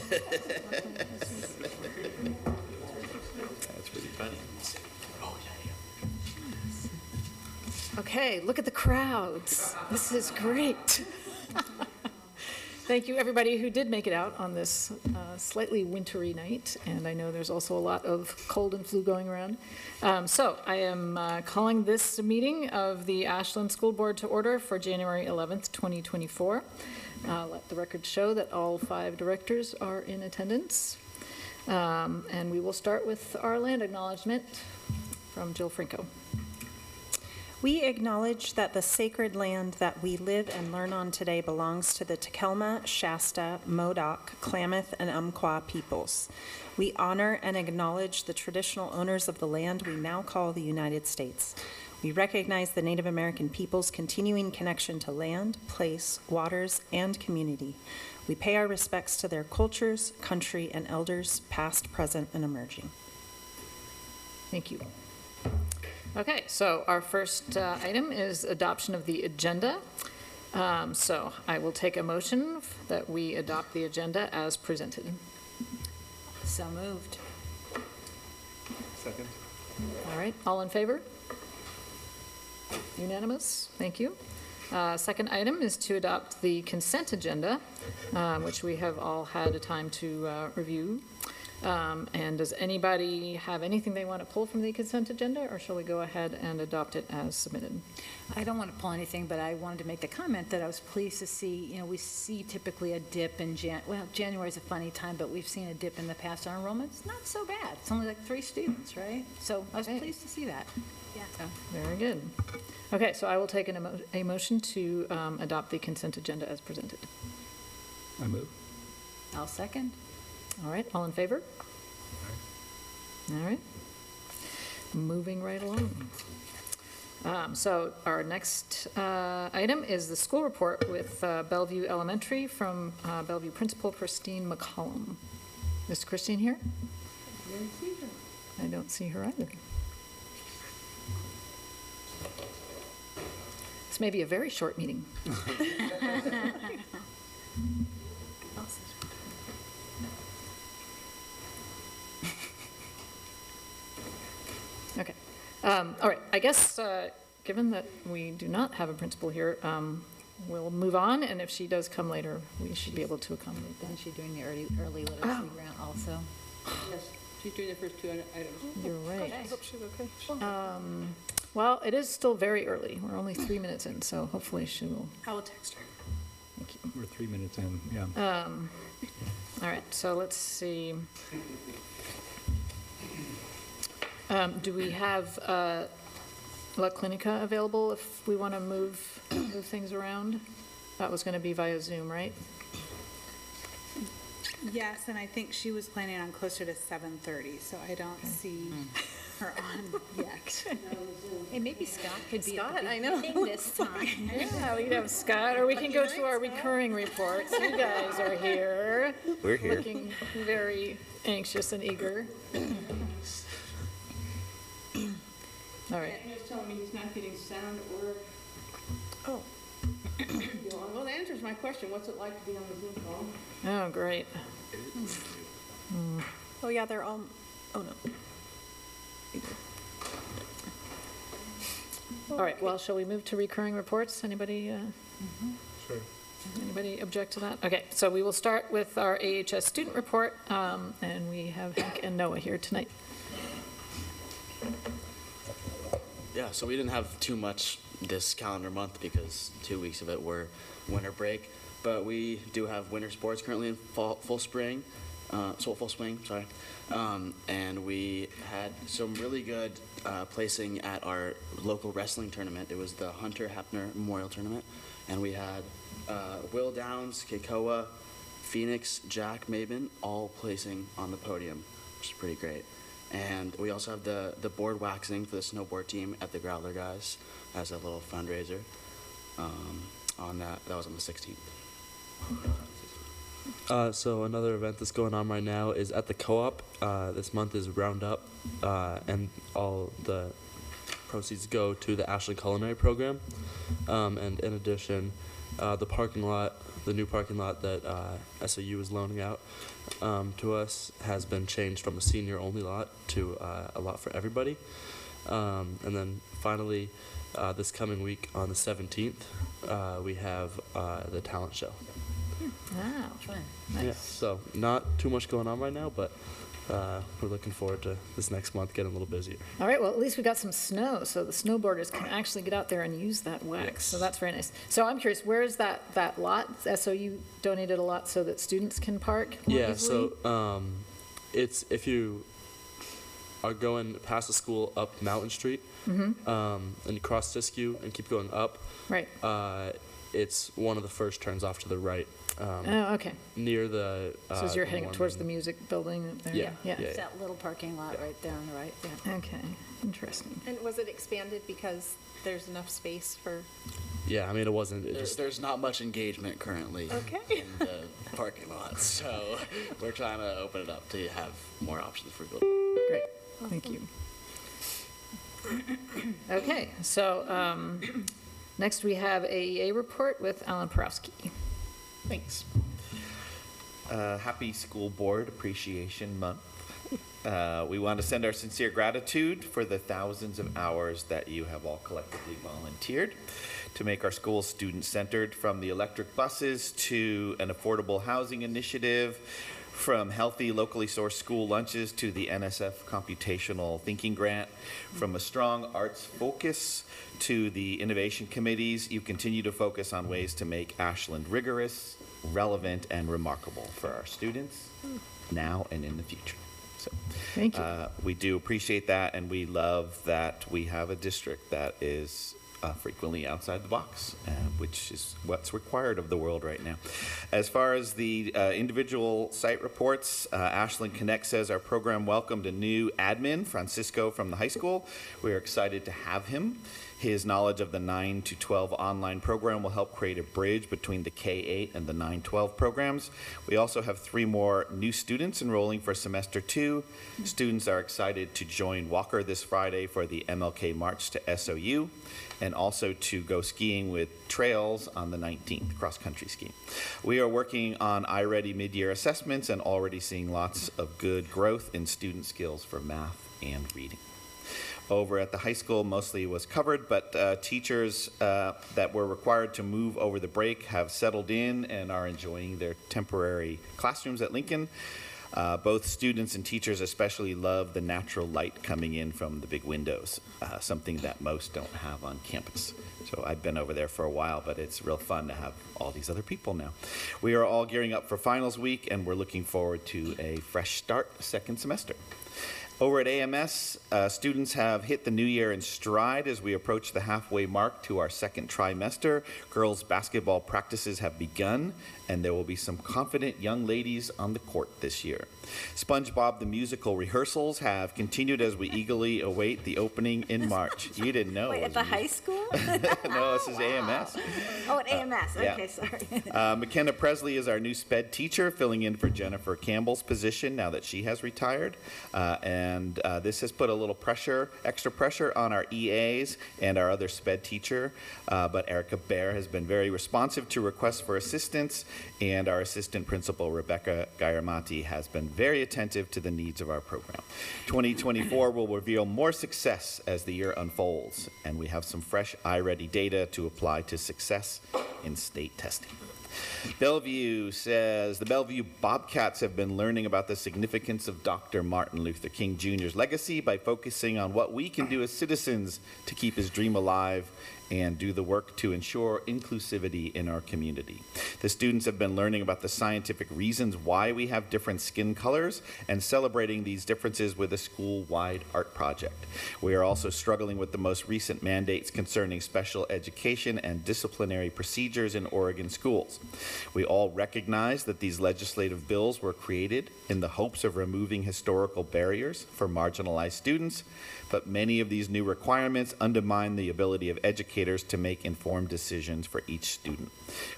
That's pretty funny. Okay, look at the crowds. This is great. Thank you, everybody who did make it out on this slightly wintry night, and I know there's also a lot of cold and flu going around. So I am calling this meeting of the Ashland School Board to order for January 11th, 2024. Let the record show that all 5 directors are in attendance. And we will start with our land acknowledgement from Jill Franco. We acknowledge that the sacred land that we live and learn on today belongs to the Takelma, Shasta, Modoc, Klamath, and Umpqua peoples. We honor and acknowledge the traditional owners of the land we now call the United States. We recognize the Native American people's continuing connection to land, place, waters, and community. We pay our respects to their cultures, country, and elders, past, present, and emerging. Thank you. Okay, so our first item is adoption of the agenda. So I will take a motion that we adopt the agenda as presented. So moved. Second. All right, all in favor? Unanimous, thank you. Second item is to adopt the consent agenda, which we have all had a time to review. And does anybody have anything they want to pull from the consent agenda, or shall we go ahead and adopt it as submitted? I don't want to pull anything, but I wanted to make the comment that I was pleased to see, we see typically a dip in January is a funny time, but we've seen a dip in the past on enrollments. Not so bad. It's only like 3 students, right? So I was pleased to see that. Yeah. So. Very good. Okay, so I will take a motion to adopt the consent agenda as presented. I move. I'll second. All right, all in favor? All right. Moving right along. So our next item is the school report with Bellevue Elementary from Bellevue Principal Christine McCollum. Is Christine here? I don't see her either. This may be a very short meeting. Okay. All right. I guess given that we do not have a principal here, we'll move on. And if she does come later, we should be able to accommodate Isn't that. she doing the early literacy grant also? Yes, she's doing the first 2 items. You're right. I hope she's okay. Well, it is still very early. We're only 3 minutes in, so hopefully she will. I will text her. Thank you. We're 3 minutes in, yeah. All right. So let's see. Do we have La Clinica available if we want to move things around? That was going to be via Zoom, right? Yes, and I think she was planning on closer to 7:30, so I don't see her on yet. Hey, maybe Scott could be Scott, at the I know. beginning this time. Yeah, we can have Scott, or we can go to our recurring reports. You guys are here. We're here. Looking very anxious and eager. All right. He was telling me he's not getting sound or. Oh. Well, that answers my question. What's it like to be on the Zoom call? Oh, great. Oh, yeah, they're all, oh, no. All right, well, shall we move to recurring reports? Anybody, Sure. anybody object to that? Okay, so we will start with our AHS student report, and we have Hank and Noah here tonight. Yeah, so we didn't have too much this calendar month because 2 weeks of it were winter break, but we do have winter sports currently in full swing, sorry. And we had some really good placing at our local wrestling tournament. It was the Hunter Hepner Memorial Tournament, and we had Will Downs, Keikoa, Phoenix, Jack Maben all placing on the podium, which is pretty great. And we also have the board waxing for the snowboard team at the Growler guys as a little fundraiser. On that was on the 16th. So another event that's going on right now is at the co-op. This month is Roundup, and all the proceeds go to the Ashland Culinary Program. And in addition, the parking lot the new parking lot that SOU is loaning out to us has been changed from a senior-only lot to a lot for everybody. And then finally, this coming week on the 17th, we have the talent show. Wow, Fun. Yeah, nice. so not too much going on right now, but we're looking forward to this next month getting a little busier. All right, well, at least we got some snow, so the snowboarders can actually get out there and use that wax. Yes. So that's very nice. So I'm curious, where is that lot? SOU donated a lot so that students can park more Yeah, easily? so it's if you are going past the school up Mountain Street, and you cross Siskiyou and keep going up, Right. it's one of the first turns off to the right, Oh, okay. near the. So as you're heading up towards the Mormon- music building up there? Yeah, Yeah. yeah. It's that little parking lot right there on the right, yeah. Okay, interesting. And was it expanded because there's enough space for? Yeah, I mean it wasn't. It just There's not much engagement currently Okay. in the parking lot, so we're trying to open it up to have more options for people. Great, thank you. Okay, so next we have AEA report with Alan Porowski. Thanks. Happy School Board Appreciation Month. We want to send our sincere gratitude for the thousands of hours that you have all collectively volunteered to make our schools student-centered, from the electric buses to an affordable housing initiative, from healthy, locally sourced school lunches to the NSF Computational Thinking Grant, from a strong arts focus to the innovation committees. You continue to focus on ways to make Ashland rigorous, relevant, and remarkable for our students now and in the future. So, Thank you. we do appreciate that, and we love that we have a district that is frequently outside the box, which is what's required of the world right now. As far as the individual site reports, Ashland Connect says our program welcomed a new admin, Francisco, from the high school. We're excited to have him. His knowledge of the 9 to 12 online program will help create a bridge between the K-8 and the 9-12 programs. We also have 3 more new students enrolling for semester 2. Students are excited to join Walker this Friday for the MLK March to SOU, and also to go skiing with Trails on the 19th, cross-country skiing. We are working on iReady mid-year assessments and already seeing lots of good growth in student skills for math and reading. Over at the high school, mostly was covered, but teachers that were required to move over the break have settled in and are enjoying their temporary classrooms at Lincoln. Both students and teachers especially love the natural light coming in from the big windows, something that most don't have on campus. So I've been over there for a while, but it's real fun to have all these other people now. We are all gearing up for finals week, and we're looking forward to a fresh start second semester. Over at AMS, students have hit the new year in stride as we approach the halfway mark to our second trimester. Girls basketball practices have begun, and there will be some confident young ladies on the court this year. SpongeBob the Musical rehearsals have continued as we eagerly await the opening in March. You didn't know. Wait, it at the was high school? No, this is AMS. Oh, at AMS, yeah. okay, sorry. McKenna Presley is our new sped teacher, filling in for Jennifer Campbell's position now that she has retired. And this has put a little extra pressure on our EAs and our other sped teacher. But Erica Baer has been very responsive to requests for assistance, and our assistant principal, Rebecca Gairamati, has been very attentive to the needs of our program. 2024 will reveal more success as the year unfolds, and we have some fresh iReady data to apply to success in state testing. Bellevue says the Bellevue Bobcats have been learning about the significance of Dr. Martin Luther King Jr.'s legacy by focusing on what we can do as citizens to keep his dream alive and do the work to ensure inclusivity in our community. The students have been learning about the scientific reasons why we have different skin colors and celebrating these differences with a school-wide art project. We are also struggling with the most recent mandates concerning special education and disciplinary procedures in Oregon schools. We all recognize that these legislative bills were created in the hopes of removing historical barriers for marginalized students, but many of these new requirements undermine the ability of educators to make informed decisions for each student.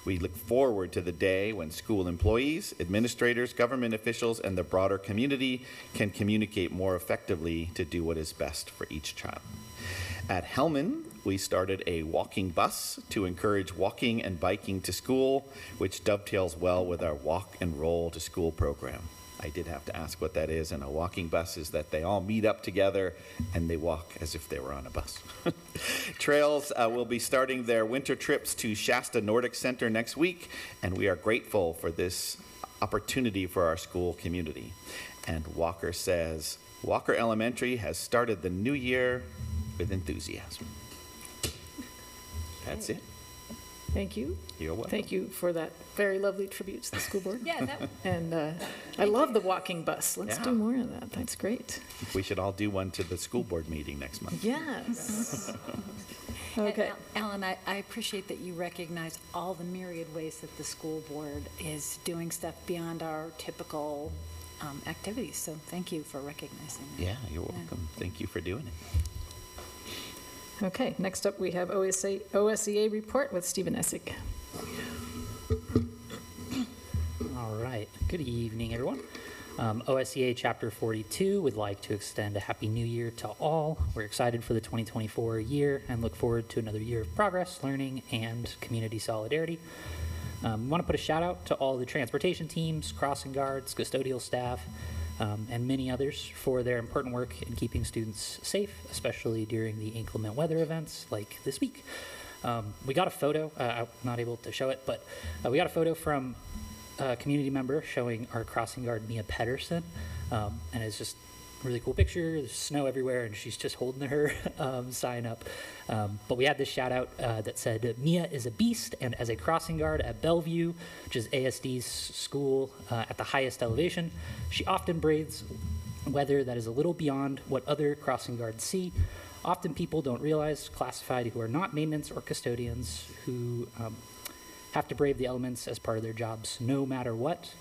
We look forward to the day when school employees, administrators, government officials, and the broader community can communicate more effectively to do what is best for each child. At Hellman, we started a walking bus to encourage walking and biking to school, which dovetails well with our Walk and Roll to School program. I did have to ask what that is, and a walking bus is that they all meet up together and they walk as if they were on a bus. Trails will be starting their winter trips to Shasta Nordic Center next week, and we are grateful for this opportunity for our school community. And Walker says, Walker Elementary has started the new year with enthusiasm. That's it. Thank you. You're welcome. Thank you for that very lovely tribute to the school board. Yeah, that, And I love the walking bus. Let's Yeah. do more of that. That's great. We should all do one to the school board meeting next month. Yes. and Okay. Alan, I appreciate that you recognize all the myriad ways that the school board is doing stuff beyond our typical activities. So thank you for recognizing that. Yeah, you're welcome. Thank you for doing it. Okay, next up, we have OSEA report with Stephen Essig. All right. Good evening, everyone. OSEA Chapter 42 would like to extend a Happy New Year to all. We're excited for the 2024 year and look forward to another year of progress, learning, and community solidarity. We want to put a shout out to all the transportation teams, crossing guards, custodial staff, and many others for their important work in keeping students safe, especially during the inclement weather events like this week. We got a photo, I'm not able to show it, but we got a photo from a community member showing our crossing guard, Mia Pedersen, and it's just a really cool picture. There's snow everywhere, and she's just holding her sign up. But we had this shout out that said, Mia is a beast, and as a crossing guard at Bellevue, which is ASD's school at the highest elevation, she often braves weather that is a little beyond what other crossing guards see. Often people don't realize classified who are not maintenance or custodians who have to brave the elements as part of their jobs no matter what.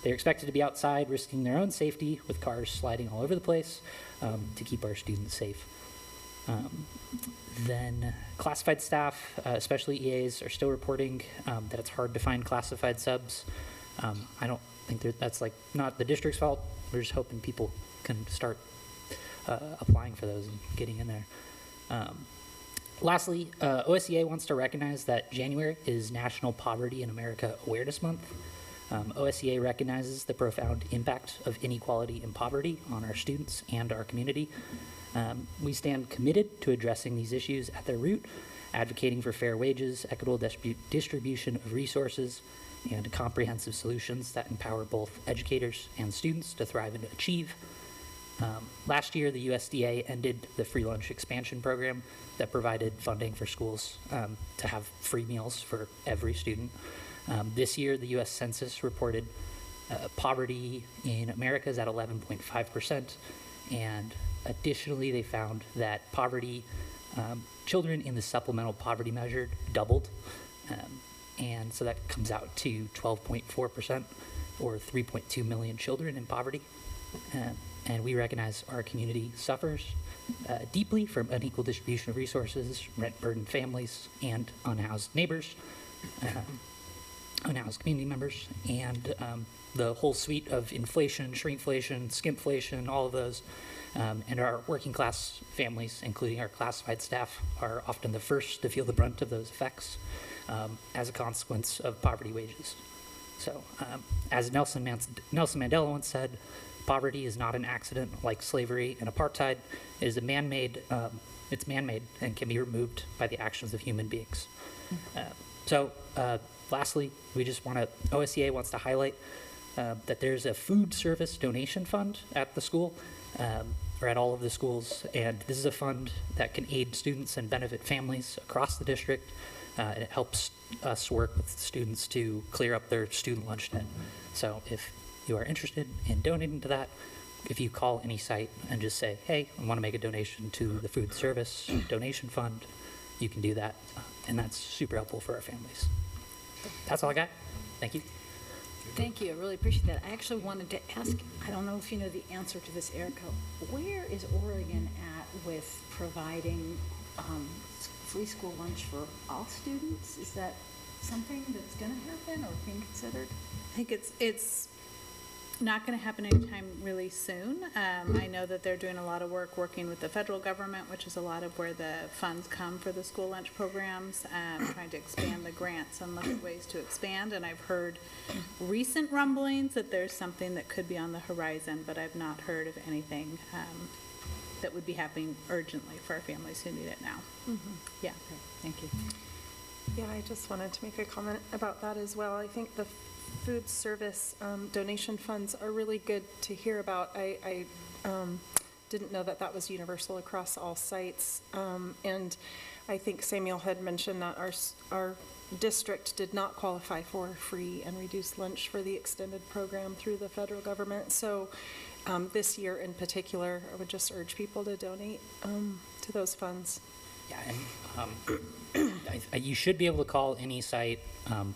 They're expected to be outside risking their own safety with cars sliding all over the place to keep our students safe. Then classified staff, especially EAs, are still reporting that it's hard to find classified subs. I don't think that's like not the district's fault. We're just hoping people can start applying for those and getting in there. Lastly, OSEA wants to recognize that January is National Poverty in America Awareness Month. OSEA recognizes the profound impact of inequality and poverty on our students and our community. We stand committed to addressing these issues at their root, advocating for fair wages, equitable distribution of resources, and comprehensive solutions that empower both educators and students to thrive and achieve. Last year, the USDA ended the free lunch expansion program that provided funding for schools to have free meals for every student. This year, the U.S. Census reported poverty in America is at 11.5%, and additionally, they found that poverty, children in the supplemental poverty measure doubled, and so that comes out to 12.4%, or 3.2 million children in poverty. And we recognize our community suffers deeply from unequal distribution of resources, rent-burdened families, and unhoused neighbors. Unhoused community members, and the whole suite of inflation, shrinkflation, skimpflation, all of those. And our working class families, including our classified staff, are often the first to feel the brunt of those effects as a consequence of poverty wages. So, as Nelson Mandela once said, poverty is not an accident like slavery and apartheid. It is man-made. It's man-made and can be removed by the actions of human beings. Lastly, OSEA wants to highlight that there's a food service donation fund at the school, or at all of the schools, and this is a fund that can aid students and benefit families across the district, and it helps us work with students to clear up their student lunch debt. So if you are interested in donating to that, if you call any site and just say, hey, I want to make a donation to the food service donation fund, you can do that, and that's super helpful for our families. That's all I got. Thank you. Thank you, I really appreciate that. I actually wanted to ask, I don't know if you know the answer to this, Erica, where is Oregon at with providing free school lunch for all students? Is that something that's going to happen or being considered? I think it's not going to happen anytime really soon. I know that they're doing a lot of work working with the federal government, which is a lot of where the funds come for the school lunch programs, trying to expand the grants and look at ways to expand. And I've heard recent rumblings that there's something that could be on the horizon, but I've not heard of anything that would be happening urgently for our families who need it now. Yeah. Thank you. Yeah, I just wanted to make a comment about that as well. I think the food service donation funds are really good to hear about. I didn't know that that was universal across all sites. And I think Samuel had mentioned that our district did not qualify for free and reduced lunch for the extended program through the federal government. So this year in particular, I would just urge people to donate to those funds. Yeah, and you should be able to call any site,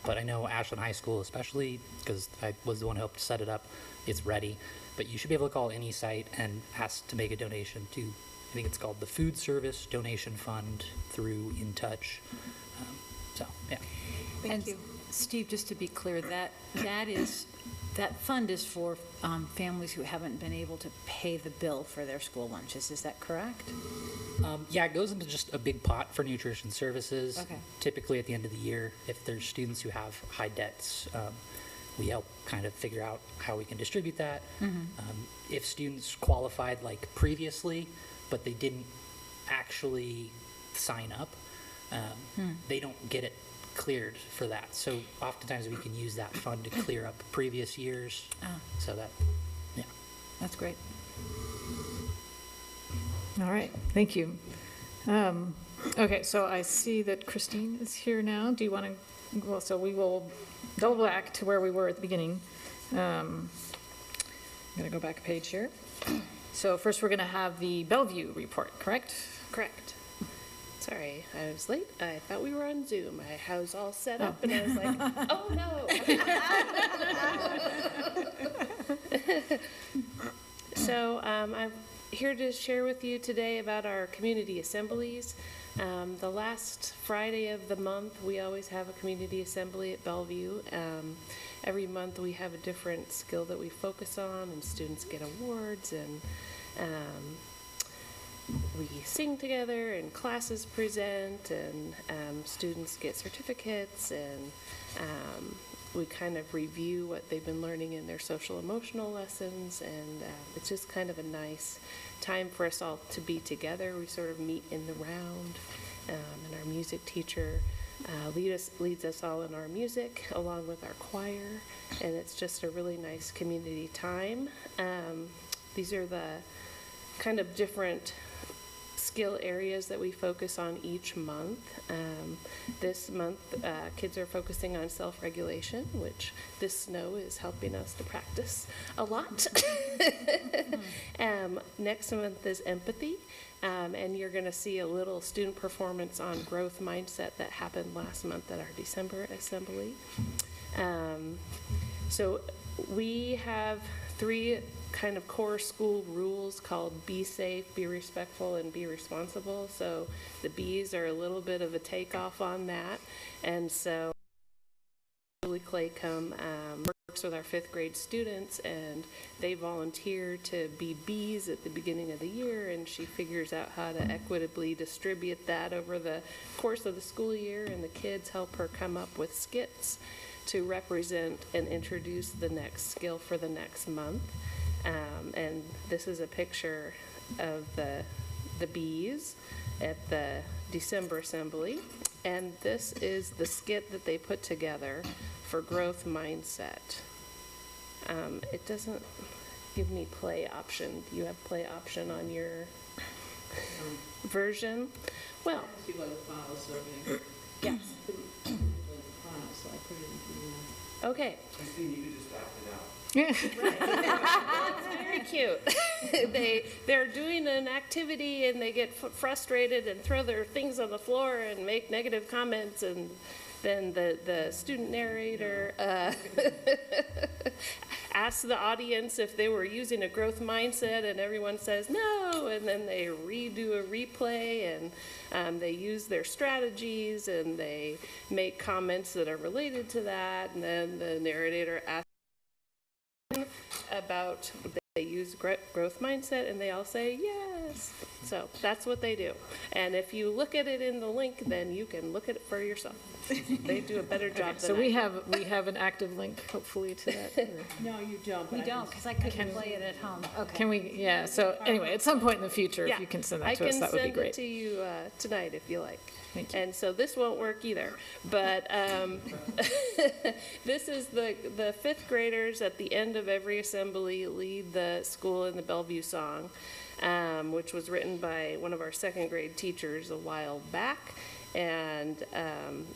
but I know Ashland High School especially, because I was the one who helped set it up, it's ready. But you should be able to call any site and ask to make a donation to, I think it's called the Food Service Donation Fund through In Touch. So, yeah. Thank you. Steve, just to be clear, that fund is for families who haven't been able to pay the bill for their school lunches. Is that correct? Yeah, it goes into just a big pot for nutrition services. Okay. Typically at the end of the year, if there's students who have high debts, we help kind of figure out how we can distribute that. If students qualified like previously, but they didn't actually sign up, they don't get it cleared for that. So oftentimes we can use that fund to clear up previous years. So that, yeah. That's great. All right, thank you. Okay, so I see that Christine is here now. Do you want to, well, so we will double back to where we were at the beginning. I'm going to go back a page here. So first we're going to have the Bellevue report, correct? Correct. Sorry, I was late. I thought we were on Zoom. I was all set up and I was like, oh no. So I'm here to share with you today about our community assemblies. The last Friday of the month, we always have a community assembly at Bellevue. Every month we have a different skill that we focus on, and students get awards, and we sing together, and classes present, and students get certificates, and we kind of review what they've been learning in their social emotional lessons, and it's just kind of a nice time for us all to be together. We sort of meet in the round, and our music teacher leads us all in our music along with our choir, and it's just a really nice community time. These are the kind of different skill areas that we focus on each month. This month, kids are focusing on self-regulation, which this snow is helping us to practice a lot. Next month is empathy, and you're going to see a little student performance on growth mindset that happened last month at our December assembly. So we have 3 kind of core school rules called be safe, be respectful, and be responsible. So the B's are a little bit of a takeoff on that. And so Julie Claycomb works with our 5th grade students, and they volunteer to be B's at the beginning of the year, and she figures out how to equitably distribute that over the course of the school year, and the kids help her come up with skits to represent and introduce the next skill for the next month. And this is a picture of the B's at the December assembly. And this is the skit that they put together for growth mindset. It doesn't give me play option. Do you have play option on your version? Well, yes. Okay. It's very cute. They're doing an activity and they get frustrated and throw their things on the floor and make negative comments, and then the student narrator asks the audience if they were using a growth mindset, and everyone says no, and then they redo a replay, and they use their strategies, and they make comments that are related to that, and then the narrator asks a about, they use growth mindset, and they all say yes. So that's what they do. And if you look at it in the link, then you can look at it for yourself. They do a better job than So I we do. have an active link, hopefully, to that. No, you don't. We don't, because I couldn't play it at home. Okay. Can we, yeah, so anyway, at some point in the future, Yeah, if you can send that to us, that would be I can send it great. to you tonight if you like. Thank you. And so this won't work either, but this is the fifth graders at the end of every assembly lead the school in the Bellevue song, which was written by one of our second grade teachers a while back. And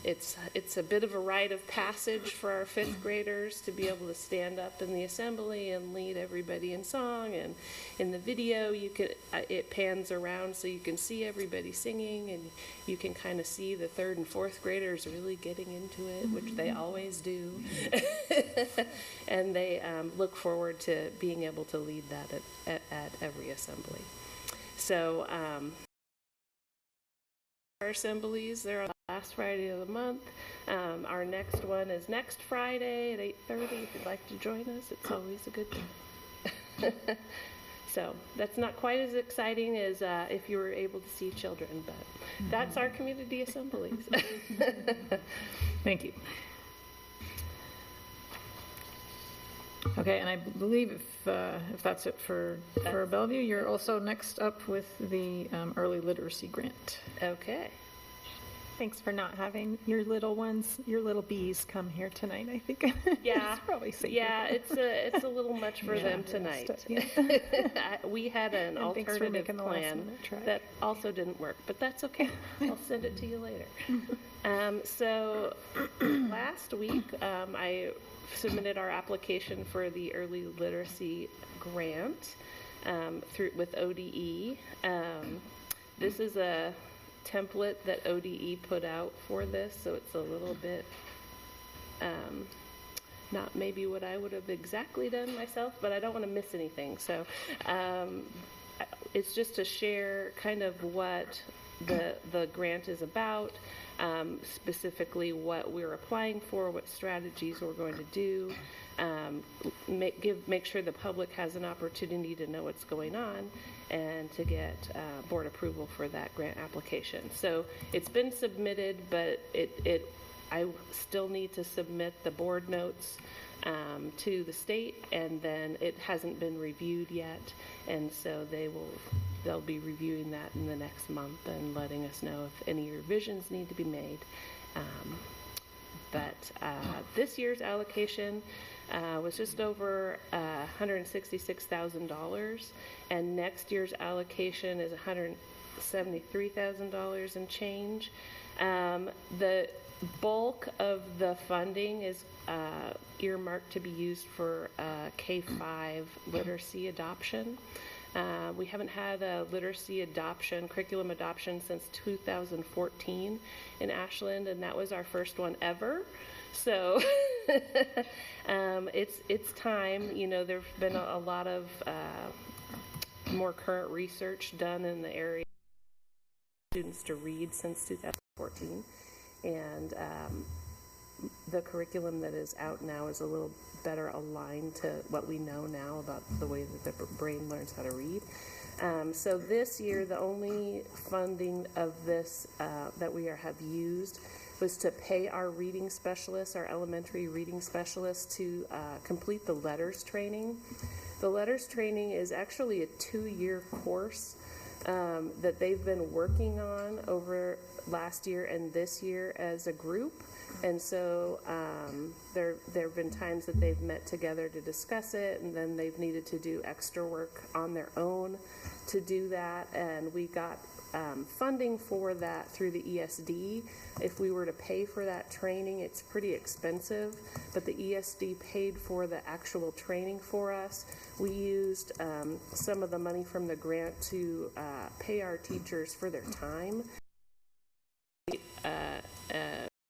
it's a bit of a rite of passage for our fifth graders to be able to stand up in the assembly and lead everybody in song. And in the video, it pans around so you can see everybody singing, and you can kind of see the third and fourth graders really getting into it, which they always do. And they look forward to being able to lead that at every assembly. So our assemblies, they're on the last Friday of the month. Our next one is next Friday at 8:30. If you'd like to join us, it's always a good time. So that's not quite as exciting as if you were able to see children, but that's our community assemblies. Thank you. Okay, and I believe if that's it for Bellevue, you're also next up with the early literacy grant. Okay. Thanks for not having your little ones, your little bees come here tonight, I think. Yeah. It's probably safer. Yeah, it's a little much for them tonight. We had an And thanks for alternative making the last plan minute try. that also didn't work, but that's okay. I'll send it to you later. So last week, I submitted our application for the early literacy grant with ODE. This is a template that ODE put out for this, so it's a little bit not maybe what I would have exactly done myself, but I don't want to miss anything. So it's just to share kind of what the grant is about, specifically what we're applying for, what strategies we're going to do, make sure the public has an opportunity to know what's going on, and to get board approval for that grant application. So it's been submitted, but I still need to submit the board notes to the state, and then it hasn't been reviewed yet, and so they'll be reviewing that in the next month and letting us know if any revisions need to be made. But this year's allocation was just over $166,000, and next year's allocation is $173,000 and change. The bulk of the funding is earmarked to be used for K-5 literacy adoption. We haven't had a literacy curriculum adoption since 2014 in Ashland, and that was our first one ever. So it's time. You know, there's been a lot of more current research done in the area of students to read since 2014, and the curriculum that is out now is a little better aligned to what we know now about the way that the brain learns how to read. So this year, the only funding of this that we have used was to pay our reading specialists, our elementary reading specialists, to complete the letters training. The letters training is actually a 2-year course that they've been working on over last year and this year as a group. And so there have been times that they've met together to discuss it, and then they've needed to do extra work on their own to do that. And we got funding for that through the ESD. If we were to pay for that training, it's pretty expensive, but the ESD paid for the actual training for us. We used some of the money from the grant to pay our teachers for their time.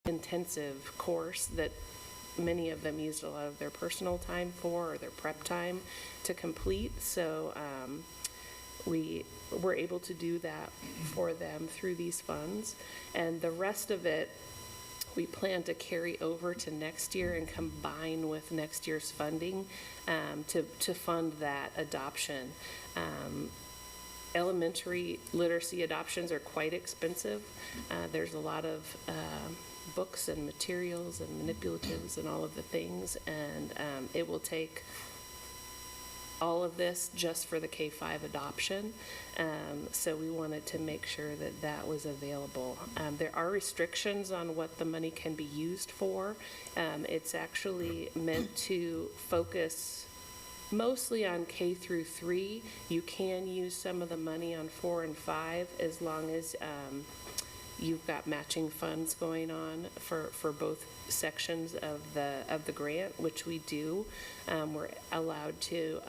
Intensive course that many of them used a lot of their personal time for, or their prep time to complete. So we were able to do that for them through these funds. And the rest of it, we plan to carry over to next year and combine with next year's funding to fund that adoption. Elementary literacy adoptions are quite expensive. There's a lot of books and materials and manipulatives and all of the things, and it will take all of this just for the K-5 adoption. So we wanted to make sure that that was available. There are restrictions on what the money can be used for. It's actually meant to focus mostly on K through 3. You can use some of the money on 4 and 5 as long as you've got matching funds going on for both sections of the grant, which we do. We're allowed to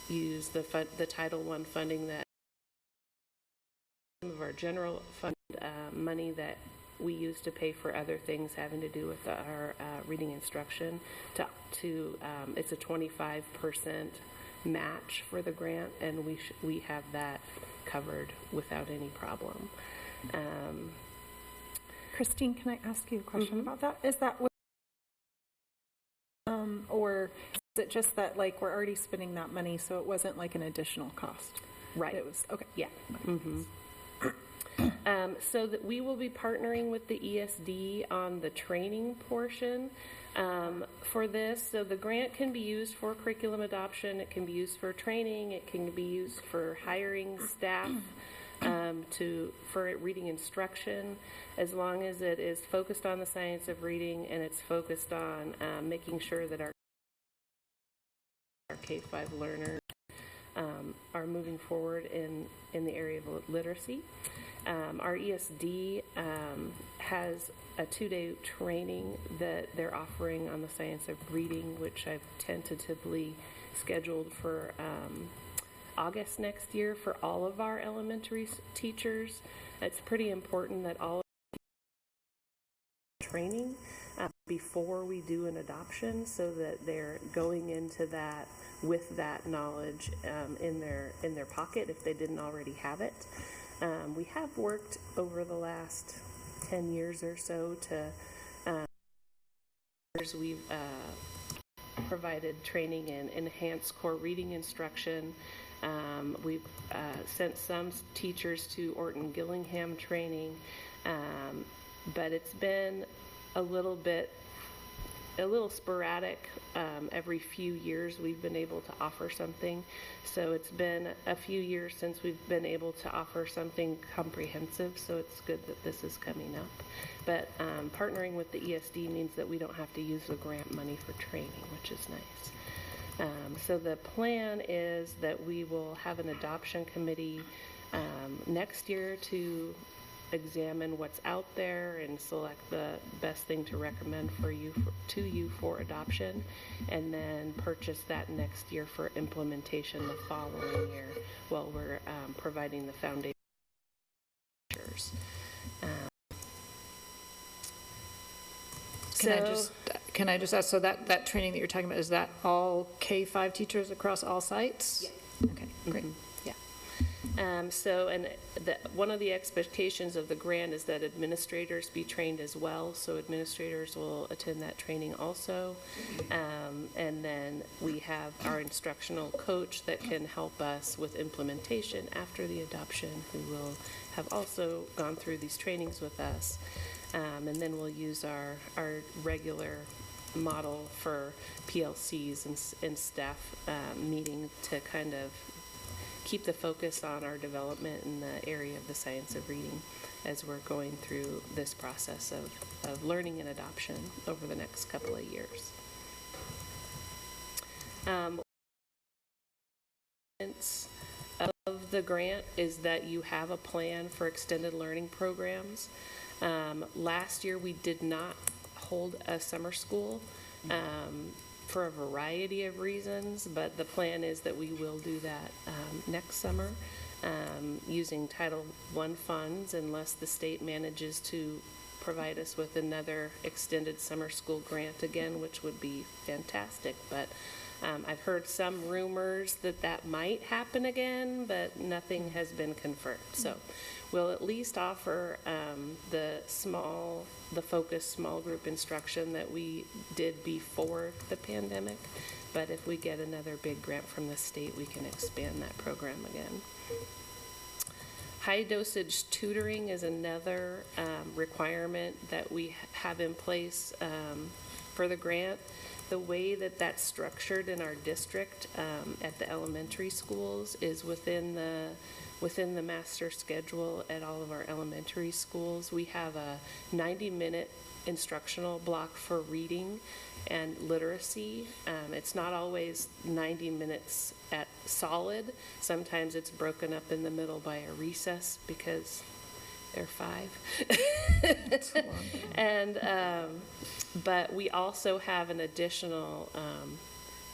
use the Title I funding that some of our general fund money that we use to pay for other things having to do with our reading instruction. It's a 25% match for the grant, and we have that covered without any problem. Christine, can I ask you a question about that? Is that or is it just that like we're already spending that money, so it wasn't like an additional cost? Right. It was okay. Yeah. So that we will be partnering with the ESD on the training portion for this. So the grant can be used for curriculum adoption. It can be used for training. It can be used for hiring staff for reading instruction, as long as it is focused on the science of reading and it's focused on making sure that our K-5 learners are moving forward in the area of literacy. Our ESD has a 2-day training that they're offering on the science of reading, which I've tentatively scheduled for August next year for all of our elementary teachers. It's pretty important that all of training before we do an adoption, so that they're going into that with that knowledge in their pocket if they didn't already have it. We have worked over the last 10 years or so to we've provided training in enhanced core reading instruction. We've sent some teachers to Orton Gillingham training, but it's been a little sporadic. Every few years we've been able to offer something. So it's been a few years since we've been able to offer something comprehensive, so it's good that this is coming up. But partnering with the ESD means that we don't have to use the grant money for training, which is nice. So the plan is that we will have an adoption committee next year to examine what's out there and select the best thing to recommend to you for adoption, and then purchase that next year for implementation the following year while we're providing the foundation. Can I just ask, so that training that you're talking about, is that all K-5 teachers across all sites? Yeah. Okay, great. Yeah. One of the expectations of the grant is that administrators be trained as well, so administrators will attend that training also. And then we have our instructional coach that can help us with implementation after the adoption, who will have also gone through these trainings with us. And then we'll use our regular model for PLCs and staff meeting to kind of keep the focus on our development in the area of the science of reading as we're going through this process of learning and adoption over the next couple of years. Of the grant is that you have a plan for extended learning programs. Last year we did not hold a summer school for a variety of reasons, but the plan is that we will do that next summer using Title I funds, unless the state manages to provide us with another extended summer school grant again, which would be fantastic. But I've heard some rumors that that might happen again, but nothing has been confirmed. So we'll at least offer the focused small group instruction that we did before the pandemic. But if we get another big grant from the state, we can expand that program again. High dosage tutoring is another requirement that we have in place for the grant. The way that that's structured in our district at the elementary schools is within the master schedule at all of our elementary schools. We have a 90-minute instructional block for reading and literacy. It's not always 90 minutes at solid. Sometimes it's broken up in the middle by a recess because they're 5. And but we also have an additional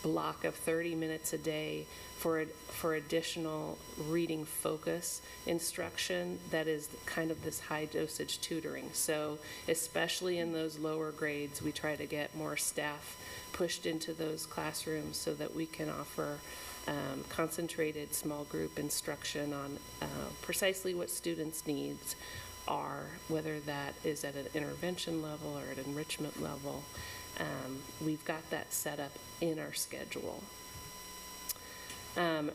block of 30 minutes a day for additional reading focus instruction that is kind of this high dosage tutoring. So especially in those lower grades, we try to get more staff pushed into those classrooms so that we can offer concentrated small group instruction on precisely what students' needs are, whether that is at an intervention level or at enrichment level. We've got that set up in our schedule.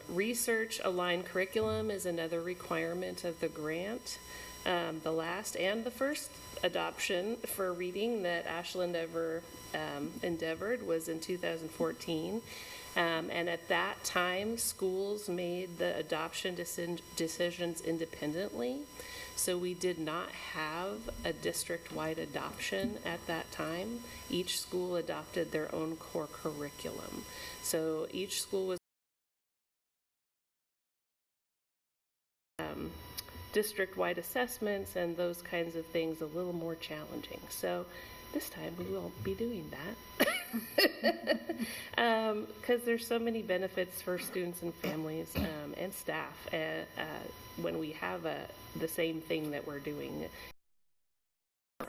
Research aligned curriculum is another requirement of the grant. The last and the first adoption for reading that Ashland ever endeavored was in 2014. And at that time, schools made the adoption decisions independently. So we did not have a district-wide adoption at that time. Each school adopted their own core curriculum. So each school was district-wide assessments and those kinds of things a little more challenging. So this time we won't be doing that because there's so many benefits for students and families and staff when we have the same thing that we're doing.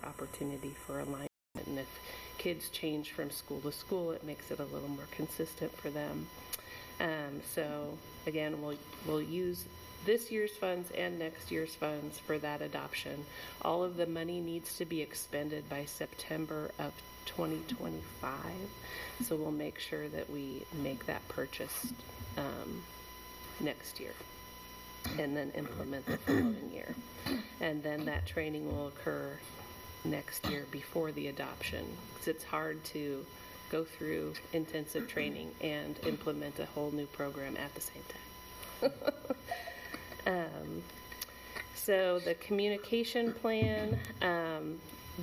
Opportunity for alignment, and if kids change from school to school, it makes it a little more consistent for them. So again, we'll use this year's funds and next year's funds for that adoption. All of the money needs to be expended by September of 2025. So we'll make sure that we make that purchase next year and then implement the following year. And then that training will occur next year before the adoption, because it's hard to go through intensive training and implement a whole new program at the same time. So the communication plan,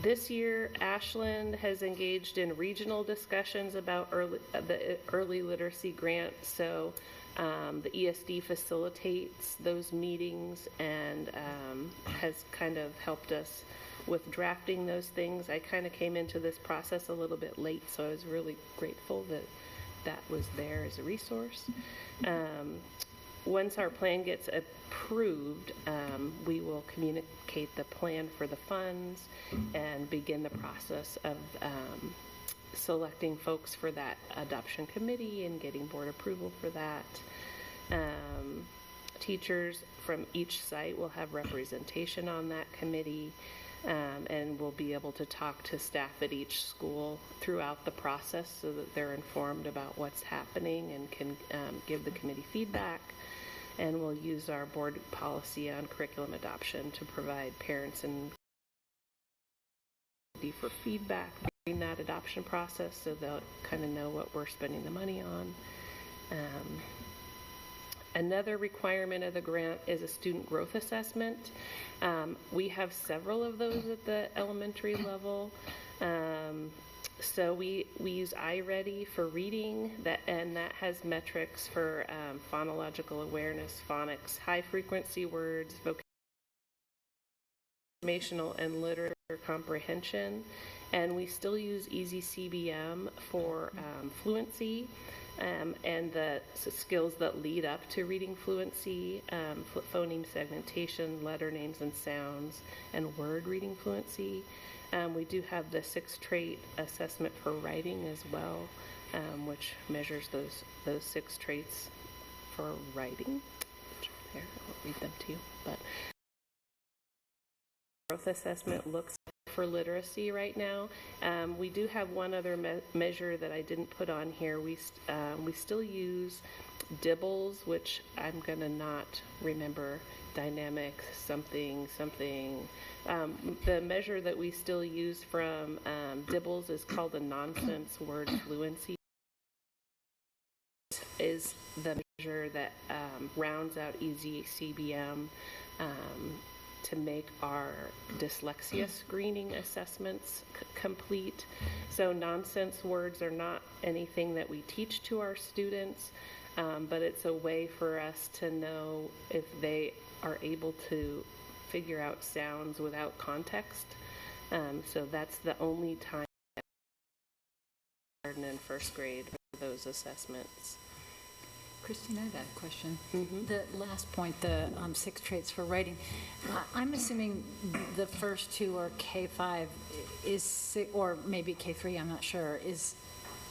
this year Ashland has engaged in regional discussions about the early literacy grant. So the ESD facilitates those meetings and has kind of helped us with drafting those things. I kind of came into this process a little bit late, so I was really grateful that that was there as a resource. Once our plan gets approved, we will communicate the plan for the funds and begin the process of selecting folks for that adoption committee and getting board approval for that. Teachers from each site will have representation on that committee, and we'll be able to talk to staff at each school throughout the process so that they're informed about what's happening and can give the committee feedback. And we'll use our board policy on curriculum adoption to provide parents and for feedback during that adoption process so they'll kind of know what we're spending the money on. Another requirement of the grant is a student growth assessment. We have several of those at the elementary level. So we use iReady for reading, and that has metrics for phonological awareness, phonics, high-frequency words, vocational and literature comprehension. And we still use Easy CBM for fluency and the skills that lead up to reading fluency, phoneme segmentation, letter names and sounds, and word reading fluency. We do have the 6 trait assessment for writing as well, which measures those 6 traits for writing. Here, I'll read them to you. But growth assessment looks for literacy right now. We do have one other measure that I didn't put on here. We still use DIBELS, which I'm going to not remember, dynamic something. The measure that we still use from DIBELS is called the nonsense word fluency. Is the measure that rounds out EZCBM to make our dyslexia screening assessments complete. So nonsense words are not anything that we teach to our students, but it's a way for us to know if they are able to figure out sounds without context. So that's the only time in first grade for those assessments. Christine, I have a question. Mm-hmm. The last point, the 6 traits for writing, I'm assuming the first 2 are K5, or maybe K3, I'm not sure. Is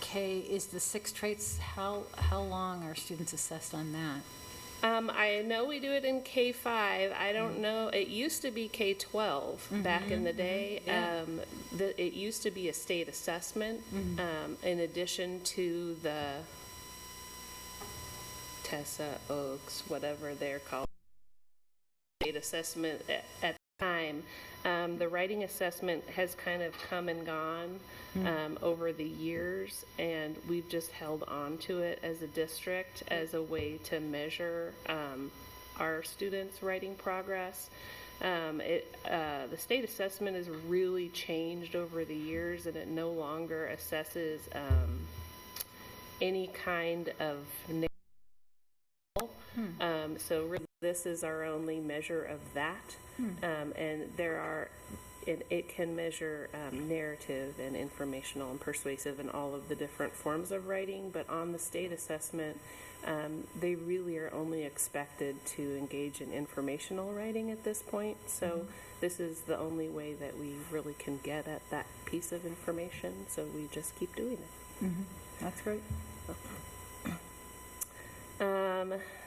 the 6 traits, how long are students assessed on that? I know we do it in K5. I don't know. It used to be K12 back in the day. Yeah. It used to be a state assessment in addition to the TESA, Oaks, whatever they're called, state assessment at the time. The writing assessment has kind of come and gone over the years, and we've just held on to it as a district as a way to measure our students' writing progress. The state assessment has really changed over the years, and it no longer assesses any kind of so really this is our only measure of that, and it can measure narrative and informational and persuasive and all of the different forms of writing, but on the state assessment, they really are only expected to engage in informational writing at this point, so this is the only way that we really can get at that piece of information, so we just keep doing it. That's great.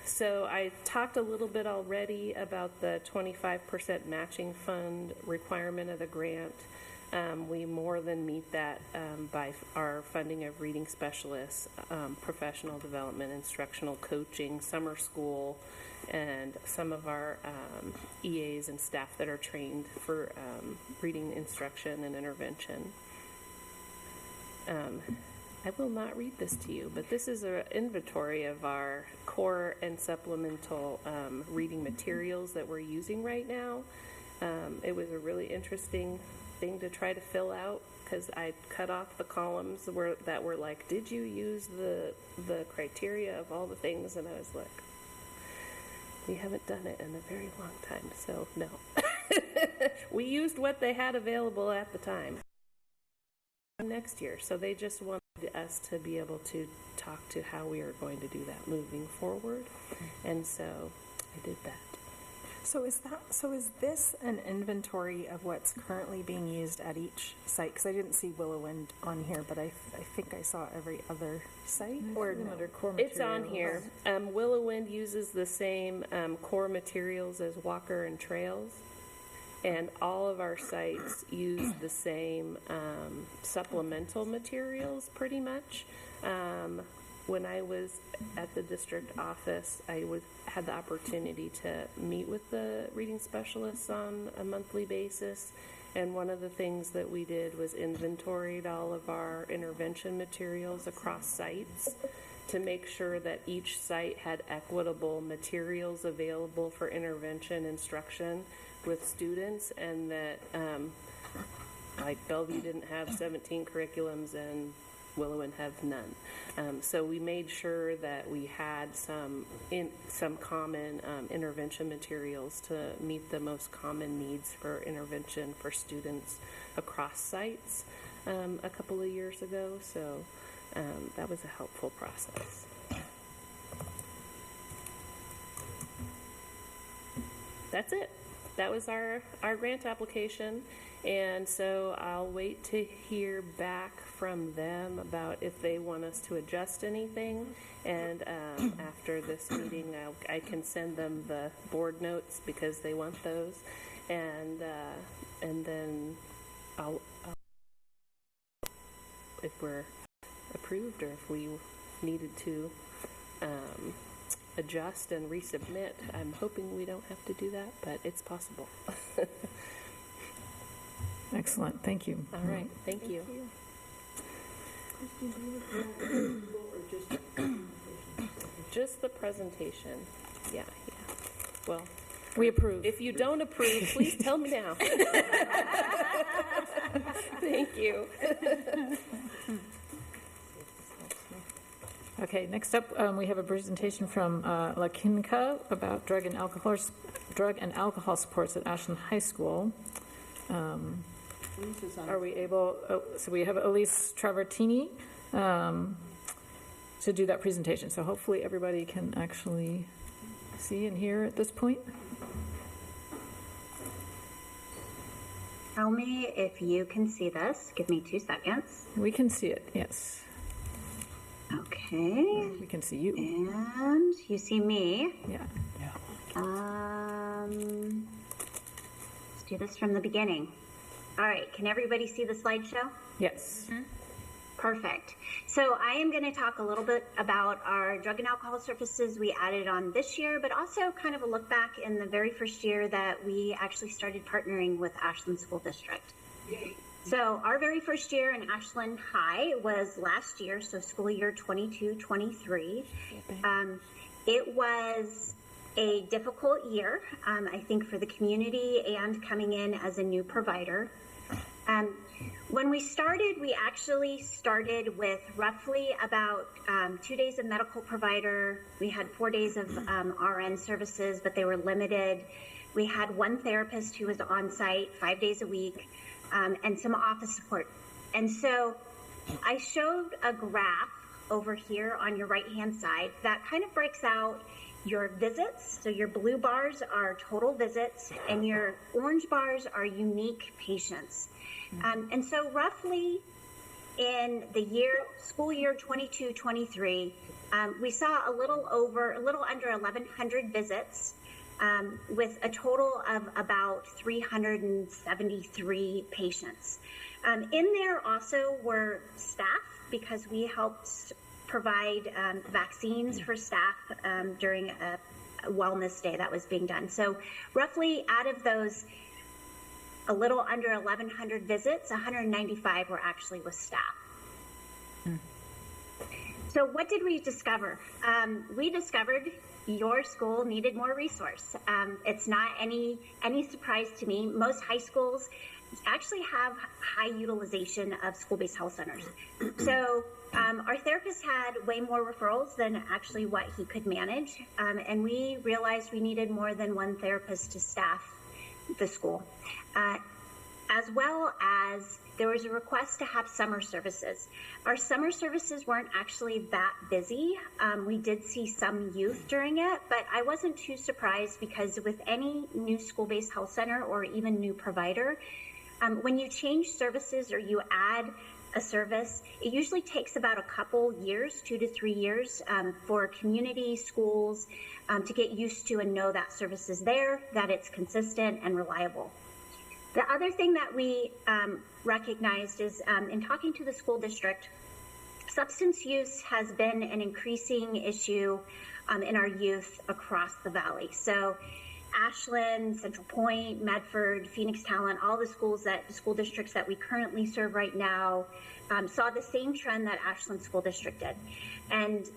So I talked a little bit already about the 25% matching fund requirement of the grant. We more than meet that by our funding of reading specialists, professional development, instructional coaching, summer school, and some of our EAs and staff that are trained for reading instruction and intervention. I will not read this to you, but this is an inventory of our core and supplemental reading materials that we're using right now. It was a really interesting thing to try to fill out because I cut off the columns that were like, did you use the criteria of all the things? And I was like, we haven't done it in a very long time, so no. We used what they had available at the time. Next year, so they just wanted us to be able to talk to how we are going to do that moving forward, and so I did that. So is this an inventory of what's currently being used at each site? Because I didn't see Willow Wind on here, but I think I saw every other site. Or no? Under core It's materials. on here. Willow Wind uses the same core materials as Walker and Trails. And all of our sites use the same supplemental materials pretty much. When I was at the district office, I had the opportunity to meet with the reading specialists on a monthly basis. And one of the things that we did was inventoried all of our intervention materials across sites to make sure that each site had equitable materials available for intervention instruction with students, and that like Bellevue didn't have 17 curriculums and Willow Wind have none. So we made sure that we had some common intervention materials to meet the most common needs for intervention for students across sites a couple of years ago. So that was a helpful process. That's it. that was our grant application. And so I'll wait to hear back from them about if they want us to adjust anything. And after this meeting, I can send them the board notes because they want those. And then I'll if we're approved or if we needed to adjust and resubmit. I'm hoping we don't have to do that, but it's possible. Excellent, thank you. All right, thank you. Just the presentation. Yeah. Well, We approve. if you don't approve, please tell me now. Thank you. Okay, next up, we have a presentation from La Quinca about drug and alcohol supports at Ashland High School. Are we able, so we have Elise Travertini to do that presentation. So hopefully everybody can actually see and hear at this point. Tell me if you can see this. Give me 2 seconds. We can see it, yes. Okay. We can see you. And you see me. Yeah. Let's do this from the beginning. All right, can everybody see the slideshow? Yes. Perfect. So I am going to talk a little bit about our drug and alcohol services we added on this year, but also kind of a look back in the very first year that we actually started partnering with Ashland School District. So our very first year in Ashland High was last year, so school year 22-23. It was a difficult year, I think, for the community and coming in as a new provider. When we started, we actually started with roughly about 2 days of medical provider. We had 4 days of RN services, but they were limited. We had one therapist who was on site 5 days a week, and some office support. And so I showed a graph over here on your right-hand side that kind of breaks out your visits. So your blue bars are total visits, and your orange bars are unique patients. And so roughly in the school year 22-23, we saw a little under 1,100 visits, with a total of about 373 patients. In there also were staff, because we helped provide vaccines for staff during a wellness day that was being done. So roughly out of those a little under 1,100 visits, 195 were actually with staff. So what did we discover? We discovered your school needed more resource. It's not any surprise to me. Most high schools actually have high utilization of school-based health centers. So our therapist had way more referrals than actually what he could manage. And we realized we needed more than one therapist to staff the school. As well as there was a request to have summer services. Our summer services weren't actually that busy. We did see some youth during it, but I wasn't too surprised, because with any new school-based health center or even new provider, when you change services or you add a service, it usually takes about a couple years, 2 to 3 years, for community schools to get used to and know that service is there, that it's consistent and reliable. The other thing that we recognized is in talking to the school district, substance use has been an increasing issue in our youth across the valley. So Ashland, Central Point, Medford, Phoenix Talent, all the school districts that we currently serve right now saw the same trend that Ashland School District did. And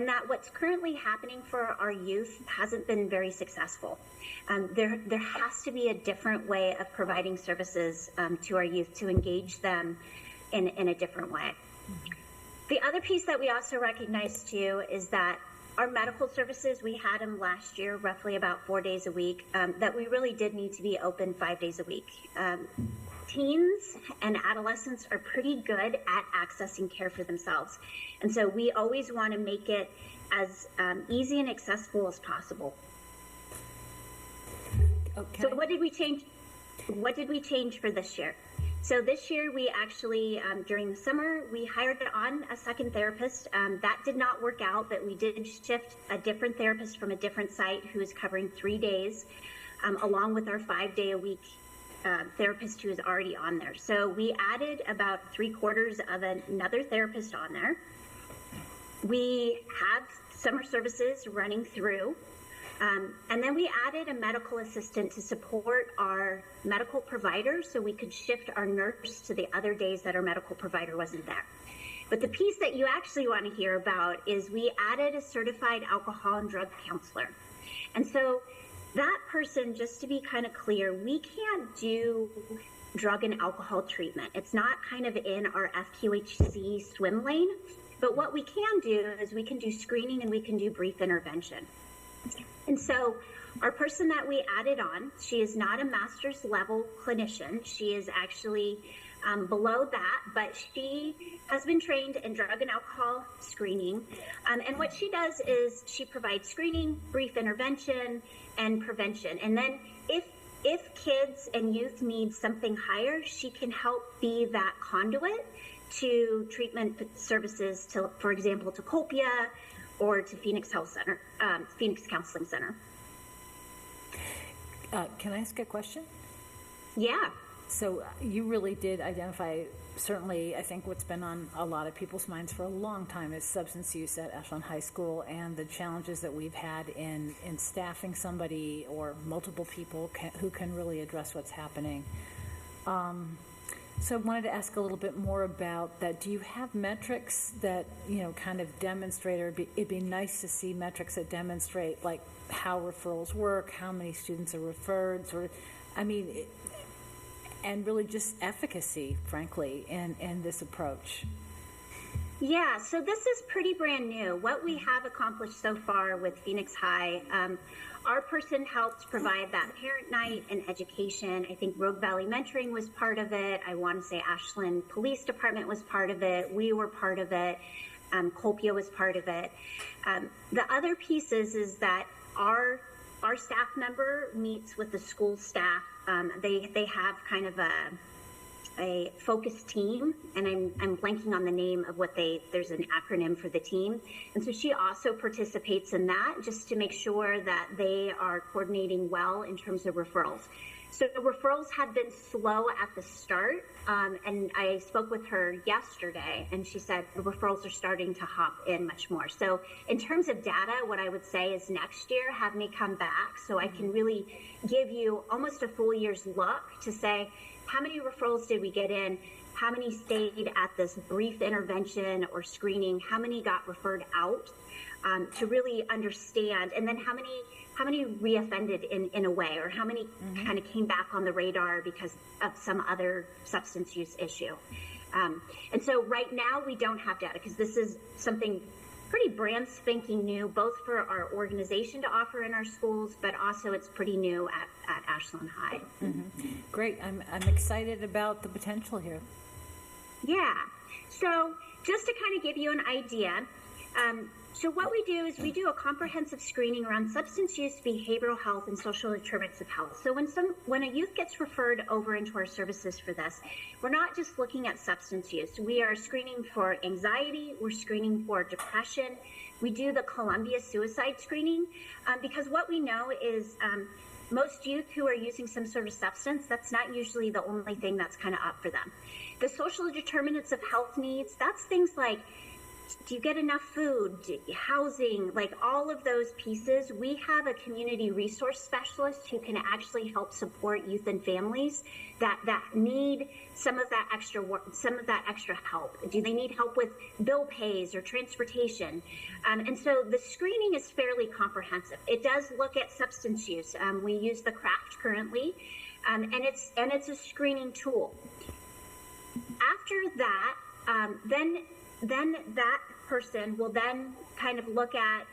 that what's currently happening for our youth hasn't been very successful. There has to be a different way of providing services to our youth to engage them in a different way. The other piece that we also recognize too is that our medical services, we had them last year, roughly about 4 days a week, that we really did need to be open 5 days a week. Teens and adolescents are pretty good at accessing care for themselves. And so we always want to make it as easy and accessible as possible. So what did we change? What did we change for this year? So this year we actually, during the summer, we hired on a second therapist. That did not work out, but we did shift a different therapist from a different site who is covering 3 days, along with our 5-day-a-week therapist who is already on there. So we added about 3/4 of another therapist on there. We have summer services running through. And then we added a medical assistant to support our medical provider so we could shift our nurse to the other days that our medical provider wasn't there. But the piece that you actually want to hear about is we added a certified alcohol and drug counselor. And so that person, just to be kind of clear, we can't do drug and alcohol treatment. It's not kind of in our FQHC swim lane. But what we can do is we can do screening and we can do brief intervention. And so our person that we added on, she is not a master's level clinician. She is actually below that, but she has been trained in drug and alcohol screening. And what she does is she provides screening, brief intervention, and prevention. And then if kids and youth need something higher, she can help be that conduit to treatment services, to, for example, to Copia or to Phoenix Health Center, Phoenix Counseling Center. Can I ask a question? Yeah. So you really did identify, certainly, I think what's been on a lot of people's minds for a long time is substance use at Ashland High School and the challenges that we've had in staffing somebody or multiple people who can really address what's happening. So I wanted to ask a little bit more about that. Do you have metrics that, kind of demonstrate, or it'd be nice to see metrics that demonstrate, like, how referrals work, how many students are referred, and really just efficacy, frankly, in this approach? Yeah, so this is pretty brand new. What we have accomplished so far with Phoenix High, our person helped provide that parent night and education. I think Rogue Valley Mentoring was part of it. I want to say Ashland Police Department was part of it. We were part of it. Copia was part of it. The other piece is that our staff member meets with the school staff. They have kind of a focus team, and I'm blanking on the name of there's an acronym for the team. And so she also participates in that just to make sure that they are coordinating well in terms of referrals. So the referrals have been slow at the start, and I spoke with her yesterday, and she said the referrals are starting to hop in much more. So in terms of data, what I would say is next year, have me come back so I can really give you almost a full year's look to say, how many referrals did we get in? How many stayed at this brief intervention or screening? How many got referred out, to really understand? And then how many reoffended in a way, or how many kind of came back on the radar because of some other substance use issue? And so right now we don't have data because this is something pretty brand spanking new, both for our organization to offer in our schools, but also it's pretty new at Ashland High. Great. I'm excited about the potential here. Yeah. So just to kind of give you an idea, so what we do is we do a comprehensive screening around substance use, behavioral health, and social determinants of health. So when a youth gets referred over into our services for this, we're not just looking at substance use. We are screening for anxiety. We're screening for depression. We do the Columbia suicide screening because what we know is most youth who are using some sort of substance, that's not usually the only thing that's kind of up for them. The social determinants of health needs, that's things like, do you get enough food, housing, like all of those pieces. We have a community resource specialist who can actually help support youth and families that need some of that extra work, some of that extra help. Do they need help with bill pays or transportation? And so the screening is fairly comprehensive. It does look at substance use. We use the CRAFT currently, and it's a screening tool. After that, then that person will then kind of look at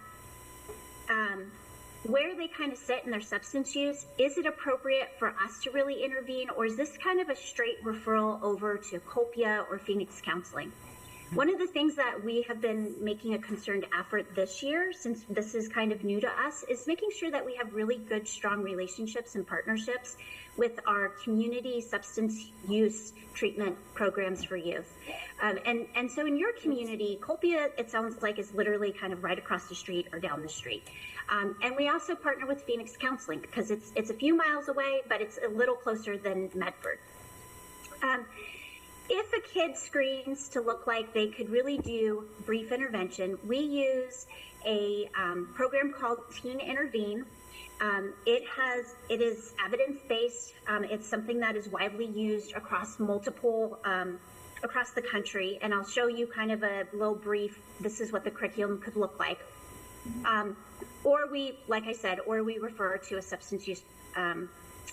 where they kind of sit in their substance use. Is it appropriate for us to really intervene, or is this kind of a straight referral over to Copia or Phoenix Counseling? One of the things that we have been making a concerted effort this year, since this is kind of new to us, is making sure that we have really good, strong relationships and partnerships with our community substance use treatment programs for youth. And so in your community, Colpia, it sounds like, is literally kind of right across the street or down the street. And we also partner with Phoenix Counseling because it's a few miles away, but it's a little closer than Medford. If a kid screens to look like they could really do brief intervention, we use a program called Teen Intervene. It is evidence-based. It's something that is widely used across across the country. And I'll show you kind of a little brief, this is what the curriculum could look like. Or we refer to a substance use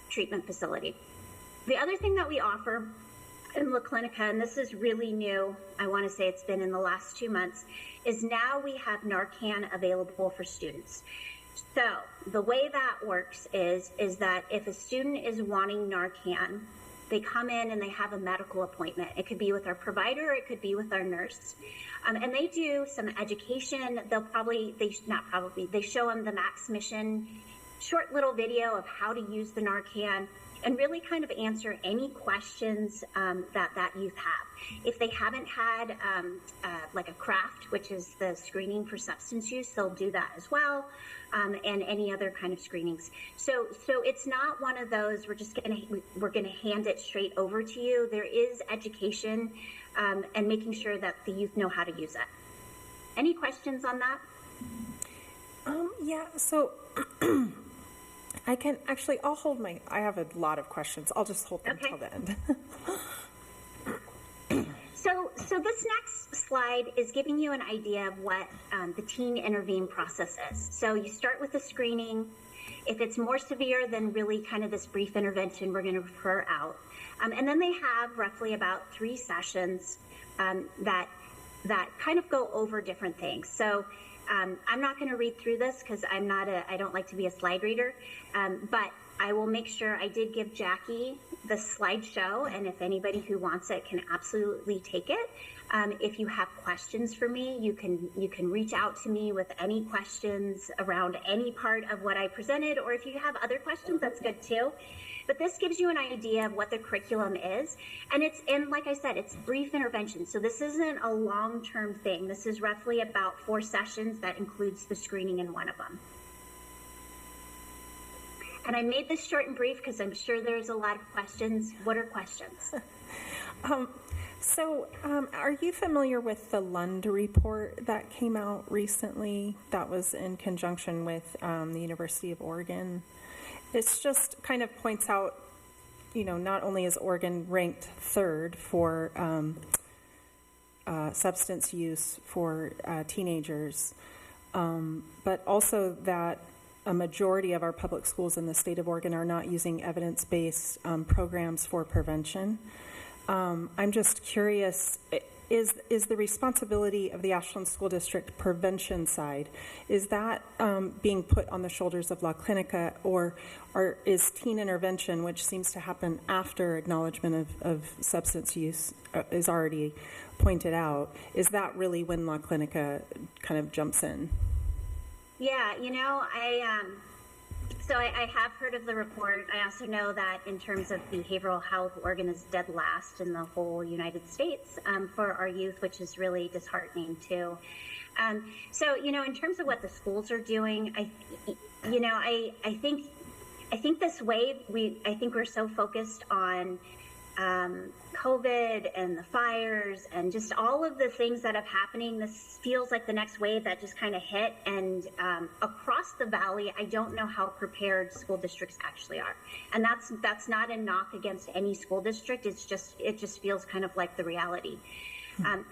treatment facility. The other thing that we offer in La Clinica, and this is really new, I want to say it's been in the last 2 months, is now we have Narcan available for students. So the way that works is that if a student is wanting Narcan, they come in and they have a medical appointment. It could be with our provider, it could be with our nurse. And they do some education. They show them the Max Mission, short little video of how to use the Narcan, and really kind of answer any questions that youth have. If they haven't had like a craft, which is the screening for substance use, they'll do that as well, and any other kind of screenings. So it's not one of those we're gonna hand it straight over to you. There is education and making sure that the youth know how to use it. Any questions on that? Yeah, so I have a lot of questions. I'll just hold them till the end. So this next slide is giving you an idea of what the Teen Intervene process is. So you start with a screening. If it's more severe than really kind of this brief intervention, we're going to refer out. And then they have roughly about 3 sessions that kind of go over different things. So I'm not going to read through this because I don't like to be a slide reader, but I will make sure I did give Jackie the slideshow, and if anybody who wants it can absolutely take it. If you have questions for me, you can reach out to me with any questions around any part of what I presented, or if you have other questions, that's good too. But this gives you an idea of what the curriculum is, and like I said, it's brief intervention. So this isn't a long-term thing. This is roughly about 4 sessions that includes the screening in one of them. And I made this short and brief because I'm sure there's a lot of questions. What are questions? Are you familiar with the Lund report that came out recently that was in conjunction with the University of Oregon? It's just kind of points out, not only is Oregon ranked 3rd for substance use for teenagers, but also that a majority of our public schools in the state of Oregon are not using evidence-based programs for prevention. I'm just curious, is the responsibility of the Ashland School District prevention side, is that being put on the shoulders of La Clinica, or is teen intervention, which seems to happen after acknowledgement of substance use is already pointed out, is that really when La Clinica kind of jumps in? Yeah, I have heard of the report. I also know that in terms of behavioral health, Oregon is dead last in the whole United States for our youth, which is really disheartening too. In terms of what the schools are doing, I think this wave, I think we're so focused on COVID and the fires and just all of the things that are happening. This feels like the next wave that just kind of hit, and across the valley, I don't know how prepared school districts actually are. And that's not a knock against any school district. It just feels kind of like the reality.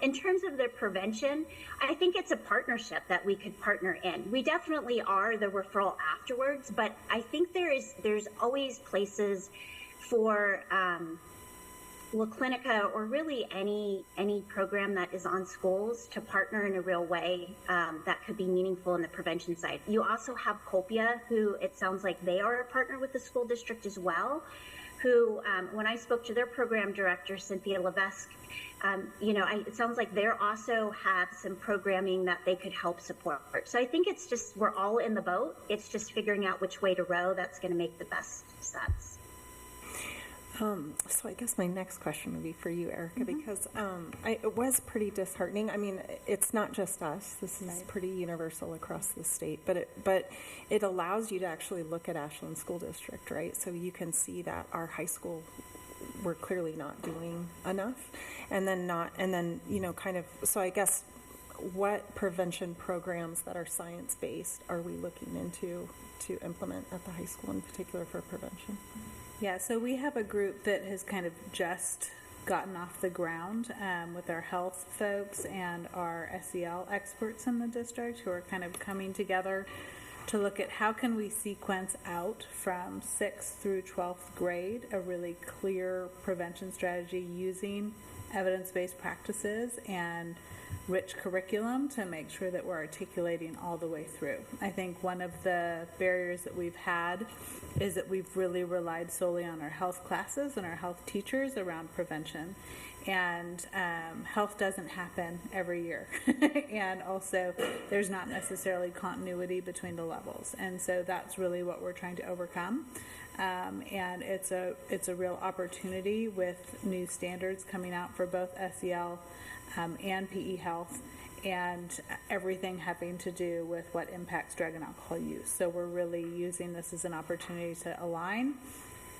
In terms of the prevention, I think it's a partnership that we could partner in. We definitely are the referral afterwards, but I think there's always places for La Clinica, or really any program that is on schools, to partner in a real way that could be meaningful in the prevention side. You also have Colpia, who it sounds like they are a partner with the school district as well. who, when I spoke to their program director, Cynthia Levesque, it sounds like they also have some programming that they could help support. So I think it's just, we're all in the boat. It's just figuring out which way to row that's going to make the best sense. So I guess my next question would be for you, Erica, because it was pretty disheartening. I mean, it's not just us. This is pretty universal across the state, but it allows you to actually look at Ashland School District, right? So you can see that our high school, we're clearly not doing enough, so I guess what prevention programs that are science-based are we looking into to implement at the high school in particular for prevention? Yeah, so we have a group that has kind of just gotten off the ground with our health folks and our SEL experts in the district who are kind of coming together to look at how can we sequence out from 6th through 12th grade a really clear prevention strategy using evidence-based practices and rich curriculum to make sure that we're articulating all the way through. I think one of the barriers that we've had is that we've really relied solely on our health classes and our health teachers around prevention. And health doesn't happen every year. And also, there's not necessarily continuity between the levels. And so that's really what we're trying to overcome. And it's a real opportunity with new standards coming out for both SEL and PE health, and everything having to do with what impacts drug and alcohol use. So we're really using this as an opportunity to align,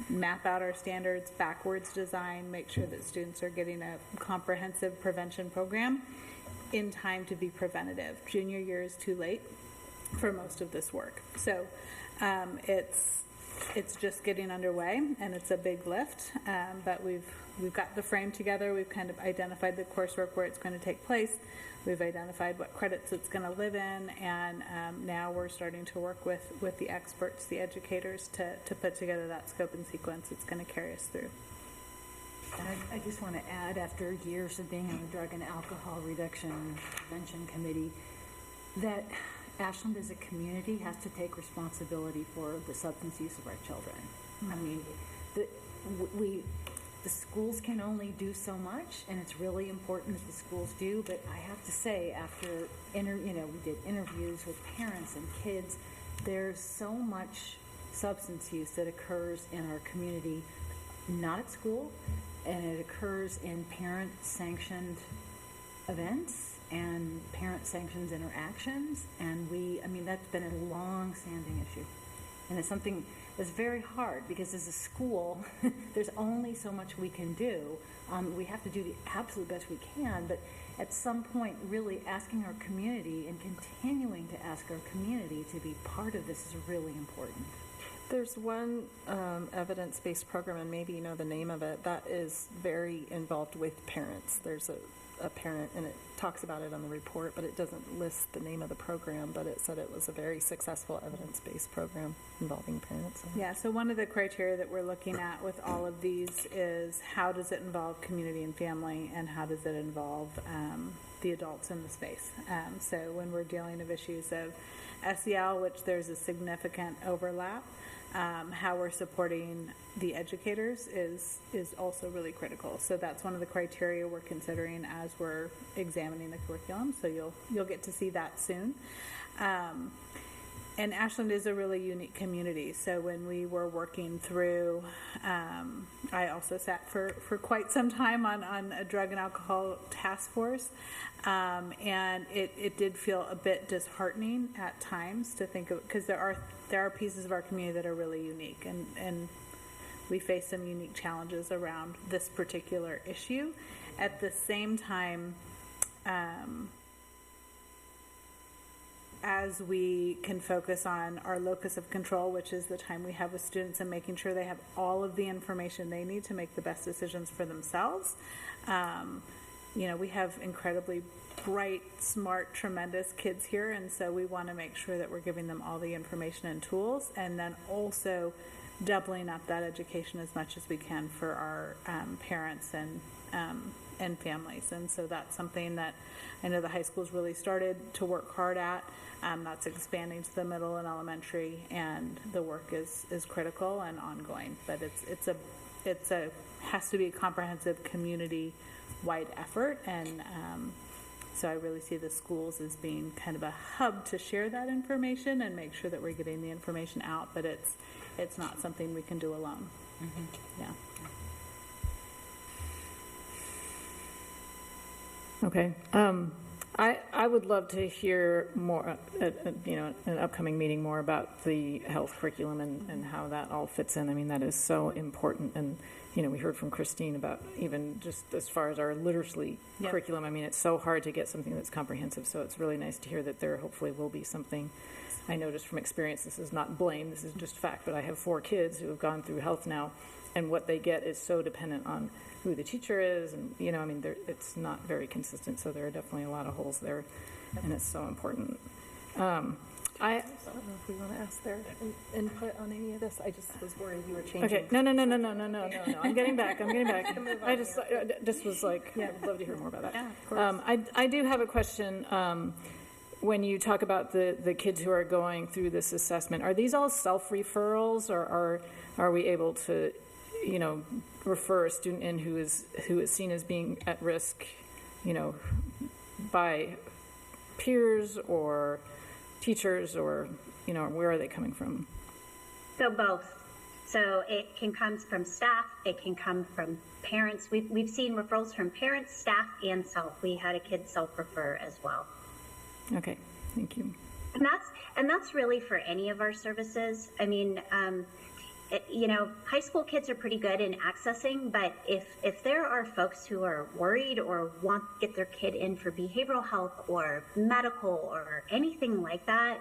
map out our standards, backwards design, make sure that students are getting a comprehensive prevention program in time to be preventative. Junior year is too late for most of this work. So it's just getting underway, and it's a big lift, but we've got the frame together. We've kind of identified the coursework where it's going to take place. We've identified what credits it's going to live in, and now we're starting to work with the experts, the educators, to put together that scope and sequence that's going to carry us through. And I just want to add, after years of being on the Drug and Alcohol Reduction Prevention Committee, that Ashland as a community has to take responsibility for the substance use of our children. I mean, the schools can only do so much, and it's really important that the schools do, but I have to say, after we did interviews with parents and kids, there's so much substance use that occurs in our community, not at school, and it occurs in parent-sanctioned events and parent-sanctioned interactions, and that's been a long-standing issue. And it's something that's very hard, because as a school, there's only so much we can do. We have to do the absolute best we can, but at some point, really asking our community and continuing to ask our community to be part of this is really important. There's one evidence-based program, and maybe you know the name of it, that is very involved with parents. There's a parent, and it talks about it on the report, but it doesn't list the name of the program, but it said it was a very successful evidence-based program involving parents. Yeah, so one of the criteria that we're looking at with all of these is how does it involve community and family, and how does it involve the adults in the space. So when we're dealing with issues of SEL, which there's a significant overlap, how we're supporting the educators is also really critical. So that's one of the criteria we're considering as we're examining the curriculum. So you'll get to see that soon. And Ashland is a really unique community. So when we were working through, I also sat for quite some time on a drug and alcohol task force, and it did feel a bit disheartening at times to think of, because there are pieces of our community that are really unique, and we face some unique challenges around this particular issue. At the same time, as we can focus on our locus of control, which is the time we have with students and making sure they have all of the information they need to make the best decisions for themselves. We have incredibly bright, smart, tremendous kids here, and so we want to make sure that we're giving them all the information and tools, and then also doubling up that education as much as we can for our parents and families. And so that's something that I know the high school's really started to work hard at. That's expanding to the middle and elementary, and the work is critical and ongoing. But has to be a comprehensive community-wide effort, and so I really see the schools as being kind of a hub to share that information and make sure that we're getting the information out, but it's not something we can do alone. Yeah. Okay. I would love to hear more, an upcoming meeting more about the health curriculum and how that all fits in. I mean, that is so important. And, we heard from Christine about even just as far as our literacy curriculum. I mean, it's so hard to get something that's comprehensive. So it's really nice to hear that there hopefully will be something. I know just from experience, this is not blame, this is just fact, but I have 4 kids who have gone through health now, and what they get is so dependent on who the teacher is, and it's not very consistent, so there are definitely a lot of holes there, and it's so important. I don't know if we want to ask their input on any of this. I just was worried you were changing. Okay, no. I'm getting back. I just was like, I'd love to hear more about that. Yeah, of course. I do have a question. When you talk about the kids who are going through this assessment, are these all self-referrals, or are we able to, refer a student in who is seen as being at risk, by peers or teachers, or where are they coming from? So both. So it can come from staff, it can come from parents. We've seen referrals from parents, staff, and self. We had a kid self-refer as well. Okay, thank you. And that's really for any of our services. I mean, high school kids are pretty good in accessing, but if there are folks who are worried or want to get their kid in for behavioral health or medical or anything like that,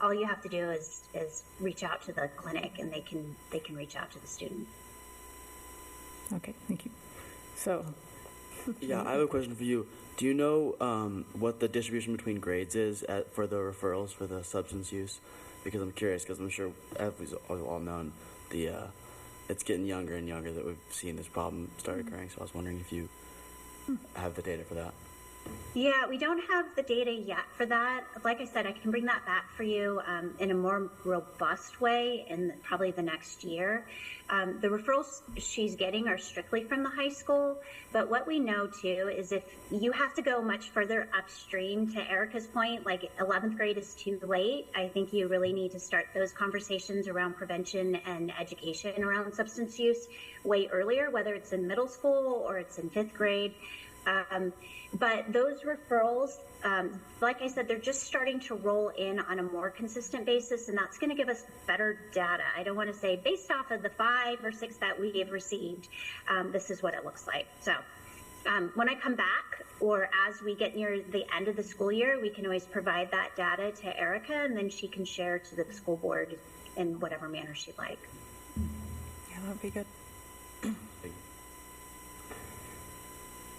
all you have to do is reach out to the clinic, and they can reach out to the student. Okay, thank you. So, Yeah, I have a question for you. Do you know what the distribution between grades is for the referrals for the substance use? Because I'm curious, because I'm sure, as we've all known, it's getting younger and younger that we've seen this problem start occurring. So I was wondering if you have the data for that. Yeah, we don't have the data yet for that. Like I said, I can bring that back for you in a more robust way in probably the next year. The referrals she's getting are strictly from the high school, but what we know too is if you have to go much further upstream, to Erica's point, like 11th grade is too late. I think you really need to start those conversations around prevention and education around substance use way earlier, whether it's in middle school or it's in 5th grade. But those referrals, like I said, they're just starting to roll in on a more consistent basis, and that's going to give us better data. I don't want to say based off of the 5 or 6 that we have received, this is what it looks like. So when I come back, or as we get near the end of the school year, we can always provide that data to Erica, and then she can share to the school board in whatever manner she'd like. Yeah, that would be good.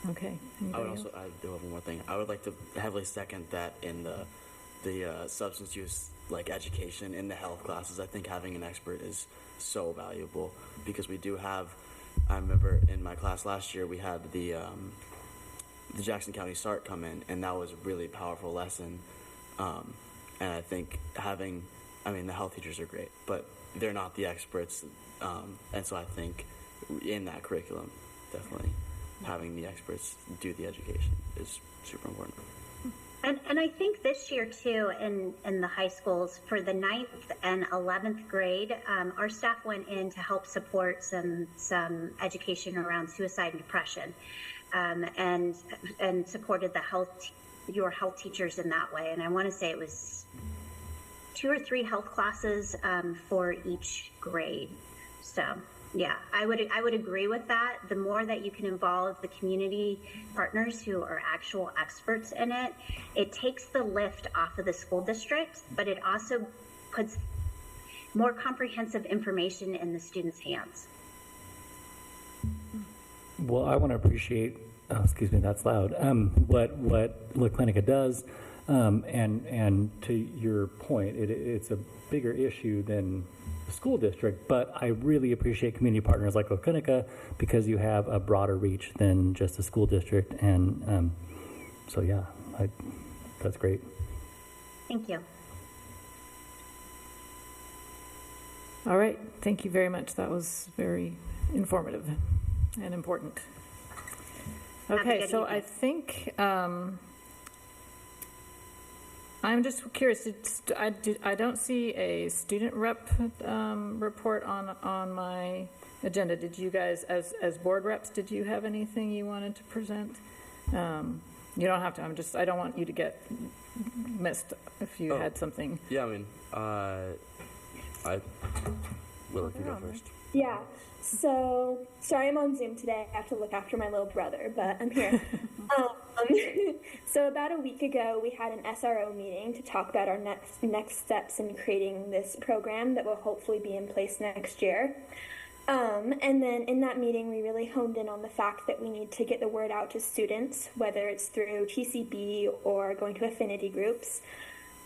okay. I Anybody else? do have one more thing. I would like to heavily second that in the substance use education in the health classes. I think having an expert is so valuable, because we do have. I remember in my class last year we had the Jackson County SART come in, and that was a really powerful lesson. And I think the health teachers are great, but they're not the experts. And so I think in that curriculum, definitely having the experts do the education is super important. And I think this year too, in the high schools, for the 9th and 11th grade, our staff went in to help support some education around suicide and depression, and supported your health teachers in that way. And I want to say it was 2 or 3 health classes for each grade. So yeah, I would agree with that. The more that you can involve the community partners who are actual experts in it, it takes the lift off of the school district, but it also puts more comprehensive information in the students' hands. Well, I want to appreciate, excuse me, that's loud, what La Clinica does, and to your point, it's a bigger issue than the school district, but I really appreciate community partners like La Clinica, because you have a broader reach than just the school district, and so yeah, that's great. Thank you. All right, thank you very much. That was very informative and important. Okay, so I think, I'm just curious, I don't see a student rep report on my agenda. Did you guys, as board reps, did you have anything you wanted to present? You don't have to, I don't want you to get missed if you had something. Yeah, I mean, Willa can go first. Yeah, so sorry I'm on Zoom today. I have to look after my little brother, but I'm here. So about a week ago, we had an SRO meeting to talk about our next steps in creating this program that will hopefully be in place next year. And then in that meeting, we really honed in on the fact that we need to get the word out to students, whether it's through TCB or going to affinity groups,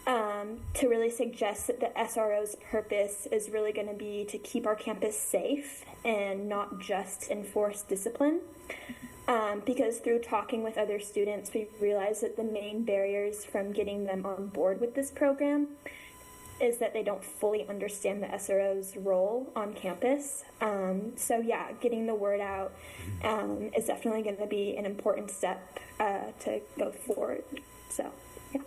to really suggest that the SRO's purpose is really going to be to keep our campus safe and not just enforce discipline. Because through talking with other students, we realized that the main barriers from getting them on board with this program is that they don't fully understand the SRO's role on campus. So yeah, getting the word out is definitely going to be an important step to go forward. So yeah.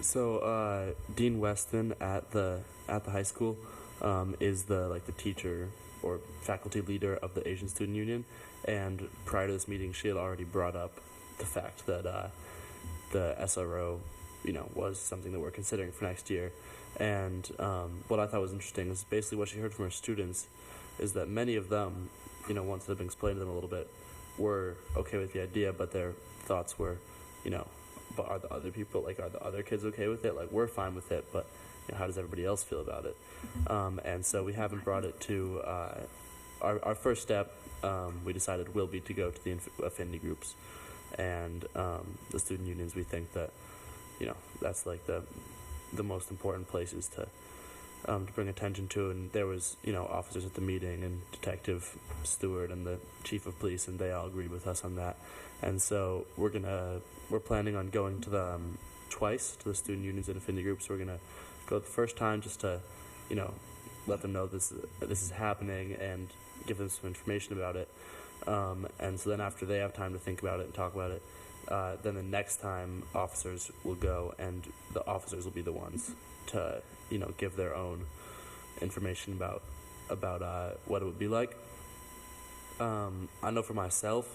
So Dean Weston at the high school is the teacher or faculty leader of the Asian Student Union, and prior to this meeting, she had already brought up the fact that the SRO, was something that we're considering for next year. And what I thought was interesting is basically what she heard from her students is that many of them, once it had been explained to them a little bit, were okay with the idea, but their thoughts were, but are the other people, are the other kids okay with it? We're fine with it, but how does everybody else feel about it? And so we haven't brought it to our first step. We decided will be to go to the affinity groups and the student unions. We think that that's the most important places to bring attention to. And there was officers at the meeting and Detective Stewart and the chief of police, and they all agreed with us on that. And so we're planning on going to them twice, to the student unions and affinity groups. We're gonna go the first time just to let them know this is happening and give them some information about it. And so then after they have time to think about it and talk about it, then the next time officers will go, and the officers will be the ones to give their own information about what it would be like. I know for myself,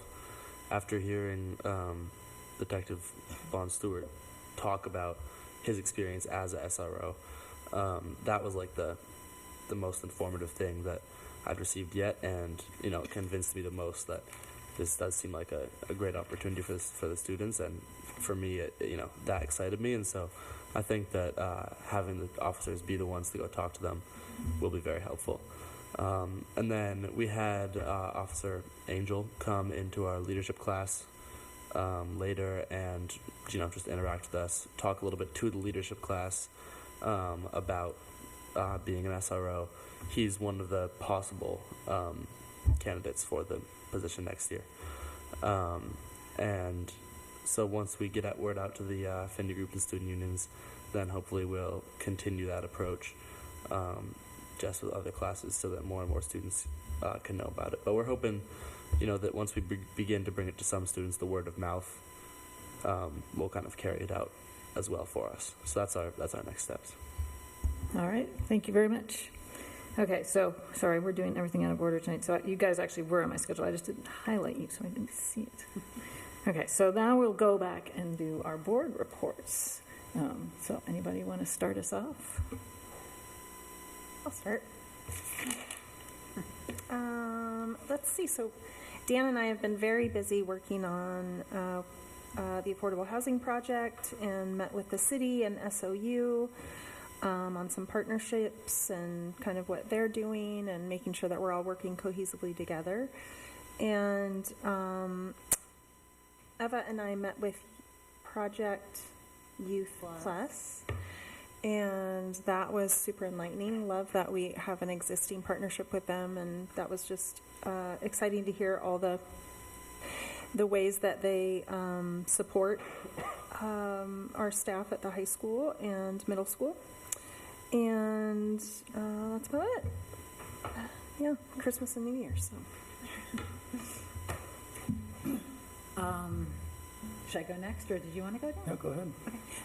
after hearing Detective Von Stewart talk about his experience as a SRO, that was the most informative thing that I'd received yet, and it convinced me the most that this does seem like a great opportunity for the students, and for me, that excited me. And so I think that having the officers be the ones to go talk to them will be very helpful. And then we had Officer Angel come into our leadership class later and just interact with us, talk a little bit to the leadership class about being an SRO. He's one of the possible candidates for the position next year. And so once we get word out to the affinity group and student unions, then hopefully we'll continue that approach just with other classes so that more and more students can know about it. But we're hoping, that once we begin to bring it to some students, the word of mouth will kind of carry it out as well for us. So that's our next steps. All right, thank you very much. Okay, so, sorry, we're doing everything out of order tonight. So you guys actually were on my schedule. I just didn't highlight you, so I didn't see it. Okay, so now we'll go back and do our board reports. So anybody want to start us off? I'll start. Let's see. So Dan and I have been very busy working on the Affordable Housing Project and met with the city and SOU on some partnerships and kind of what they're doing and making sure that we're all working cohesively together. And Eva and I met with Project Youth Plus, and that was super enlightening. Love that we have an existing partnership with them, and that was just exciting to hear all the ways that they support our staff at the high school and middle school. And that's about it. Yeah, Christmas and New Year, so. Should I go next, or did you want to go next? No, go ahead.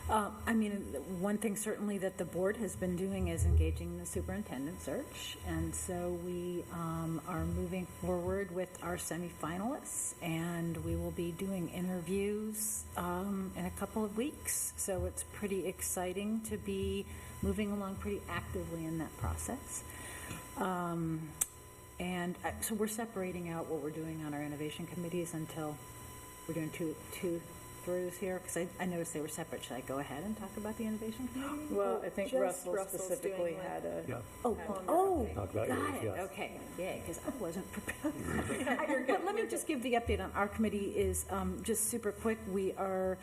I mean, one thing certainly that the board has been doing is engaging the superintendent search. And so we are moving forward with our semifinalists, and we will be doing interviews in a couple of weeks. So it's pretty exciting to be moving along pretty actively in that process. So we're separating out what we're doing on our innovation committees until we're doing two throughs here, because I noticed they were separate. Should I go ahead and talk about the innovation committee? Well, I think Just Russell Russell's specifically doing had a. Yeah. Talk about Got yours, it. yes. Okay, yay, because I wasn't prepared. But let me just give the update on our committee is just super quick. We are,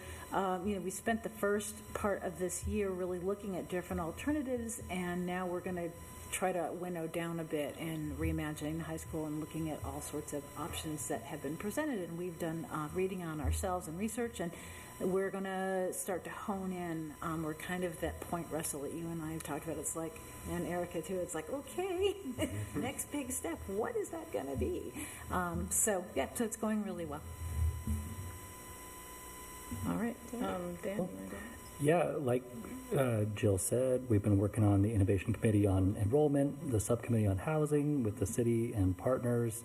we spent the first part of this year really looking at different alternatives, and now we're going to try to winnow down a bit and reimagining high school and looking at all sorts of options that have been presented. And we've done reading on ourselves and research, and we're going to start to hone in. We're kind of that point, Russell, that you and I have talked about. It's like, and Erica too, it's like, okay, next big step. What is that going to be? So it's going really well. All right. Dan, Cool. Yeah, like Jill said, we've been working on the Innovation Committee on Enrollment, the Subcommittee on Housing with the city and partners.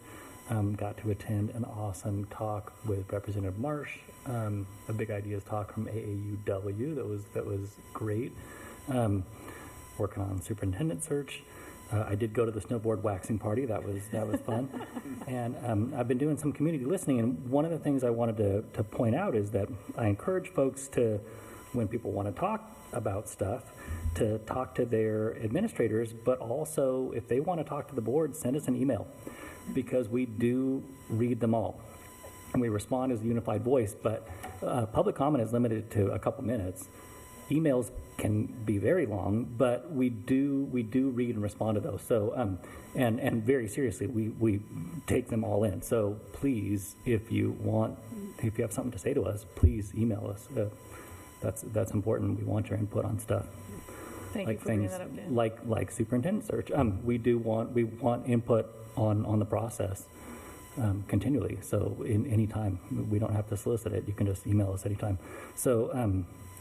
Got to attend an awesome talk with Representative Marsh, a Big Ideas talk from AAUW that was great. Working on superintendent search. I did go to the snowboard waxing party. That was fun. And I've been doing some community listening, and one of the things I wanted to point out is that I encourage folks to, when people want to talk about stuff, to talk to their administrators, but also if they want to talk to the board, send us an email, because we do read them all. And we respond as a unified voice, but public comment is limited to a couple minutes. Emails can be very long, but we do read and respond to those. So, and very seriously, we take them all in. So please, if you have something to say to us, please email us. That's important. We want your input on stuff. Thank like you for bringing things that up, Dan. like superintendent search. We want input on the process continually. So in any time, we don't have to solicit it. You can just email us anytime. So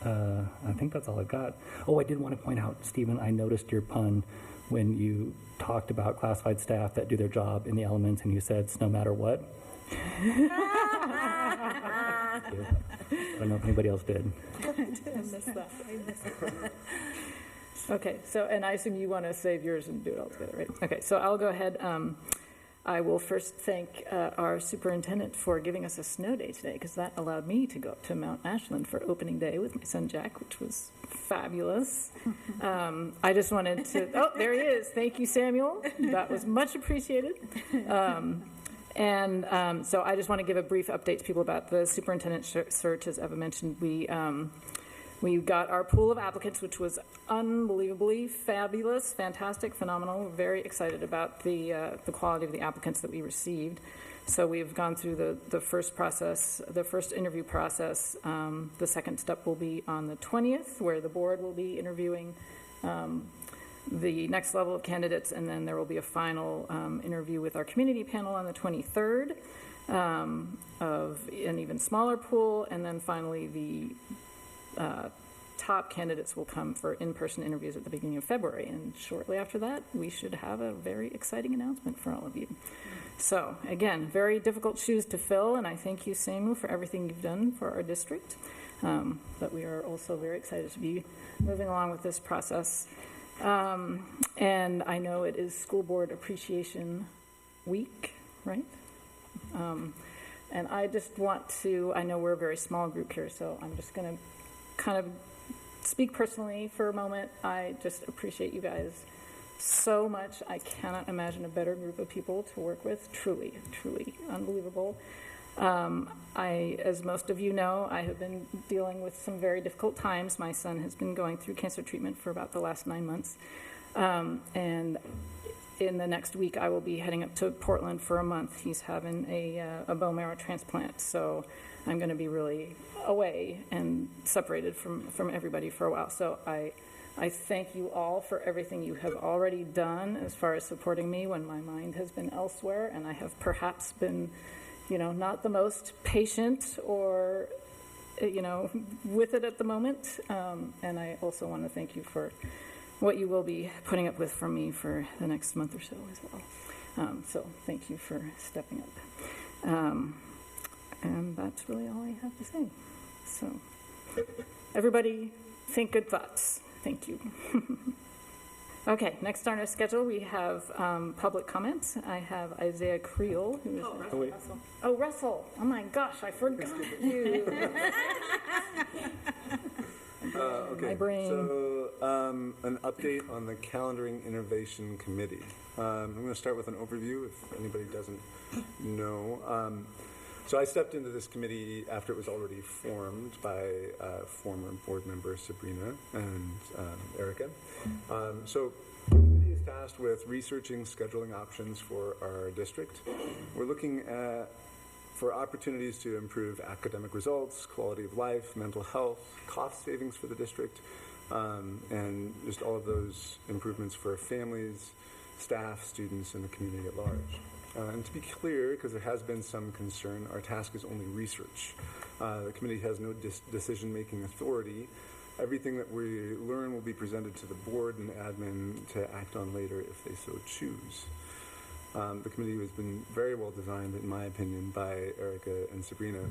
I think that's all I've got. Oh, I did want to point out, Stephen, I noticed your pun when you talked about classified staff that do their job in the elements, and you said no matter what. I don't know if anybody else did. I missed that. Okay, so, and I assume you want to save yours and do it all together, right? Okay, so I'll go ahead. I will first thank our superintendent for giving us a snow day today, because that allowed me to go up to Mount Ashland for opening day with my son Jack, which was fabulous. I just wanted to, oh, there he is. Thank you, Samuel. That was much appreciated. So I just want to give a brief update to people about the superintendent search. As Eva mentioned, we got our pool of applicants, which was unbelievably fabulous, fantastic, phenomenal. We're very excited about the quality of the applicants that we received. So we've gone through the first process, the first interview process. The second step will be on the 20th, where the board will be interviewing the next level of candidates, and then there will be a final interview with our community panel on the 23rd of an even smaller pool, and then finally the top candidates will come for in-person interviews at the beginning of February, and shortly after that we should have a very exciting announcement for all of you. So again, very difficult shoes to fill, and I thank you, Samuel, for everything you've done for our district, but we are also very excited to be moving along with this process. And I know it is School Board Appreciation Week, right? And I just want to, I know we're a very small group here, so I'm just going to kind of speak personally for a moment. I just appreciate you guys so much. I cannot imagine a better group of people to work with. Truly, truly unbelievable. As most of you know, I have been dealing with some very difficult times. My son has been going through cancer treatment for about the last 9 months. And in the next week, I will be heading up to Portland for a month. He's having a bone marrow transplant, so I'm going to be really away and separated from everybody for a while. So I thank you all for everything you have already done as far as supporting me when my mind has been elsewhere, and I have perhaps been, not the most patient or, with it at the moment. And I also want to thank you for what you will be putting up with from me for the next month or so as well. So thank you for stepping up. And that's really all I have to say. So everybody, think good thoughts. Thank you. Okay, next on our schedule, we have public comments. I have Isaiah Creel, who is... Russell. Oh, Russell. Oh, my gosh, I forgot you. Okay, My brain. so an update on the Calendaring Innovation Committee. I'm going to start with an overview if anybody doesn't know. So I stepped into this committee after it was already formed by former board member Sabrina and Erica. So the committee is tasked with researching scheduling options for our district. We're looking for opportunities to improve academic results, quality of life, mental health, cost savings for the district, and just all of those improvements for families, staff, students, and the community at large. And to be clear, because there has been some concern, our task is only research. The committee has no decision-making authority. Everything that we learn will be presented to the board and admin to act on later if they so choose. The committee has been very well designed, in my opinion, by Erica and Sabrina.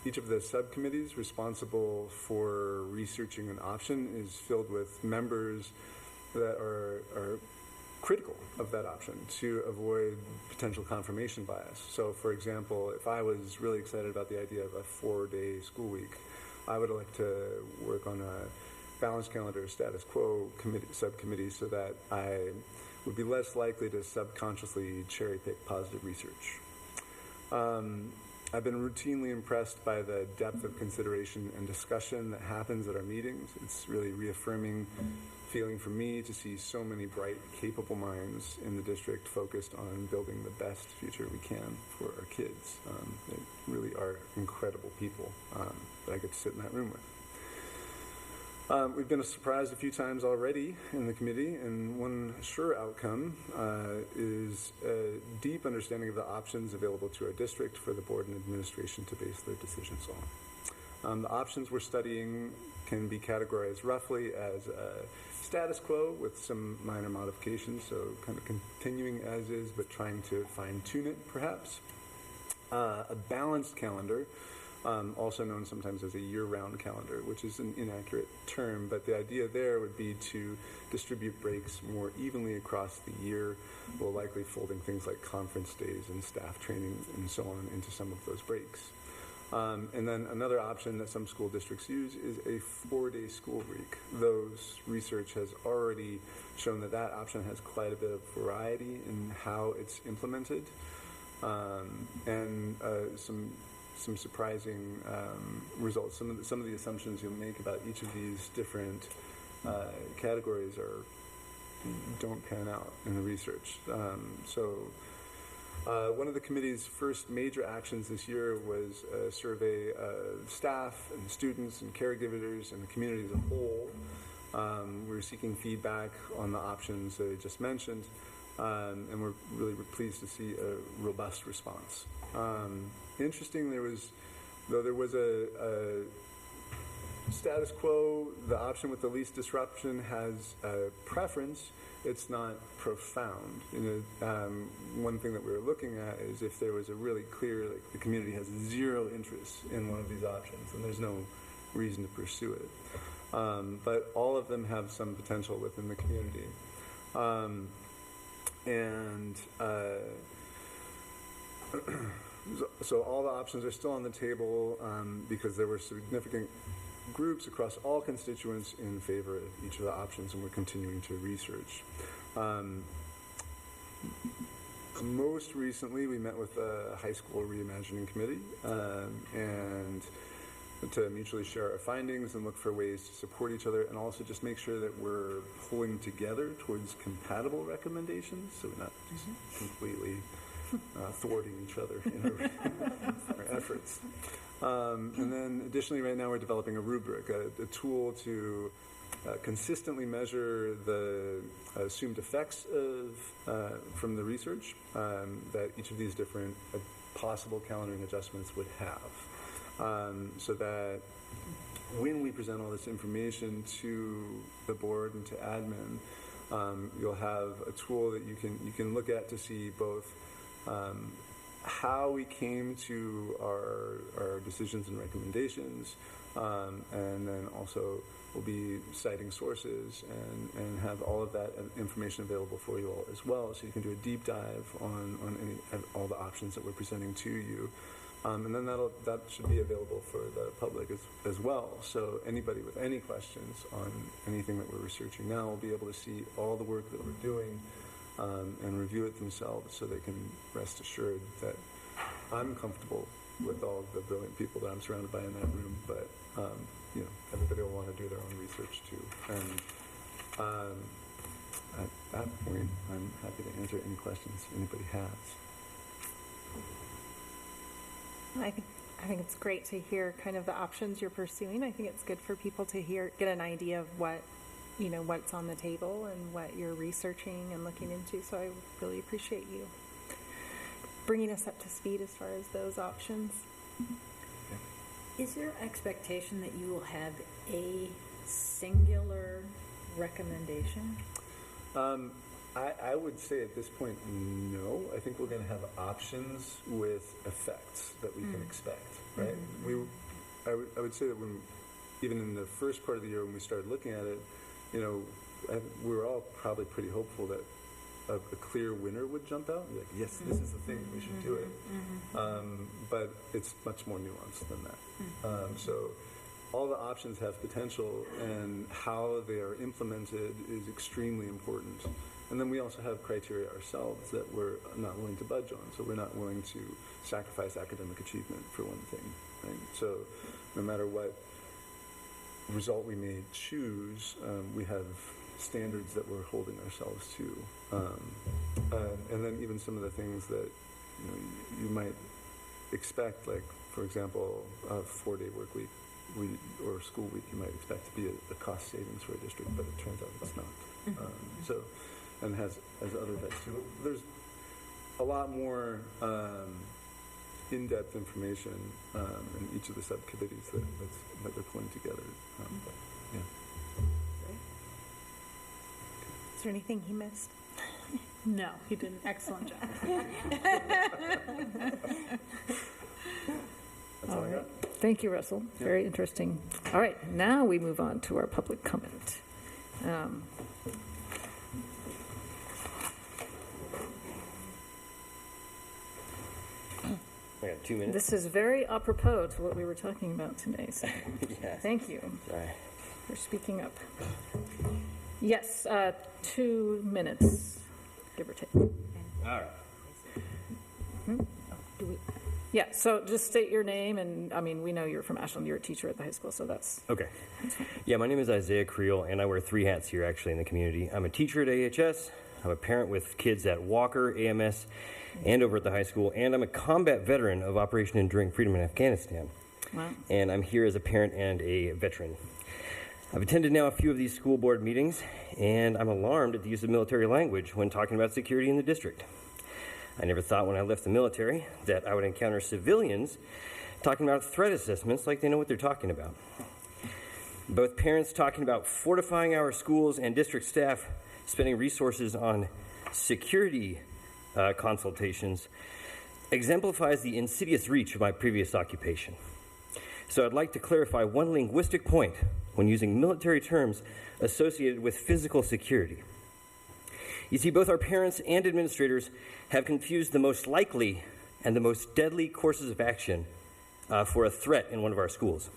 Each of the subcommittees responsible for researching an option is filled with members that are critical of that option to avoid potential confirmation bias. So, for example, if I was really excited about the idea of a 4-day school week, I would like to work on a balanced calendar status quo subcommittee so that I would be less likely to subconsciously cherry pick positive research. I've been routinely impressed by the depth of consideration and discussion that happens at our meetings. It's really reaffirming feeling for me to see so many bright, capable minds in the district focused on building the best future we can for our kids. They really are incredible people that I get to sit in that room with. We've been surprised a few times already in the committee, and one sure outcome is a deep understanding of the options available to our district for the board and administration to base their decisions on. The options we're studying can be categorized roughly as a status quo with some minor modifications, so kind of continuing as is, but trying to fine-tune it, perhaps. A balanced calendar, also known sometimes as a year-round calendar, which is an inaccurate term, but the idea there would be to distribute breaks more evenly across the year, while likely folding things like conference days and staff training and so on into some of those breaks. And then another option that some school districts use is a 4-day school week. Those research has already shown that that option has quite a bit of variety in how it's implemented, and some surprising results. Some of the assumptions you'll make about each of these different categories don't pan out in the research. One of the committee's first major actions this year was a survey of staff and students and caregivers and the community as a whole. We're seeking feedback on the options that I just mentioned, and we're really pleased to see a robust response. Interesting, there was a status quo, the option with the least disruption has a preference. It's not profound. One thing that we were looking at is if there was a really clear, like the community has zero interest in one of these options, and there's no reason to pursue it. But all of them have some potential within the community. So all the options are still on the table because there were significant groups across all constituents in favor of each of the options, and we're continuing to research. Most recently, we met with the high school reimagining committee, and to mutually share our findings and look for ways to support each other, and also just make sure that we're pulling together towards compatible recommendations, so we're not just completely thwarting each other in our efforts. And then additionally, right now we're developing a rubric, a tool to consistently measure the assumed effects from the research that each of these different possible calendaring adjustments would have, so that when we present all this information to the board and to admin, you'll have a tool that you can look at to see both how we came to our decisions and recommendations, and then also we'll be citing sources and have all of that information available for you all as well, so you can do a deep dive on all the options that we're presenting to you. And then that should be available for the public as well. So anybody with any questions on anything that we're researching now will be able to see all the work that we're doing and review it themselves, so they can rest assured that I'm comfortable with all of the brilliant people that I'm surrounded by in that room, but everybody will want to do their own research too. And at that point, I'm happy to answer any questions anybody has. I think it's great to hear kind of the options you're pursuing. I think it's good for people to get an idea of what's on the table and what you're researching and looking into. So I really appreciate you bringing us up to speed as far as those options. Is there expectation that you will have a singular recommendation? I would say at this point, no. I think we're going to have options with effects that we can expect, right? I would say that even in the first part of the year when we started looking at it, we were all probably pretty hopeful that a clear winner would jump out. Like, yes, this is the thing, we should do it. But it's much more nuanced than that. So all the options have potential, and how they are implemented is extremely important. And then we also have criteria ourselves that we're not willing to budge on. So we're not willing to sacrifice academic achievement for one thing, right? So no matter what result we may choose, we have standards that we're holding ourselves to. And then even some of the things that you might expect, like, for example, a 4-day work week or school week, you might expect to be a cost savings for a district, but it turns out it's not. And has other effects too. There's a lot more in-depth information in each of the subcommittees that they're pulling together. Yeah. Is there anything he missed? No, he did an excellent job. That's all I got. Thank you, Russell. Very interesting. All right, now we move on to our public comment. I got 2 minutes. This is very apropos to what we were talking about today, so Yeah. thank you Sorry. for speaking up. Yes, 2 minutes, give or take. All right. Yeah, so just state your name, and we know you're from Ashland, you're a teacher at the high school, so that's Okay. Yeah, my name is Isaiah Creel, and I wear 3 hats here actually in the community. I'm a teacher at AHS, I'm a parent with kids at Walker, AMS, and over at the high school, and I'm a combat veteran of Operation Enduring Freedom in Afghanistan. Wow. And I'm here as a parent and a veteran. I've attended now a few of these school board meetings, and I'm alarmed at the use of military language when talking about security in the district. I never thought when I left the military that I would encounter civilians talking about threat assessments like they know what they're talking about. Both parents talking about fortifying our schools and district staff spending resources on security consultations exemplifies the insidious reach of my previous occupation. So I'd like to clarify one linguistic point when using military terms associated with physical security. You see, both our parents and administrators have confused the most likely and the most deadly courses of action for a threat in one of our schools.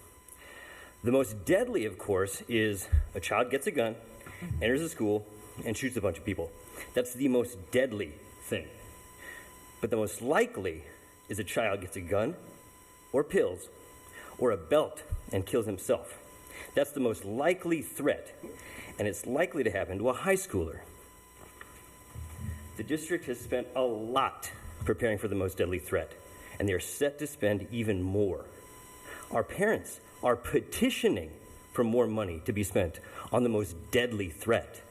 The most deadly, of course, is a child gets a gun, enters a school, and shoots a bunch of people. That's the most deadly thing. But the most likely is a child gets a gun or pills or a belt and kills himself. That's the most likely threat, and it's likely to happen to a high schooler. The district has spent a lot preparing for the most deadly threat, and they are set to spend even more. Our parents are petitioning for more money to be spent on the most deadly threat.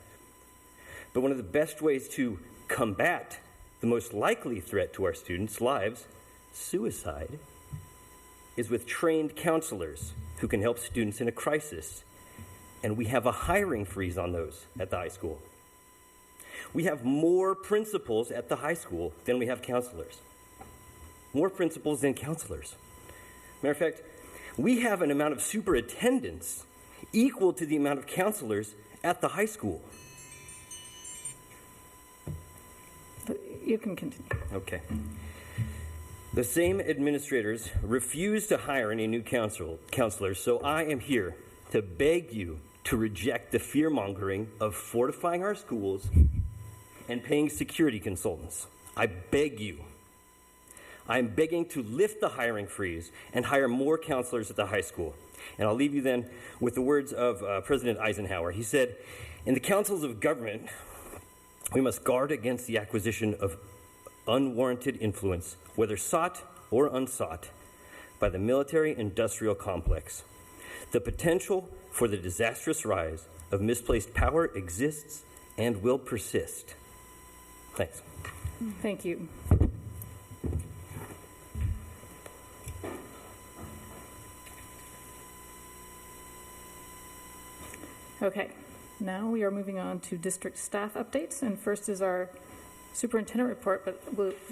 But one of the best ways to combat the most likely threat to our students' lives, suicide, is with trained counselors who can help students in a crisis. And we have a hiring freeze on those at the high school. We have more principals at the high school than we have counselors. More principals than counselors. Matter of fact, we have an amount of superintendents equal to the amount of counselors at the high school. You can continue. Okay. The same administrators refuse to hire any new counselors, so I am here to beg you to reject the fear-mongering of fortifying our schools and paying security consultants. I beg you. I am begging to lift the hiring freeze and hire more counselors at the high school. And I'll leave you then with the words of President Eisenhower. He said, "In the councils of government, we must guard against the acquisition of unwarranted influence, whether sought or unsought, by the military-industrial complex. The potential for the disastrous rise of misplaced power exists and will persist." Thanks. Thank you. Okay, now we are moving on to district staff updates, and first is our superintendent report, but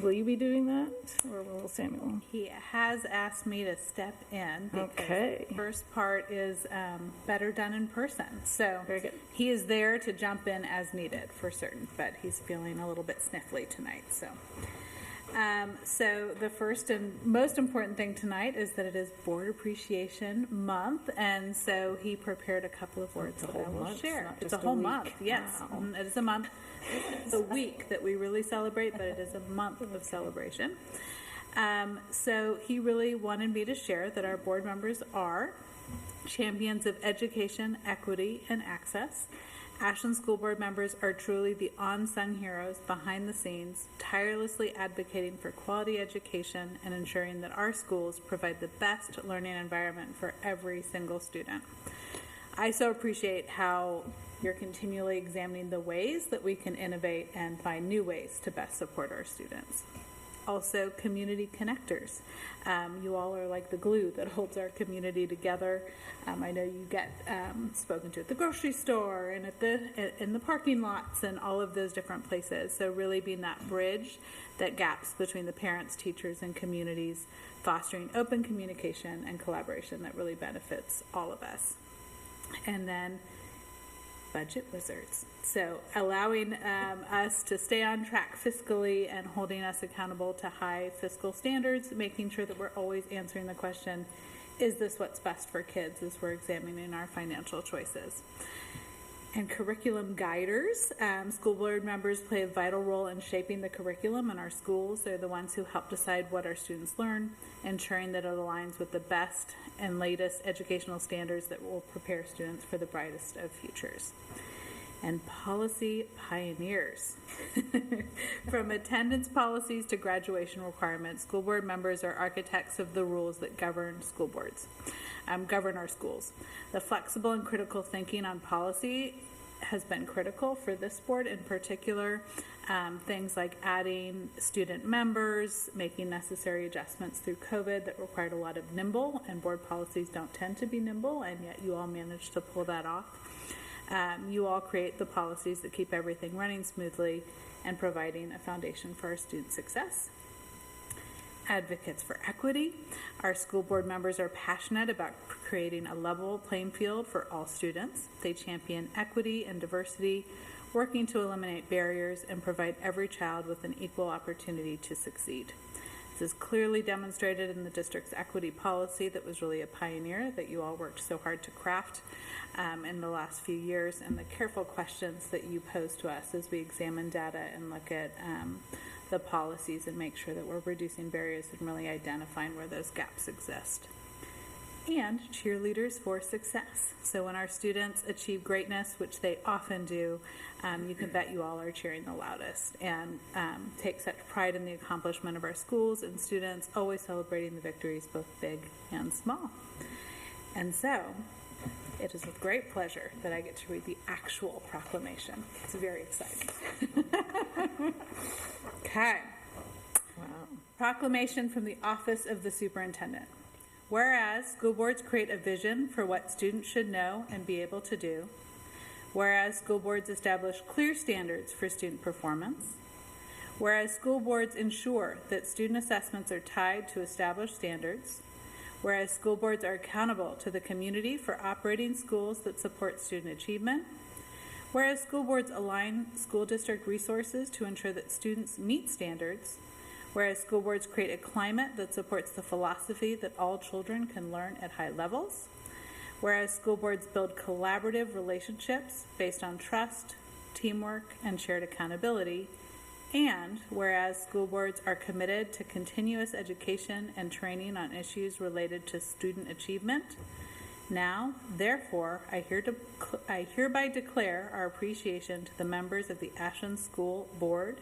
will you be doing that, or will Samuel? He has asked me to step in because Okay. the first part is better done in person. So Very good. he is there to jump in as needed for certain, but he's feeling a little bit sniffly tonight. So the first and most important thing tonight is that it is Board Appreciation Month, and so he prepared a couple of words that I will share. It's a whole month, yes. Wow. It is a month. It's a week that we really celebrate, but it is a month of celebration. So he really wanted me to share that our board members are champions of education, equity, and access. Ashland School Board members are truly the unsung heroes behind the scenes, tirelessly advocating for quality education and ensuring that our schools provide the best learning environment for every single student. I so appreciate how you're continually examining the ways that we can innovate and find new ways to best support our students. Also, community connectors. You all are like the glue that holds our community together. I know you get spoken to at the grocery store and in the parking lots and all of those different places. So really being that bridge that gaps between the parents, teachers, and communities, fostering open communication and collaboration that really benefits all of us. And then budget wizards. So allowing us to stay on track fiscally and holding us accountable to high fiscal standards, making sure that we're always answering the question, is this what's best for kids as we're examining our financial choices? And curriculum guiders. School board members play a vital role in shaping the curriculum in our schools. They're the ones who help decide what our students learn, ensuring that it aligns with the best and latest educational standards that will prepare students for the brightest of futures. And policy pioneers. From attendance policies to graduation requirements, school board members are architects of the rules that govern school boards, govern our schools. The flexible and critical thinking on policy has been critical for this board in particular. Things like adding student members, making necessary adjustments through COVID that required a lot of nimble, and board policies don't tend to be nimble, and yet you all managed to pull that off. You all create the policies that keep everything running smoothly and providing a foundation for our student success. Advocates for equity. Our school board members are passionate about creating a level playing field for all students. They champion equity and diversity, working to eliminate barriers and provide every child with an equal opportunity to succeed. This is clearly demonstrated in the district's equity policy that was really a pioneer that you all worked so hard to craft in the last few years, and the careful questions that you pose to us as we examine data and look at the policies and make sure that we're reducing barriers and really identifying where those gaps exist. and cheerleaders for success. So when our students achieve greatness, which they often do, you can bet you all are cheering the loudest, and take such pride in the accomplishment of our schools and students, always celebrating the victories, both big and small. And so, it is with great pleasure that I get to read the actual proclamation. It's very exciting. Okay. Wow. Proclamation from the Office of the Superintendent. Whereas school boards create a vision for what students should know and be able to do. Whereas school boards establish clear standards for student performance. Whereas school boards ensure that student assessments are tied to established standards. Whereas school boards are accountable to the community for operating schools that support student achievement. Whereas school boards align school district resources to ensure that students meet standards. Whereas school boards create a climate that supports the philosophy that all children can learn at high levels. Whereas school boards build collaborative relationships based on trust, teamwork, and shared accountability. And whereas school boards are committed to continuous education and training on issues related to student achievement. Now, therefore, I hereby declare our appreciation to the members of the Ashland School Board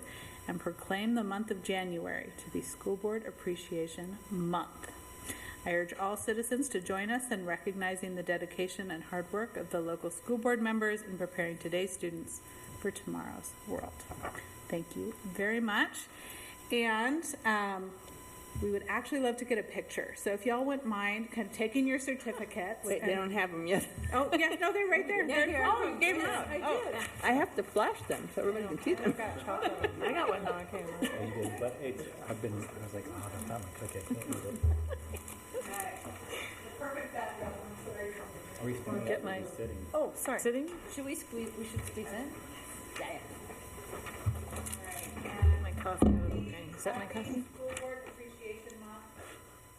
and proclaim the month of January to be School Board Appreciation Month. I urge all citizens to join us in recognizing the dedication and hard work of the local school board members in preparing today's students for tomorrow's world. Thank you very much. And we would actually love to get a picture. So if y'all wouldn't mind kind of taking your certificates. Wait, they don't have them yet. Oh, yeah, no, they're right there. Yeah, here. Oh, you gave them out. I did. I have to flash them so everybody can see them. I got one now. I can't remember. Yeah, you did, but I was like, oh, that's not my cookie. I can't eat it. Are we standing Get up or my- just sitting? Oh, sorry. Sitting? Should we squeeze, we should squeeze in? Yeah. My coffee. Okay. Is that my coffee? School Board Appreciation Month.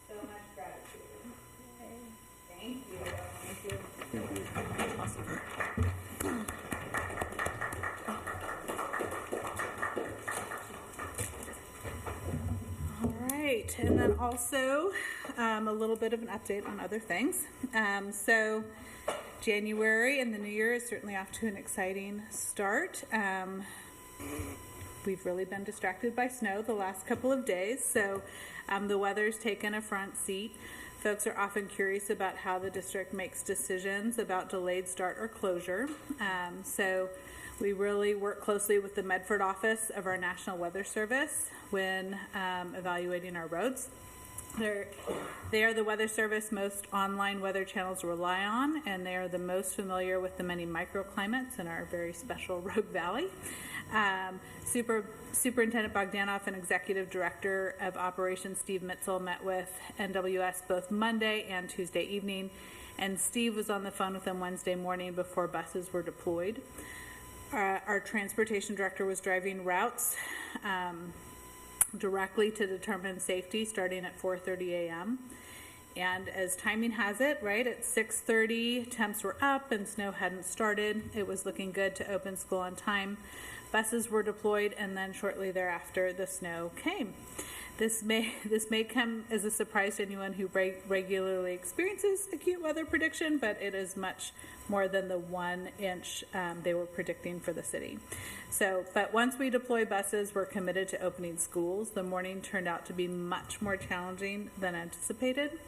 So much gratitude. Thank you. Thank you. Awesome. All right, and then also a little bit of an update on other things. So January and the new year is certainly off to an exciting start. We've really been distracted by snow the last couple of days, so the weather's taken a front seat. Folks are often curious about how the district makes decisions about delayed start or closure. So we really work closely with the Medford office of our National Weather Service when evaluating our roads. They are the Weather Service most online weather channels rely on, and they are the most familiar with the many microclimates in our very special Rogue Valley. Superintendent Bogdanoff and Executive Director of Operations Steve Mitzel met with NWS both Monday and Tuesday evening, and Steve was on the phone with them Wednesday morning before buses were deployed. Our transportation director was driving routes directly to determine safety starting at 4:30 a.m. And as timing has it, right, at 6:30, temps were up and snow hadn't started. It was looking good to open school on time. Buses were deployed, and then shortly thereafter, the snow came. This may come as a surprise to anyone who regularly experiences acute weather prediction, but it is much more than the 1 inch they were predicting for the city. But once we deploy buses, we're committed to opening schools. The morning turned out to be much more challenging than anticipated.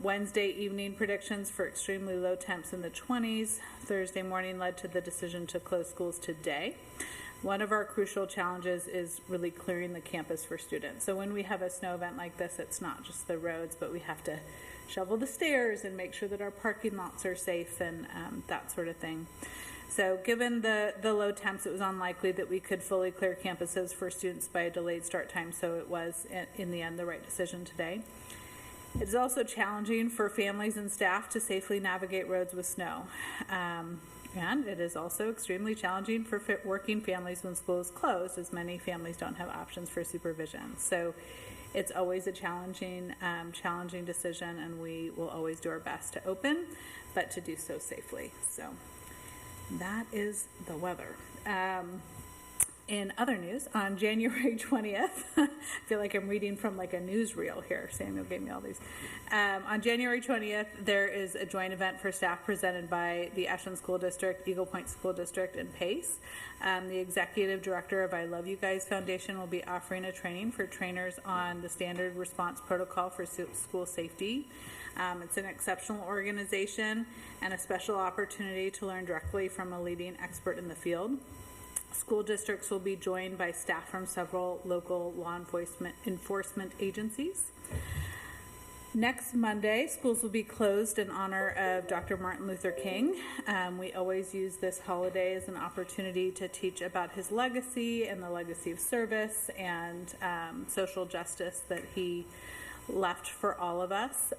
Wednesday evening predictions for extremely low temps in the 20s. Thursday morning led to the decision to close schools today. One of our crucial challenges is really clearing the campus for students. So when we have a snow event like this, it's not just the roads, but we have to shovel the stairs and make sure that our parking lots are safe and that sort of thing. So given the low temps, it was unlikely that we could fully clear campuses for students by a delayed start time, so it was, in the end, the right decision today. It's also challenging for families and staff to safely navigate roads with snow. And it is also extremely challenging for working families when school is closed, as many families don't have options for supervision. So it's always a challenging decision, and we will always do our best to open, but to do so safely. So that is the weather. In other news, on January 20th, I feel like I'm reading from like a newsreel here. Samuel gave me all these. On January 20th, there is a joint event for staff presented by the Ashland School District, Eagle Point School District, and PACE. The executive director of I Love You Guys Foundation will be offering a training for trainers on the standard response protocol for school safety. It's an exceptional organization and a special opportunity to learn directly from a leading expert in the field. School districts will be joined by staff from several local law enforcement agencies. Next Monday, schools will be closed in honor of Dr. Martin Luther King. We always use this holiday as an opportunity to teach about his legacy and the legacy of service and social justice that he left for all of us.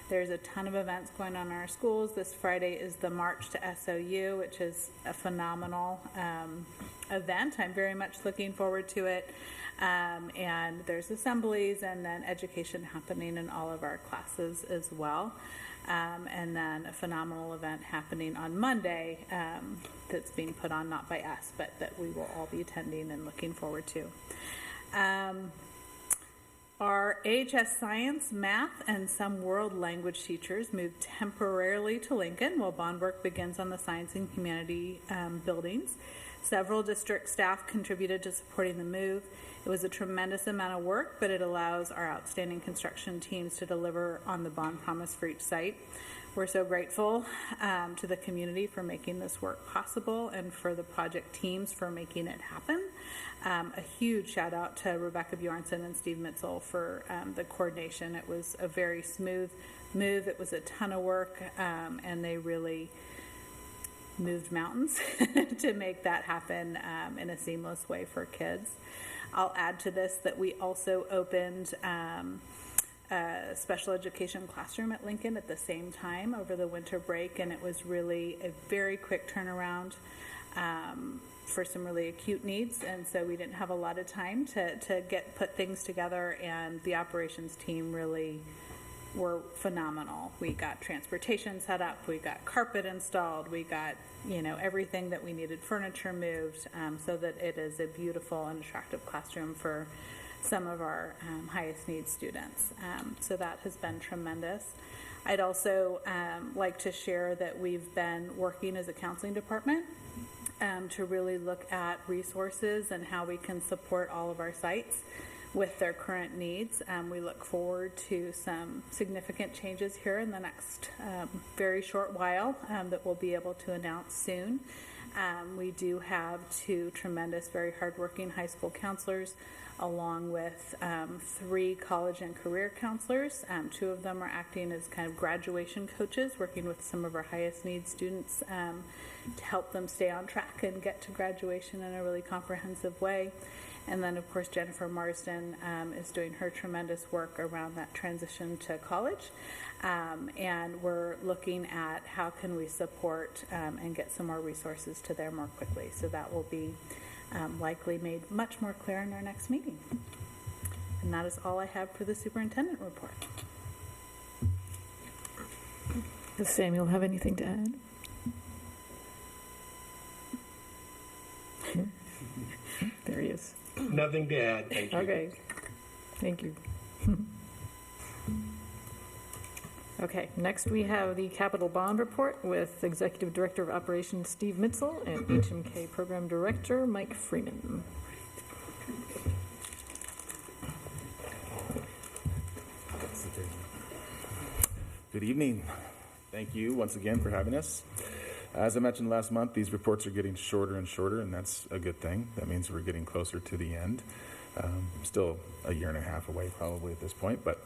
There's a ton of events going on in our schools. This Friday is the March to SOU, which is a phenomenal event. I'm very much looking forward to it. And there's assemblies and then education happening in all of our classes as well. And then a phenomenal event happening on Monday that's being put on not by us, but that we will all be attending and looking forward to. Our AHS science, math, and some world language teachers moved temporarily to Lincoln while bond work begins on the science and humanity buildings. Several district staff contributed to supporting the move. It was a tremendous amount of work, but it allows our outstanding construction teams to deliver on the bond promise for each site. We're so grateful to the community for making this work possible and for the project teams for making it happen. A huge shout out to Rebecca Bjornson and Steve Mitzel for the coordination. It was a very smooth move. It was a ton of work, and they really moved mountains to make that happen in a seamless way for kids. I'll add to this that we also opened a special education classroom at Lincoln at the same time over the winter break, and it was really a very quick turnaround for some really acute needs, and so we didn't have a lot of time to put things together, and the operations team really were phenomenal. We got transportation set up, we got carpet installed, we got everything that we needed, furniture moved, so that it is a beautiful and attractive classroom for some of our highest needs students. So that has been tremendous. I'd also like to share that we've been working as a counseling department to really look at resources and how we can support all of our sites with their current needs. We look forward to some significant changes here in the next very short while that we'll be able to announce soon. We do have 2 tremendous, very hardworking high school counselors, along with 3 college and career counselors. 2 of them are acting as kind of graduation coaches, working with some of our highest needs students to help them stay on track and get to graduation in a really comprehensive way. And then, of course, Jennifer Marsden is doing her tremendous work around that transition to college. And we're looking at how can we support and get some more resources to there more quickly. So that will be likely made much more clear in our next meeting. And that is all I have for the superintendent report. Does Samuel have anything to add? There he is. Nothing to add, thank you. Okay, thank you. Okay, next we have the capital bond report with Executive Director of Operations Steve Mitzel and HMK Program Director Mike Freeman. Good evening. Thank you once again for having us. As I mentioned last month, these reports are getting shorter and shorter, and that's a good thing. That means we're getting closer to the end. Still a year and a half away probably at this point, but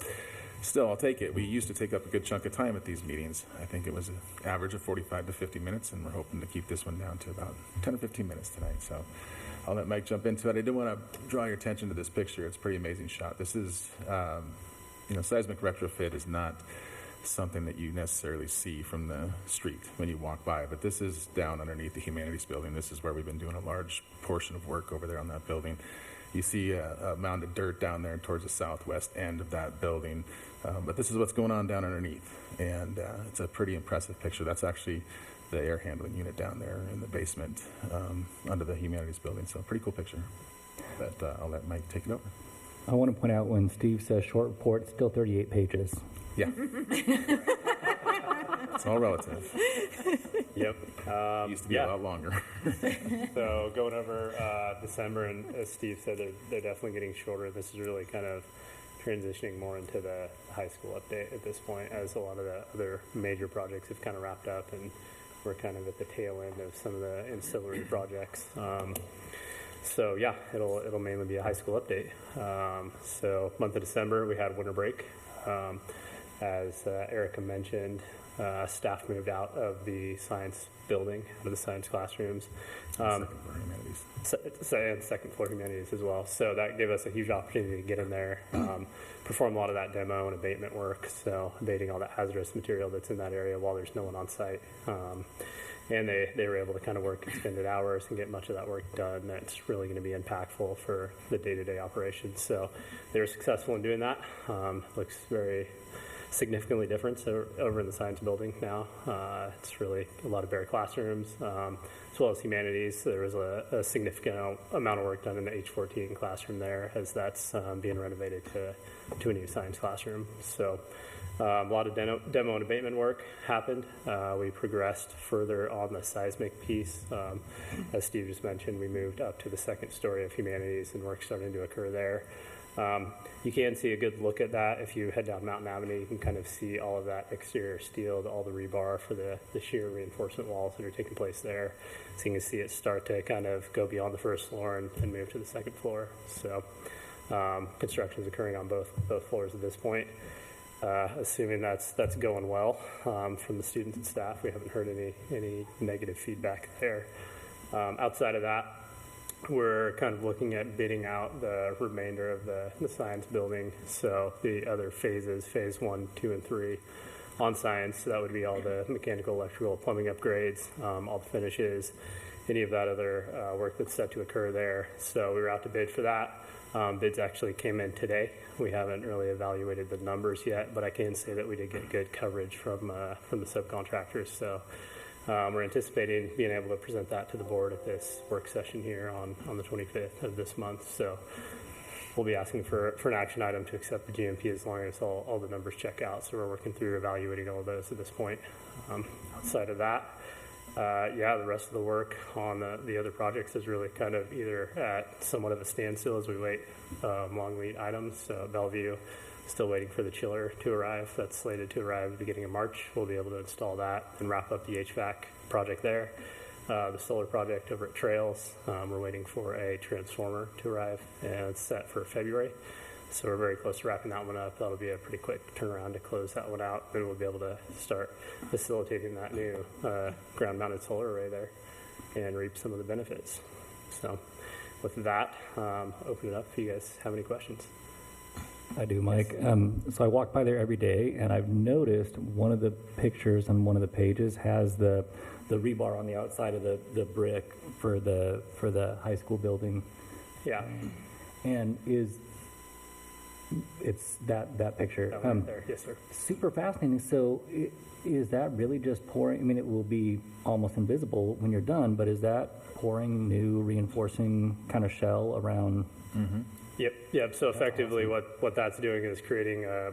still, I'll take it. We used to take up a good chunk of time at these meetings. I think it was an average of 45 to 50 minutes, and we're hoping to keep this one down to about 10 or 15 minutes tonight. So I'll let Mike jump into it. I do want to draw your attention to this picture. It's a pretty amazing shot. This is, seismic retrofit is not something that you necessarily see from the street when you walk by, but this is down underneath the Humanities building. This is where we've been doing a large portion of work over there on that building. You see a mound of dirt down there towards the southwest end of that building, but this is what's going on down underneath, and it's a pretty impressive picture. That's actually the air handling unit down there in the basement under the humanities building. So pretty cool picture. But I'll let Mike take it over. I want to point out when Steve says short report, it's still 38 pages. Yeah. It's all relative. Yep. Used to be a lot longer. So going over December, and as Steve said, they're definitely getting shorter. This is really kind of transitioning more into the high school update at this point, as a lot of the other major projects have kind of wrapped up, and we're kind of at the tail end of some of the ancillary projects. So yeah, it'll mainly be a high school update. So month of December, we had winter break. As Erica mentioned, staff moved out of the science building, out of the science classrooms. Second floor humanities. And second floor humanities as well. So that gave us a huge opportunity to get in there, perform a lot of that demo and abatement work. So abating all that hazardous material that's in that area while there's no one on site. And they were able to kind of work extended hours and get much of that work done that's really going to be impactful for the day-to-day operations. So they were successful in doing that. Looks very significantly different over in the science building now. It's really a lot of bare classrooms, as well as humanities. There was a significant amount of work done in the H14 classroom there, as that's being renovated to a new science classroom. So a lot of demo and abatement work happened. We progressed further on the seismic piece. As Steve just mentioned, we moved up to the second story of humanities, and work starting to occur there. You can see a good look at that if you head down Mountain Avenue. You can kind of see all of that exterior steel, all the rebar for the shear reinforcement walls that are taking place there. So you can see it start to kind of go beyond the first floor and move to the second floor. So construction is occurring on both floors at this point. Assuming that's going well from the students and staff. We haven't heard any negative feedback there. Outside of that, we're kind of looking at bidding out the remainder of the science building. So the other phases, phase 1, 2, and 3 on science. So that would be all the mechanical, electrical, plumbing upgrades, all the finishes, any of that other work that's set to occur there. So we were out to bid for that. Bids actually came in today. We haven't really evaluated the numbers yet, but I can say that we did get good coverage from the subcontractors. So we're anticipating being able to present that to the board at this work session here on the 25th of this month. So we'll be asking for an action item to accept the GMP as long as all the numbers check out. So we're working through evaluating all of those at this point. Outside of that, the rest of the work on the other projects is really kind of either at somewhat of a standstill as we wait long lead items. So Bellevue, still waiting for the chiller to arrive. That's slated to arrive at the beginning of March. We'll be able to install that and wrap up the HVAC project there. The solar project over at Trails, we're waiting for a transformer to arrive, and it's set for February. So we're very close to wrapping that one up. That'll be a pretty quick turnaround to close that one out. Then we'll be able to start facilitating that new ground-mounted solar array there and reap some of the benefits. So with that, open it up if you guys have any questions. I do, Mike. So I walk by there every day, and I've noticed one of the pictures on one of the pages has the rebar on the outside of the brick for the high school building. Yeah. And it's that picture. That one right there. Yes, sir. Super fascinating. So is that really just pouring? I mean, it will be almost invisible when you're done, but is that pouring new reinforcing kind of shell around? Mm-hmm. Yep. So effectively what that's doing is creating a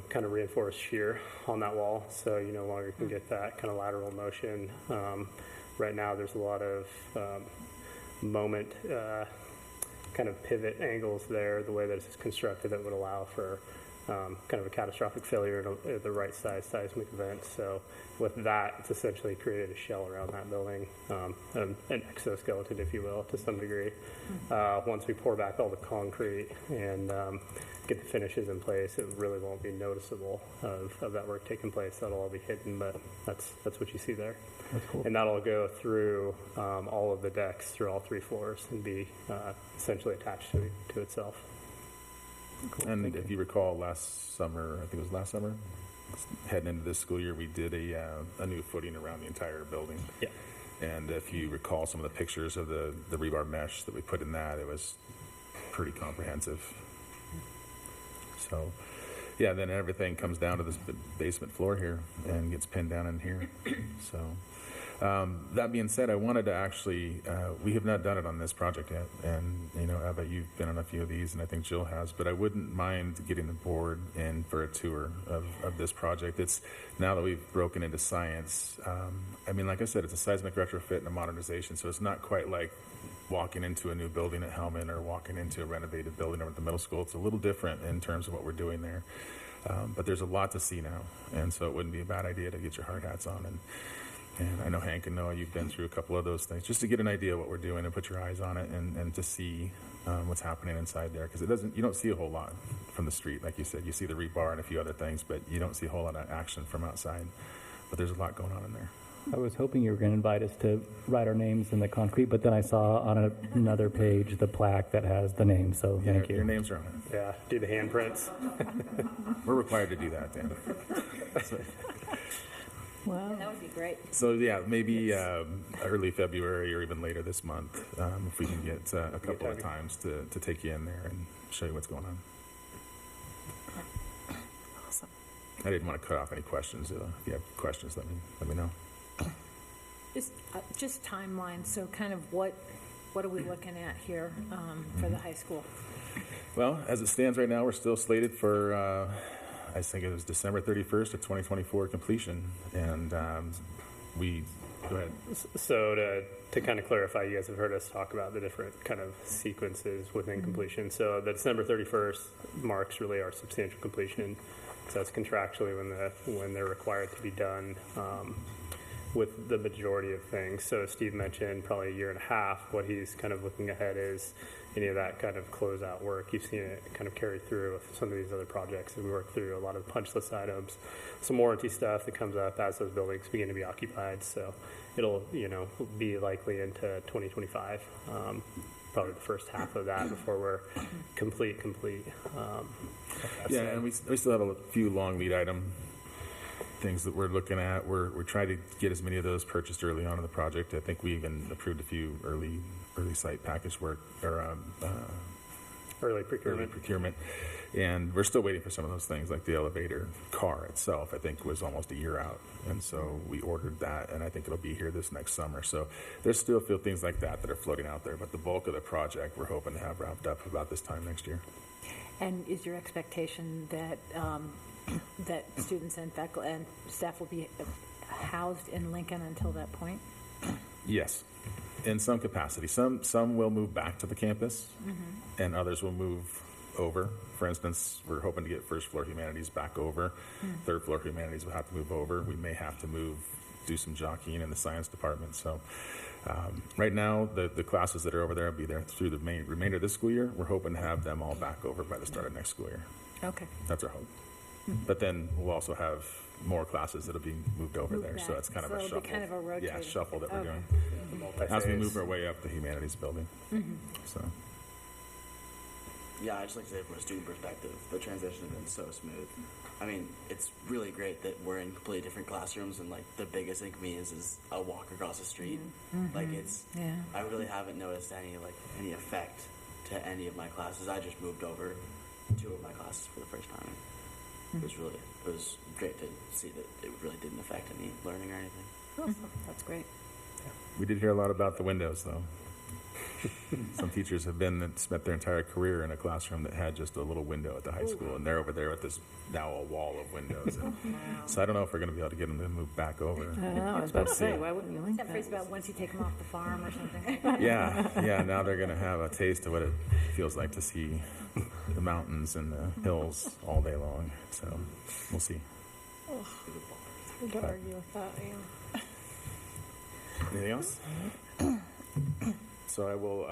kind of reinforced shear on that wall, so you no longer can get that kind of lateral motion. Right now there's a lot of moment kind of pivot angles there, the way that it's constructed, that would allow for kind of a catastrophic failure at the right size seismic event. So with that, it's essentially created a shell around that building, an exoskeleton, if you will, to some degree. Once we pour back all the concrete and get the finishes in place, it really won't be noticeable of that work taking place. That'll all be hidden, but that's what you see there. That's cool. And that'll go through all of the decks, through all 3 floors, and be essentially attached to itself. Cool. And if you recall, last summer, I think it was last summer, heading into this school year, we did a new footing around the entire building. Yeah. And if you recall some of the pictures of the rebar mesh that we put in that, it was pretty comprehensive. So, yeah, then everything comes down to this basement floor here and gets pinned down in here. So, That being said, I wanted to actually, we have not done it on this project yet, and, you know, Eva, you've been on a few of these, and I think Jill has, but I wouldn't mind getting the board in for a tour of this project. It's, now that we've broken into science, I mean, like I said, it's a seismic retrofit and a modernization, so it's not quite like walking into a new building at Hellman or walking into a renovated building over at the middle school. It's a little different in terms of what we're doing there. But there's a lot to see now, and so it wouldn't be a bad idea to get your hard hats on. And I know Hank and Noah, you've been through a couple of those things, just to get an idea of what we're doing and put your eyes on it and to see what's happening inside there. Because you don't see a whole lot from the street. Like you said, you see the rebar and a few other things, but you don't see a whole lot of action from outside. But there's a lot going on in there. I was hoping you were going to invite us to write our names in the concrete, but then I saw on another page the plaque that has the names, so thank you. Your names are on it. Yeah, do the handprints. We're required to do that, Dan. Wow. That would be great. So, yeah, maybe early February or even later this month, if we can get a couple of times to take you in there and show you what's going on. Awesome. I didn't want to cut off any questions. If you have questions, let me know. Just timeline, so kind of what are we looking at here for the high school? Well, as it stands right now, we're still slated for, I think it was December 31st of 2024 completion, and go ahead. So to kind of clarify, you guys have heard us talk about the different kind of sequences within completion. So the December 31st marks really our substantial completion. So that's contractually when they're required to be done. With the majority of things. So Steve mentioned probably a year and a half. What he's kind of looking ahead is any of that kind of closeout work. You've seen it kind of carry through with some of these other projects as we work through a lot of the punch list items, some warranty stuff that comes up as those buildings begin to be occupied. So it'll, be likely into 2025, probably the first half of that before we're complete. Yeah, and we still have a few long lead item things that we're looking at. We're trying to get as many of those purchased early on in the project. I think we even approved a few early site package work or early procurement. And we're still waiting for some of those things, like the elevator car itself, I think was almost a year out. And so we ordered that, and I think it'll be here this next summer. So there's still a few things like that are floating out there, but the bulk of the project we're hoping to have wrapped up about this time next year. And is your expectation that that students and faculty and staff will be housed in Lincoln until that point? Yes, in some capacity. Some will move back to the campus, and others will move over. For instance, we're hoping to get first floor humanities back over. Third floor humanities will have to move over. We may have to do some jockeying in the science department. So right now, the classes that are over there will be there through the remainder of this school year. We're hoping to have them all back over by the start of next school year. Okay. That's our hope. But then we'll also have more classes that'll be moved over there. So it's kind of a shuffle. It'll be kind of a rotating. Yeah, shuffle that we're doing. Multi-phase. As we move our way up the humanities building. So. Yeah, I just like to say from a student perspective, the transition has been so smooth. I mean, it's really great that we're in completely different classrooms, and like the biggest inconvenience is a walk across the street. Like I really haven't noticed any effect to any of my classes. I just moved over 2 of my classes for the first time. It was great to see that it really didn't affect any learning or anything. Awesome. That's great. We did hear a lot about the windows, though. Some teachers have spent their entire career in a classroom that had just a little window at the high school, and they're over there with this now a wall of windows. So I don't know if we're going to be able to get them to move back over. I was about to say, why wouldn't you link Except for it's about once you take them off the farm or something. Yeah. Now they're going to have a taste of what it feels like to see the mountains and the hills all day long. So we'll see. We could argue with that, yeah. Anything else? So I will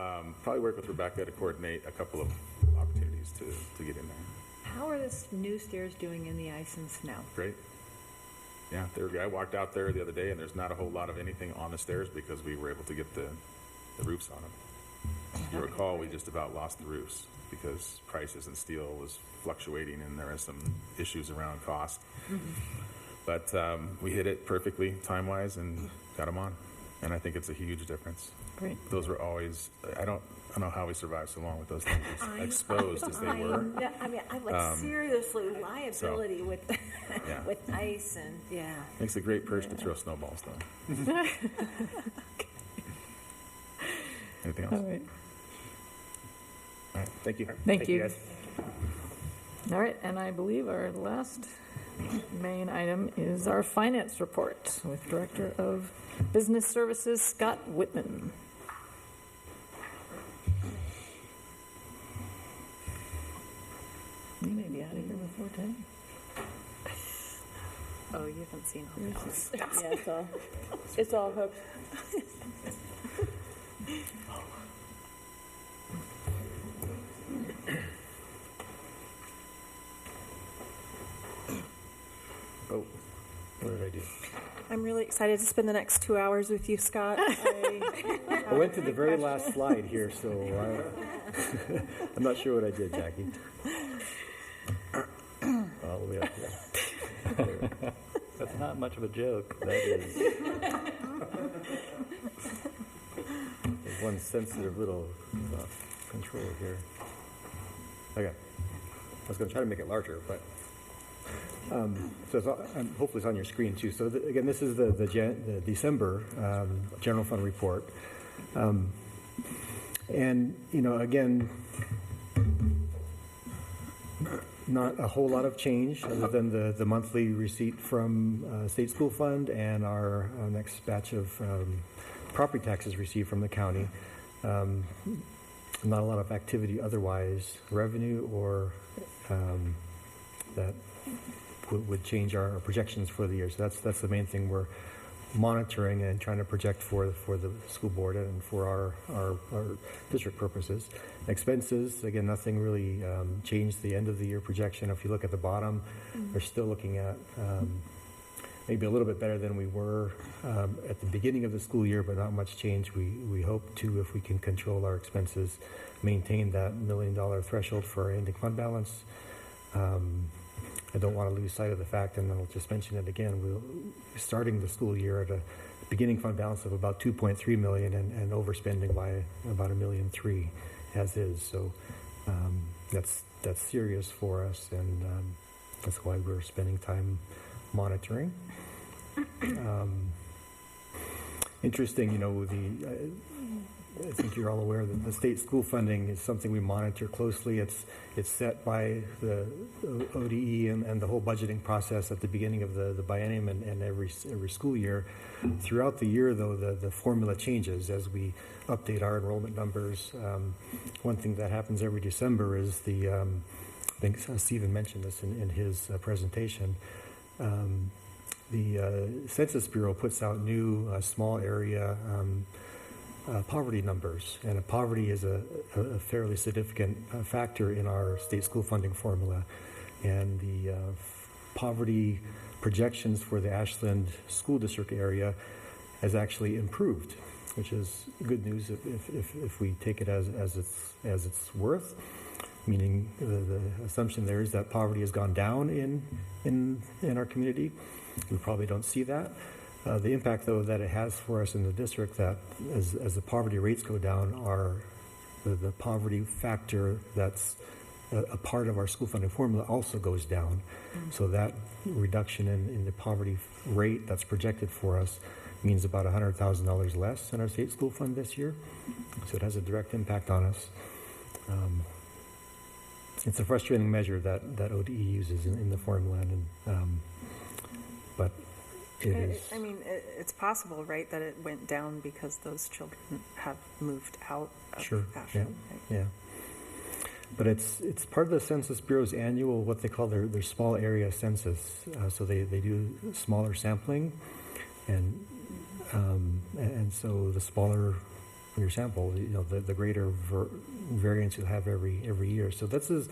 probably work with Rebecca to coordinate a couple of opportunities to get in there. How are the new stairs doing in the ice and snow? Great. Yeah, I walked out there the other day, and there's not a whole lot of anything on the stairs because we were able to get the roofs on them. If you recall, we just about lost the roofs because prices and steel was fluctuating, and there are some issues around cost. But we hit it perfectly time-wise and got them on. And I think it's a huge difference. Great. Those were always, I don't know how we survived so long with those things as exposed as they were. I mean, I'm like, seriously, liability with, Yeah. with ice and, yeah. Makes a great perch to throw snowballs, though. Anything else? All right. All right, thank you. Thank you. guys. All right, and I believe our last main item is our finance report with Director of Business Services, Scott Whitman. You may be out of here before 10. Oh, you haven't seen all this. Yeah, it's all hooked. Oh, what did I do? I'm really excited to spend the next 2 hours with you, Scott. I went to the very last slide here, so I'm not sure what I did, Jackie. All the way up here. That's not much of a joke. That is. There's one sensitive little control here. Okay. I was going to try to make it larger, but so it's hopefully it's on your screen too. So again, this is the December general fund report, and again, not a whole lot of change other than the monthly receipt from state school fund and our next batch of property taxes received from the county. Not a lot of activity otherwise, revenue or that would change our projections for the year. So that's the main thing we're monitoring and trying to project for the school board and for our district purposes. Expenses, again, nothing really changed the end of the year projection. If you look at the bottom, we're still looking at maybe a little bit better than we were at the beginning of the school year, but not much change. We hope to, if we can control our expenses, maintain that $1 million threshold for our ending fund balance. I don't want to lose sight of the fact, and I'll just mention it again, we're starting the school year at a beginning fund balance of about $2.3 million and overspending by about $1.3 million as is. So that's serious for us, and that's why we're spending time monitoring. Interesting, I think you're all aware that the state school funding is something we monitor closely. It's set by the ODE and the whole budgeting process at the beginning of the biennium and every school year. Throughout the year, though, the formula changes as we update our enrollment numbers. One thing that happens every December is I think Stephen mentioned this in his presentation. The Census Bureau puts out new small area poverty numbers, and poverty is a fairly significant factor in our state school funding formula. And the poverty projections for the Ashland School District area has actually improved, which is good news if we take it as it's worth. Meaning the assumption there is that poverty has gone down in our community. We probably don't see that. The impact, though, that it has for us in the district, that as the poverty rates go down, the poverty factor that's a part of our school funding formula also goes down. So that reduction in the poverty rate that's projected for us means about $100,000 less in our state school fund this year. So it has a direct impact on us. It's a frustrating measure that ODE uses in the formula, but it is. I mean, it's possible, right, that it went down because those children have moved out of Sure. Ashland, right? Yeah. But it's part of the Census Bureau's annual, what they call their small area census. So they do smaller sampling, and so the smaller your sample, the greater variance you'll have every year. So this is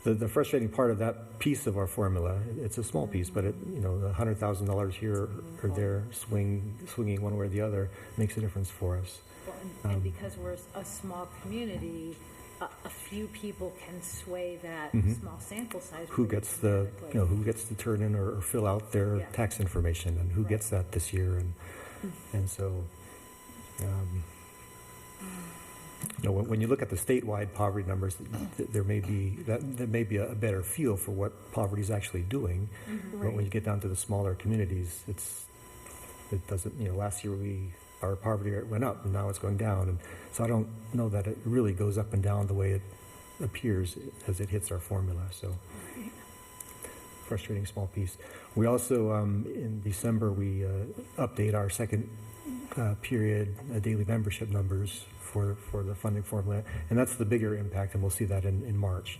the frustrating part of that piece of our formula. It's a small piece, but $100,000 here or there swinging one way or the other makes a difference for us. Well, and because we're a small community, a few people can sway that small sample size. Who gets the who gets to turn in or fill out their tax information, and who gets that this year, and so When you look at the statewide poverty numbers, there may be a better feel for what poverty is actually doing. But when you get down to the smaller communities, it doesn't. Last year our poverty rate went up, and now it's going down. And so I don't know that it really goes up and down the way it appears as it hits our formula. So frustrating small piece. We also in December we update our second period daily membership numbers for the funding formula, and that's the bigger impact, and we'll see that in March.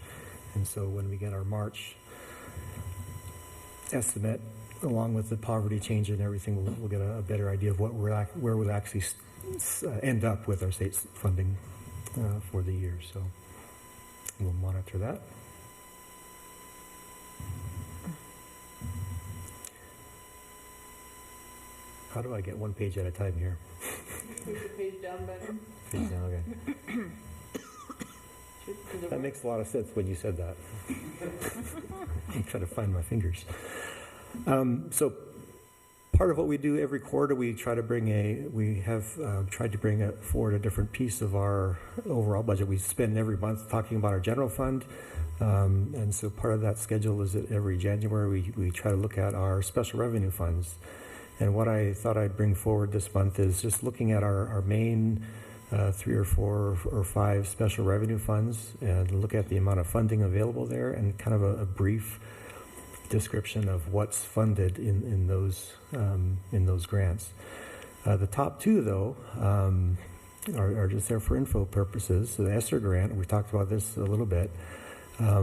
And so when we get our March estimate, along with the poverty change and everything, we'll get a better idea of where we'll actually end up with our state funding for the year. So we'll monitor that. How do I get one page at a time here? Push the page down better. Page down, okay. That makes a lot of sense when you said that. I'm trying to find my fingers. So part of what we do every quarter, we have tried to bring forward a different piece of our overall budget. We spend every month talking about our general fund. And so part of that schedule is that every January we try to look at our special revenue funds. And what I thought I'd bring forward this month is just looking at our main 3 or 4 or 5 special revenue funds and look at the amount of funding available there and kind of a brief description of what's funded in those grants. The top 2, though, are just there for info purposes. So the ESSER grant, we talked about this a little bit.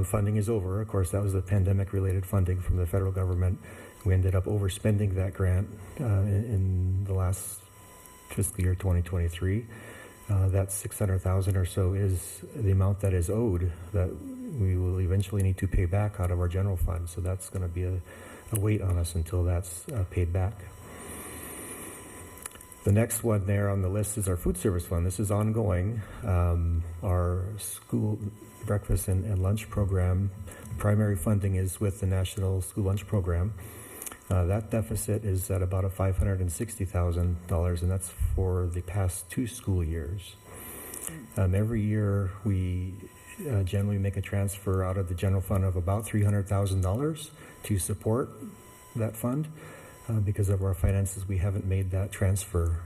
Funding is over. Of course, that was the pandemic-related funding from the federal government. We ended up overspending that grant in the last fiscal year 2023. That $600,000 or so is the amount that is owed that we will eventually need to pay back out of our general fund. So that's going to be a wait on us until that's paid back. The next one there on the list is our food service fund. This is ongoing. Our school breakfast and lunch program, primary funding is with the National School Lunch Program. That deficit is at about $560,000, and that's for the past 2 school years. Every year we generally make a transfer out of the general fund of about $300,000 to support that fund. Because of our finances, we haven't made that transfer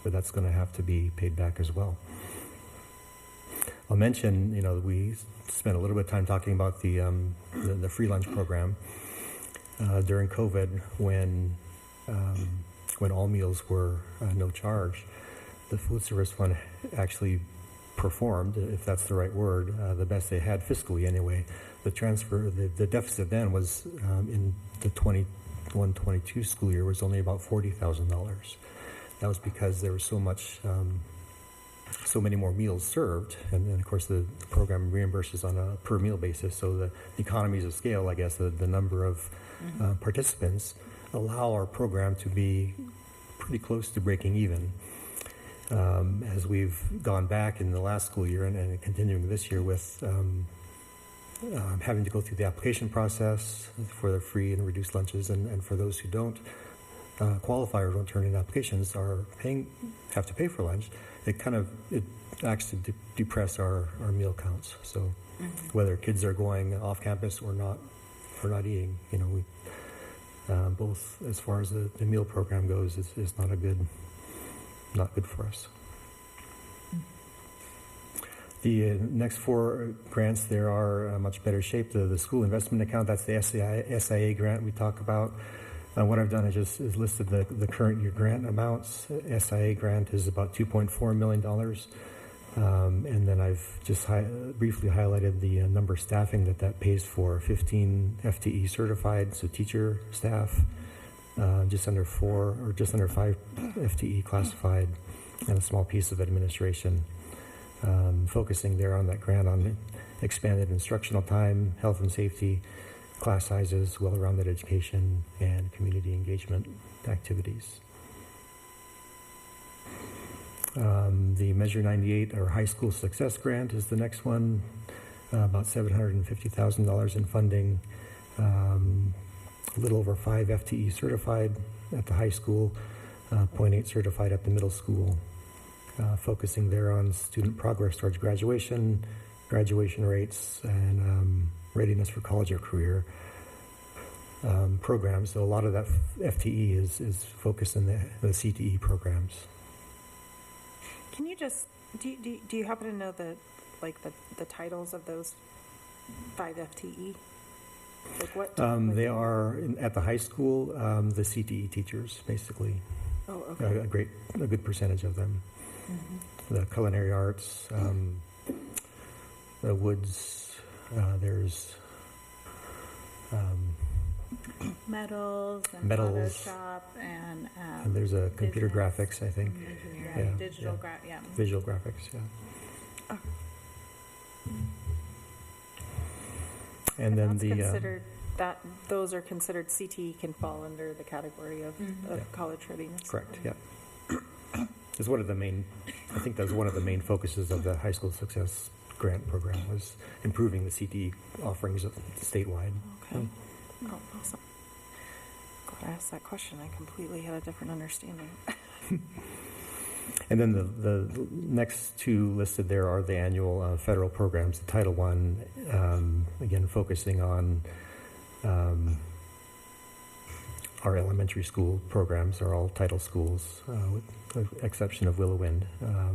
but that's going to have to be paid back as well. I'll mention, we spent a little bit of time talking about the free lunch program during COVID when all meals were no charge. The food service fund actually performed, if that's the right word, the best they had fiscally anyway. The deficit then was in the 21-22 school year was only about $40,000. That was because there was so many more meals served, and then of course the program reimburses on a per meal basis. So the economies of scale, I guess, the number of participants allow our program to be pretty close to breaking even. As we've gone back in the last school year and continuing this year with having to go through the application process for the free and reduced lunches, and for those who don't qualify or don't turn in applications have to pay for lunch. It actually depress our meal counts. So whether kids are going off campus or not eating, we both as far as the meal program goes is not good for us. The next 4 grants there are much better shape. The school investment account, that's the SIA grant we talk about. What I've done is listed the current year grant amounts. SIA grant is about $2.4 million. And then I've just briefly highlighted the number of staffing that pays for. 15 FTE certified, so teacher staff, just under 5 FTE classified, and a small piece of administration. Focusing there on that grant on expanded instructional time, health and safety, class sizes, well-rounded education, and community engagement activities. The Measure 98, or High School Success Grant, is the next one, about $750,000 in funding, a little over 5 FTE certified at the high school, .8 certified at the middle school, focusing there on student progress towards graduation, graduation rates, and readiness for college or career programs. So a lot of that FTE is focused in the CTE programs. Can you just, do you happen to know the titles of those 5 FTE? Like what? They are at the high school, the CTE teachers, basically. Oh, okay. A good percentage of them. Mm-hmm. The culinary arts, the woods, there's metals and Metals. Photoshop and there's a computer business, graphics, I think. engineering, digital yeah. Visual graphics, yeah. Oh. And then that's the considered that those are considered CTE can fall under the category of college readiness. correct, yeah. It's one of the main. I think that was one of the main focuses of the high school success grant program was improving the CTE offerings statewide. Okay. Oh, awesome. Glad I asked that question. I completely had a different understanding. And then the next 2 listed there are the annual federal programs. The Title I, again, focusing on our elementary school programs are all title schools, with the exception of Willow Wind,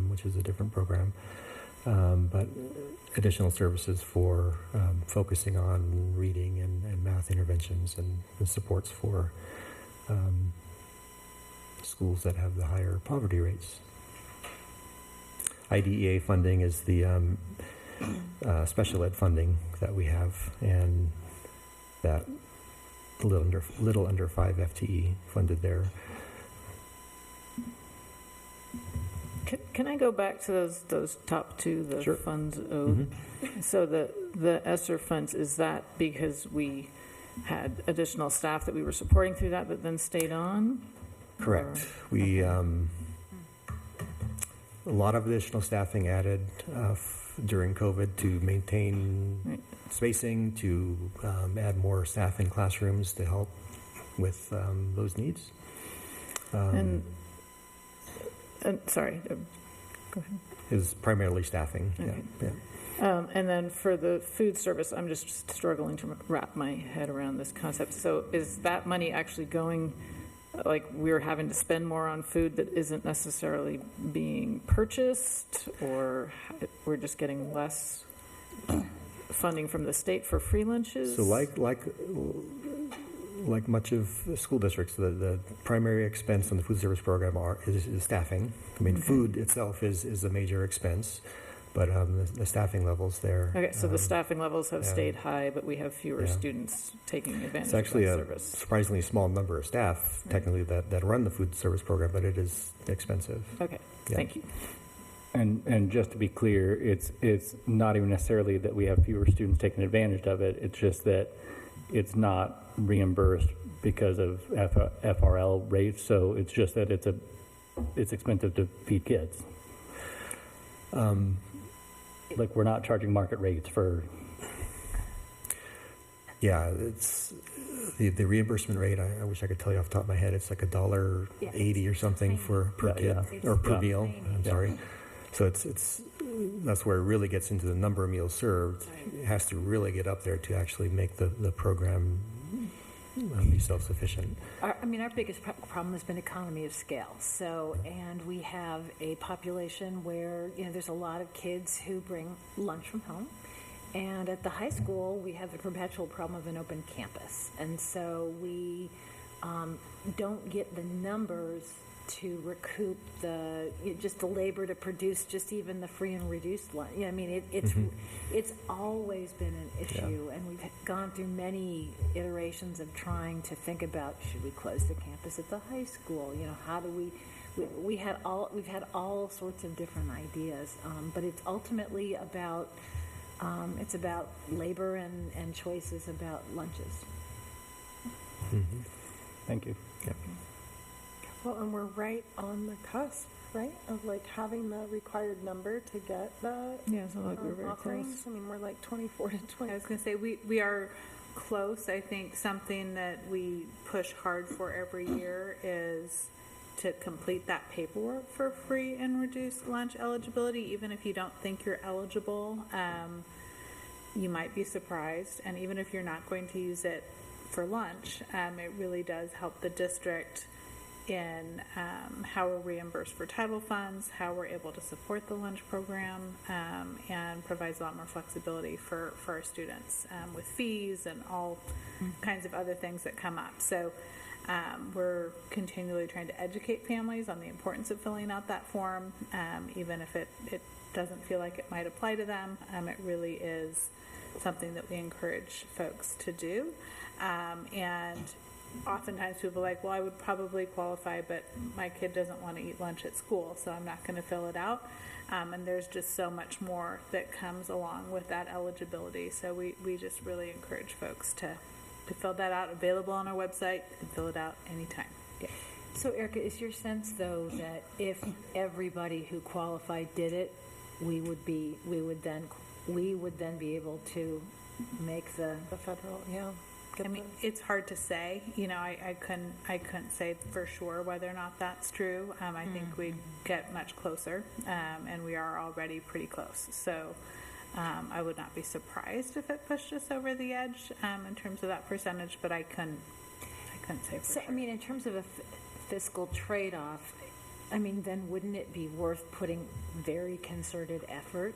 which is a different program. But additional services for focusing on reading and math interventions and supports for schools that have the higher poverty rates. IDEA funding is the special ed funding that we have, and that little under 5 FTE funded there. Can I go back to those top 2, the Sure. funds owed? Mm-hmm. So the ESSER funds, is that because we had additional staff that we were supporting through that then stayed on? Correct. We a lot of additional staffing added during COVID to maintain spacing, to add more staff in classrooms to help with those needs. And sorry, go ahead. Is primarily staffing. Okay. Yeah. And then for the food service, I'm just struggling to wrap my head around this concept. So is that money actually going, like we're having to spend more on food that isn't necessarily being purchased, or we're just getting less funding from the state for free lunches? So like much of the school districts, the primary expense on the food service program is staffing. I mean, food itself is a major expense, but the staffing levels there. Okay, so the staffing levels have stayed high, but we have fewer students taking advantage It's actually of that a service. surprisingly small number of staff, technically, that run the food service program, but it is expensive. Okay, Yeah. thank you. And just to be clear, it's not even necessarily that we have fewer students taking advantage of it. It's just that it's not reimbursed because of FRL rates. So it's just that it's expensive to feed kids. Like we're not charging market rates for. Yeah, it's the reimbursement rate. I wish I could tell you off the top of my head. It's like $1.80 or something per kid or per meal. I'm sorry. So that's where it really gets into the number of meals served. It has to really get up there to actually make the program be self-sufficient. Our biggest problem has been economy of scale. So, and we have a population where, there's a lot of kids who bring lunch from home. And at the high school, we have the perpetual problem of an open campus. And so we don't get the numbers to recoup the labor to produce just even the free and reduced lunch. It's always been an issue, and we've gone through many iterations of trying to think about, should we close the campus at the high school? How do we've had all sorts of different ideas, but it's ultimately about labor and choices about lunches. Mm-hmm. Thank you. Yep. Well, and we're right on the cusp, right, of like having the required number to get the so like we're very offerings. close. We're like 24 to 20. I was going to say, we are close. I think something that we push hard for every year is to complete that paperwork for free and reduced lunch eligibility, even if you don't think you're eligible. You might be surprised, and even if you're not going to use it for lunch, it really does help the district in how we're reimbursed for title funds, how we're able to support the lunch program, and provides a lot more flexibility for our students with fees and all kinds of other things that come up. So we're continually trying to educate families on the importance of filling out that form, even if it doesn't feel like it might apply to them. It really is something that we encourage folks to do. And oftentimes people are like, well, I would probably qualify, but my kid doesn't want to eat lunch at school, so I'm not going to fill it out. And there's just so much more that comes along with that eligibility. So we just really encourage folks to fill that out, available on our website, and fill it out anytime. Yeah. So Erica, is your sense though that if everybody who qualified did it, we would then be able to make the federal, I mean, it's hard to say. You know, I couldn't say for sure whether or not that's true. I think we'd get much closer, and we are already pretty close. So I would not be surprised if it pushed us over the edge in terms of that percentage, but I couldn't say for sure. I mean, in terms of a fiscal trade-off, I mean, then wouldn't it be worth putting very concerted effort,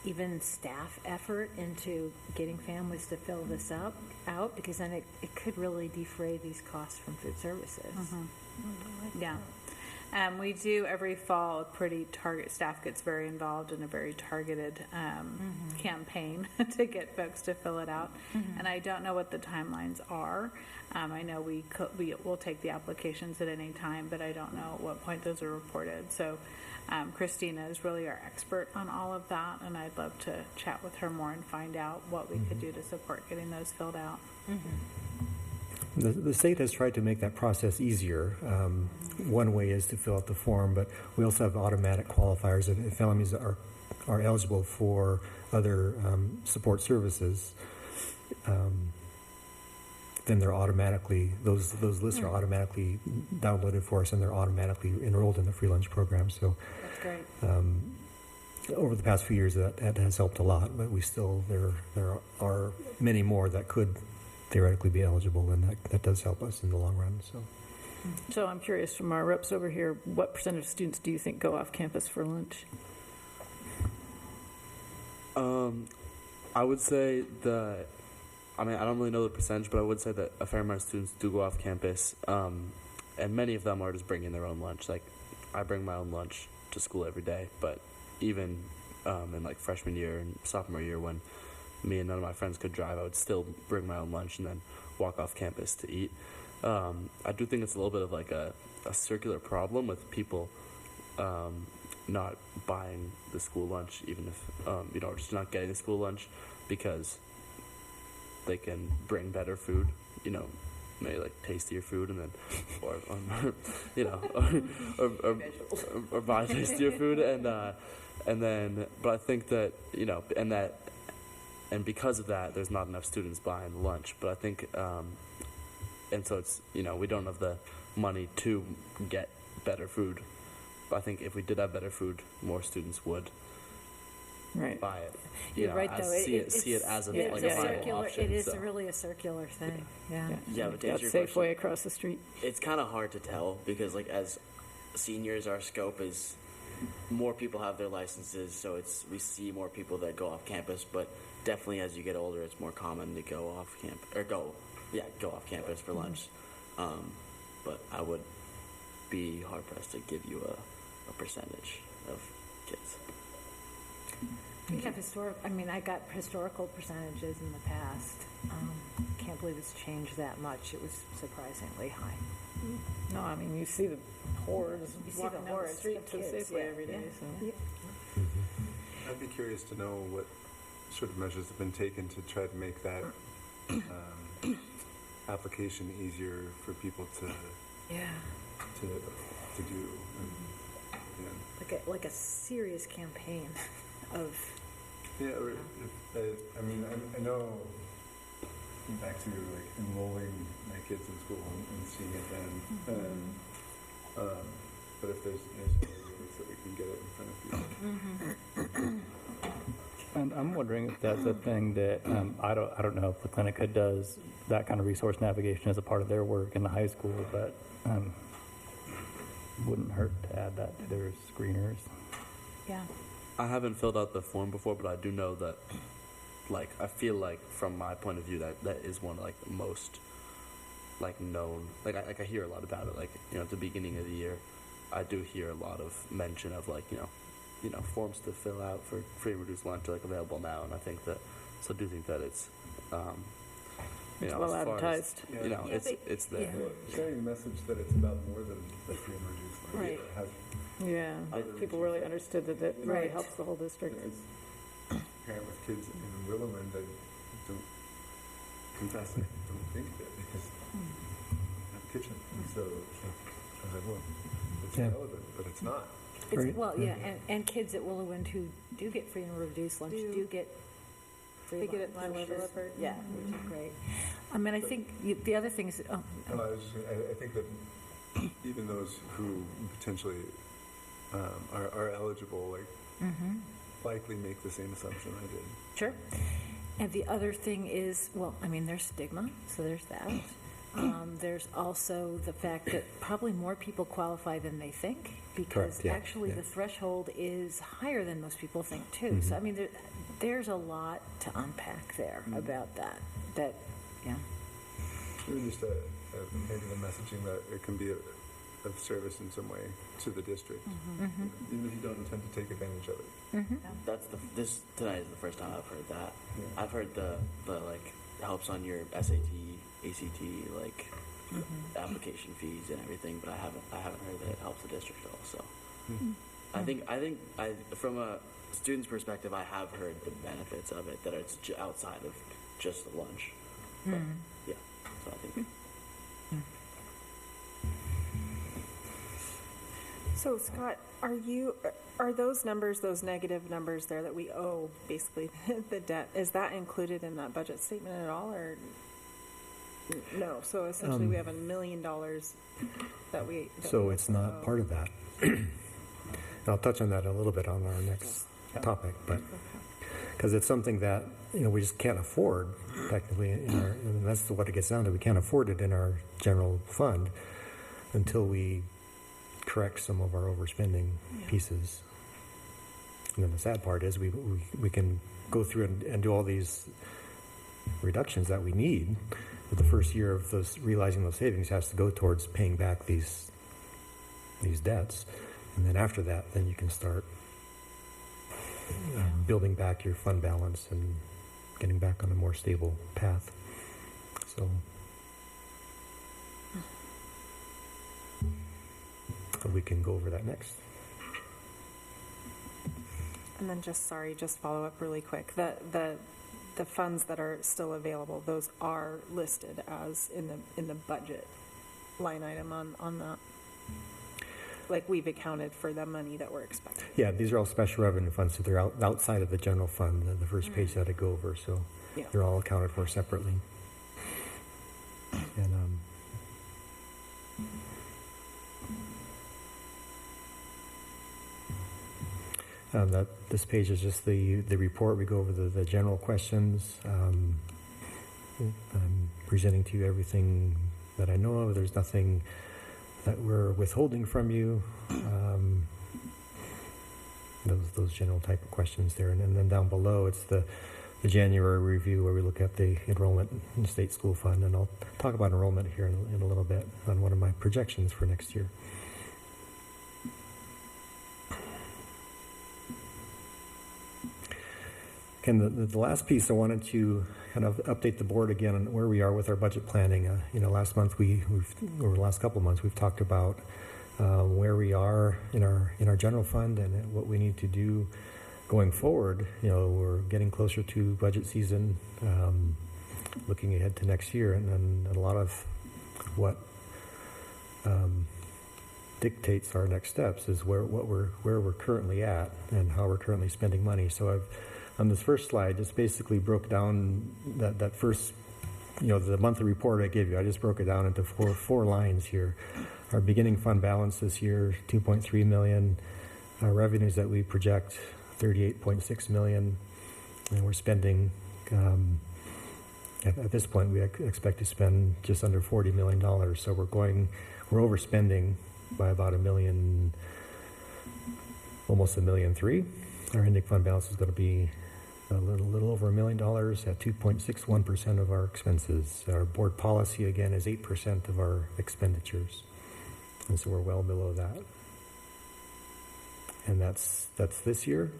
even staff effort, into getting families to fill this out? Because then it could really defray these costs from food services. Yeah. We do every fall a pretty staff gets very involved in a very targeted campaign to get folks to fill it out. And I don't know what the timelines are. I know we'll take the applications at any time, but I don't know at what point those are reported. So Christina is really our expert on all of that, and I'd love to chat with her more and find out what we could do to support getting those filled out. The state has tried to make that process easier. One way is to fill out the form, but we also have automatic qualifiers. If families are eligible for other support services, then they're automatically, those lists are automatically downloaded for us, and they're automatically enrolled in the free lunch program. So that's great. Over the past few years, that has helped a lot, but there are many more that could theoretically be eligible, and that does help us in the long run. So I'm curious, from our reps over here, what percentage of students do you think go off campus for lunch? I would say I don't really know the percentage, but I would say that a fair amount of students do go off campus, and many of them are just bringing their own lunch. Like, I bring my own lunch to school every day, but even in like freshman year and sophomore year, when me and none of my friends could drive, I would still bring my own lunch and then walk off campus to eat. I do think it's a little bit of like a circular problem with people not buying the school lunch, even if, just not getting the school lunch because they can bring better food, maybe like tastier food, and then, or buy tastier food, and then, but I think that, and because of that, there's not enough students buying the lunch. But I think, and so it's, we don't have the money to get better food. But I think if we did have better food, more students would buy it. You're right, though. See it as a viable option. It is really a circular thing. Yeah, but to That's answer your Safeway question, across the street. it's kind of hard to tell because, like, as seniors, our scope is more people have their licenses, so we see more people that go off campus. But definitely, as you get older, it's more common to go off off campus for lunch. But I would be hard pressed to give you a percentage of kids. We have I got historical percentages in the past. Can't believe it's changed that much. It was surprisingly high. No, I mean, you see the hordes walking down the street to kids, Safeway every day. So. I'd be curious to know what sort of measures have been taken to try to make that application easier for people to do. Like a serious campaign of. Yeah, I know. Back to like enrolling my kids in school and seeing it then. But if there's any ways that we can get it in front of people. And I'm wondering if that's a thing that, I don't know if La Clinica does that kind of resource navigation as a part of their work in the high school, but wouldn't hurt to add that to their screeners. Yeah. I haven't filled out the form before, but I do know that, like, I feel like from my point of view that is one of, like, the most, like, known, like I hear a lot about it, like, you know, at the beginning of the year, I do hear a lot of mention of, like, you know, forms to fill out for free and reduced lunch are, like, available now, and I think that, so I do think that it's, you It's know, well as far as, advertised. you know, Yeah, it's there. yeah. Well, sharing the message that it's about more than the free and reduced lunch. Right. It has Yeah, that people really understood that it really Right. helps the whole district. As a parent with kids in Willowen, they don't confess they don't think that because they have a kitchen. So I was like, well, it's Yeah. relevant, but it's not. It's, well, yeah, and kids at Willowwind who do get free and reduced lunch do get free They get it lunch. lunch delivered. Yeah, which is great. I mean, I think the other thing is, No, I think that even those who potentially are eligible, like, likely make the same assumption I did. Sure. And the other thing is, well, I mean, there's stigma, so there's that. There's also the fact that probably more people qualify than they think, because Correct, yeah, actually yeah. the threshold is higher than most people think too. So I mean, there's a lot to unpack there about that. That, yeah. Maybe just maybe the messaging that it can be of service in some way to the district, even if you don't intend to take advantage of it. That's this tonight is the first time I've heard that. I've heard the like helps on your SAT, ACT, like application fees and everything, but I haven't heard that it helps the district at all. So I think from a student's perspective, I have heard the benefits of it that it's outside of just the lunch. But, yeah, so I think. So Scott, are those numbers, those negative numbers there that we owe, basically the debt, is that included in that budget statement at all, or no? So essentially, we have $1 million that we. So it's not part of that. And I'll touch on that a little bit on our next topic, but because it's something that we just can't afford technically and that's what it gets down to. We can't afford it in our general fund until we correct some of our overspending pieces. And then the sad part is we can go through and do all these reductions that we need, but the first year of realizing those savings has to go towards paying back these debts, and then after that, then you can start building back your fund balance and getting back on a more stable path. So. We can go over that next. And then just follow up really quick. The funds that are still available, those are listed as in the budget line item on that. Like we've accounted for the money that we're expecting. Yeah, these are all special revenue funds, so they're outside of the general fund, the first page that I go over, so they're all accounted for separately. And this page is just the report. We go over the general questions. I'm presenting to you everything that I know of. There's nothing that we're withholding from you. Those general type of questions there. And then down below, it's the January review where we look at the enrollment in the state school fund. And I'll talk about enrollment here in a little bit on one of my projections for next year. And the last piece, I wanted to kind of update the board again on where we are with our budget planning. Last month over the last couple of months, we've talked about where we are in our general fund and what we need to do going forward. We're getting closer to budget season, looking ahead to next year, and a lot of what dictates our next steps is where we're currently at and how we're currently spending money. So on this first slide, just basically broke down that first the monthly report I gave you, I just broke it down into four lines here. Our beginning fund balance this year, 2.3 million. Our revenues that we project, 38.6 million. And we're spending, at this point, we expect to spend just under $40 million. So we're overspending by about $1 million, almost $1.3 million. Our ending fund balance is going to be a little over $1 million at 2.61% of our expenses. Our board policy, again, is 8% of our expenditures. And so we're well below that. And that's this year.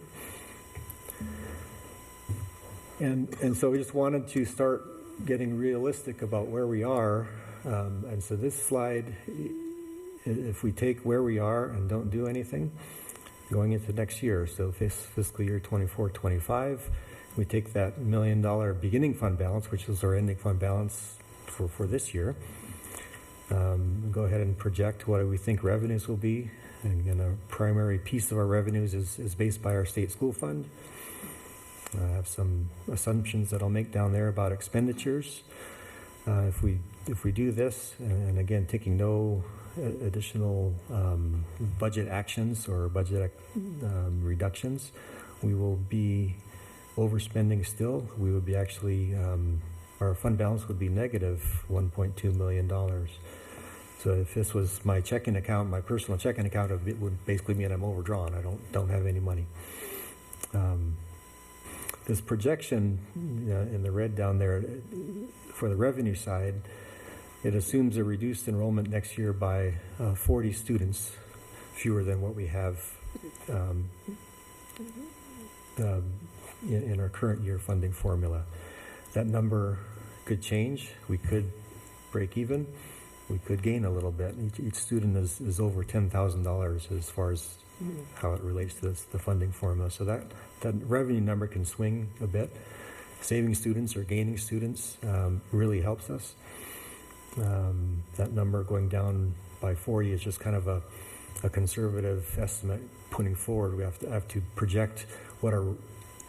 And so we just wanted to start getting realistic about where we are. And so this slide, if we take where we are and don't do anything, going into next year, so fiscal year 24-25, we take that $1 million beginning fund balance, which is our ending fund balance for this year, go ahead and project what we think revenues will be. And again, a primary piece of our revenues is based by our state school fund. I have some assumptions that I'll make down there about expenditures. If we do this, and again, taking no additional budget actions or budget reductions, we will be overspending still. We would be actually, our fund balance would be negative $1.2 million. So if this was my checking account, my personal checking account, it would basically mean I'm overdrawn. I don't have any money. This projection in the red down there for the revenue side, it assumes a reduced enrollment next year by 40 students, fewer than what we have in our current year funding formula. That number could change. We could break even. We could gain a little bit. Each student is over $10,000 as far as how it relates to the funding formula. So that revenue number can swing a bit. Saving students or gaining students really helps us. That number going down by 40 is just kind of a conservative estimate putting forward. We have to project what our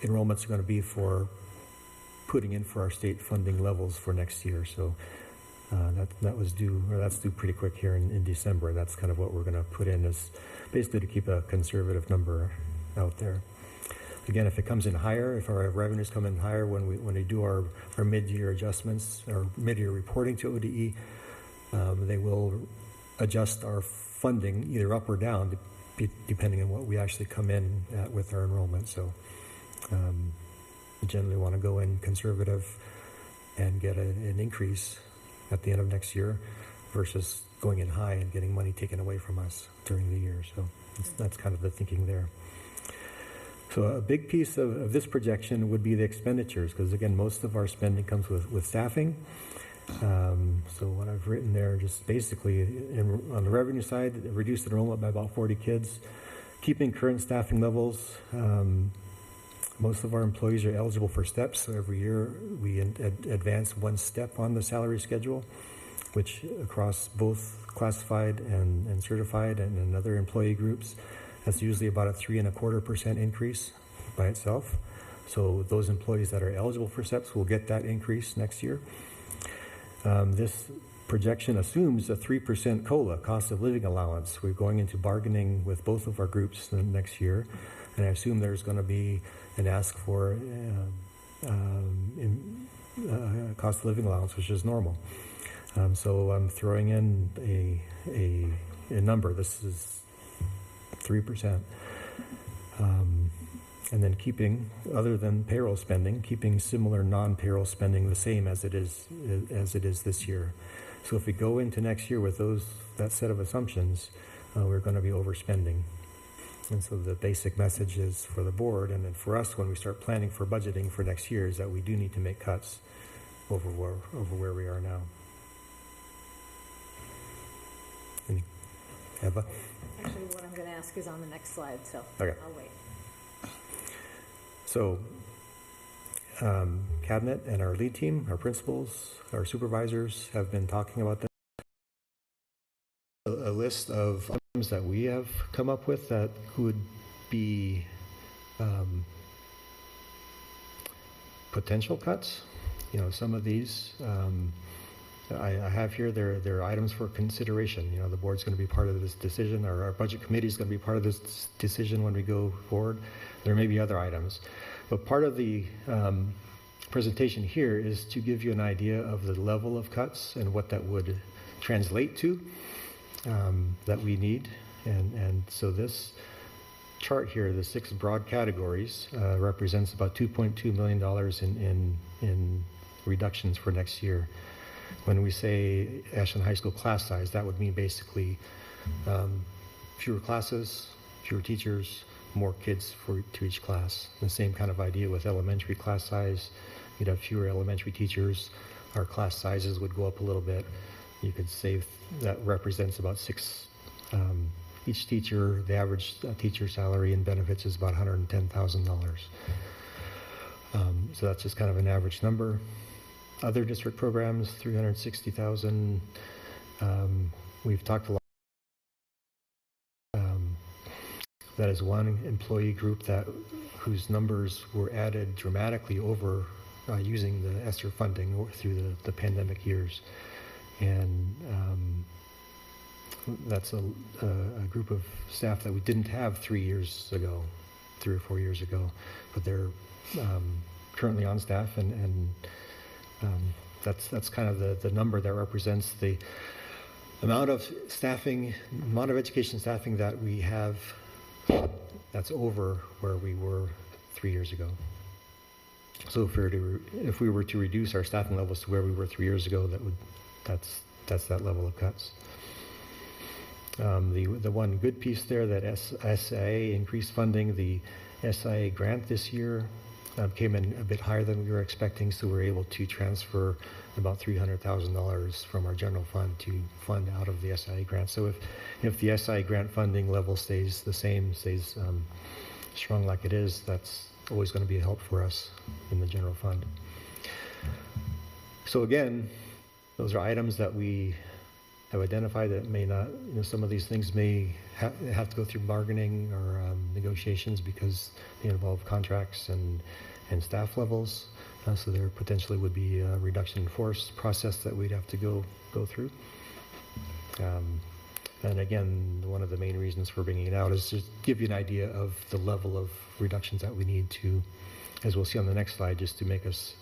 enrollments are going to be for putting in for our state funding levels for next year. So that's due pretty quick here in December. That's kind of what we're going to put in, is basically to keep a conservative number out there. Again, if it comes in higher, if our revenues come in higher when we do our mid-year adjustments or mid-year reporting to ODE, they will adjust our funding either up or down depending on what we actually come in at with our enrollment. So we generally want to go in conservative and get an increase at the end of next year versus going in high and getting money taken away from us during the year. So that's kind of the thinking there. So a big piece of this projection would be the expenditures, because again, most of our spending comes with staffing. So what I've written there, just basically on the revenue side, reduced enrollment by about 40 kids, keeping current staffing levels. Most of our employees are eligible for steps, so every year we advance one step on the salary schedule, which across both classified and certified and other employee groups, that's usually about a 3.25% increase by itself. So those employees that are eligible for steps will get that increase next year. This projection assumes a 3% COLA, cost of living allowance. We're going into bargaining with both of our groups next year, and I assume there's going to be an ask for cost of living allowance, which is normal. So I'm throwing in a number. This is 3%. And then keeping, other than payroll spending, keeping similar non-payroll spending the same as it is this year. So if we go into next year with that set of assumptions, we're going to be overspending. And so the basic message is for the board and then for us when we start planning for budgeting for next year is that we do need to make cuts over where we are now. Eva? Actually, what I'm going to ask is on the next slide, so Okay. I'll wait. So, Cabinet and our lead team, our principals, our supervisors have been talking about that. A list of items that we have come up with that could be potential cuts. some of these, I have here, there are items for consideration. The board's going to be part of this decision, or our budget committee is going to be part of this decision when we go forward. There may be other items. But part of the presentation here is to give you an idea of the level of cuts and what that would translate to that we need. And so this chart here, the 6 broad categories, represents about $2.2 million in reductions for next year. When we say Ashland High School class size, that would mean basically fewer classes, fewer teachers, more kids to each class. The same kind of idea with elementary class size. You'd have fewer elementary teachers. Our class sizes would go up a little bit. You could say that represents about 6. Each teacher, the average teacher salary and benefits is about $110,000. So that's just kind of an average number. Other district programs, $360,000. We've talked a lot. That is one employee group whose numbers were added dramatically over using the ESSER funding through the pandemic years. And that's a group of staff that we didn't have 3 or 4 years ago, but they're currently on staff, and that's kind of the number that represents the amount of education staffing that we have that's over where we were 3 years ago. So if we were to reduce our staffing levels to where we were 3 years ago, that's that level of cuts. The one good piece there, that SIA increased funding, the SIA grant this year came in a bit higher than we were expecting, so we were able to transfer about $300,000 from our general fund to fund out of the SIA grant. So if the SIA grant funding level stays the same, stays strong like it is, that's always going to be a help for us in the general fund. So again, those are items that we have identified that may not, some of these things may have to go through bargaining or negotiations because they involve contracts and staff levels. So there potentially would be a reduction in force process that we'd have to go through. And again, one of the main reasons for bringing it out is to give you an idea of the level of reductions that we need to, as we'll see on the next slide, just to make us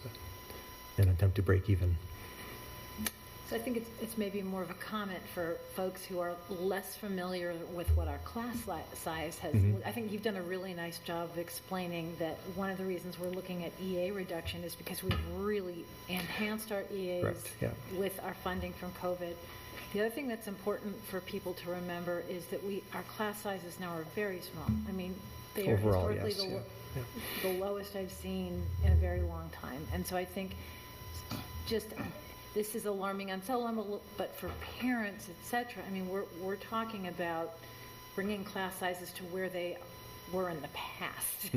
an attempt to break even. So I think it's maybe more of a comment for folks who are less familiar with what our class size has. I think you've done a really nice job of explaining that one of the reasons we're looking at EA reduction is because we've really enhanced our EAs with our funding from COVID. The other thing that's important for people to remember is that our class sizes now are very small. I mean, they are historically the lowest I've seen in a very long time. And so I think this is alarming on some level, but for parents, et cetera, I mean, we're talking about bringing class sizes to where they were in the past,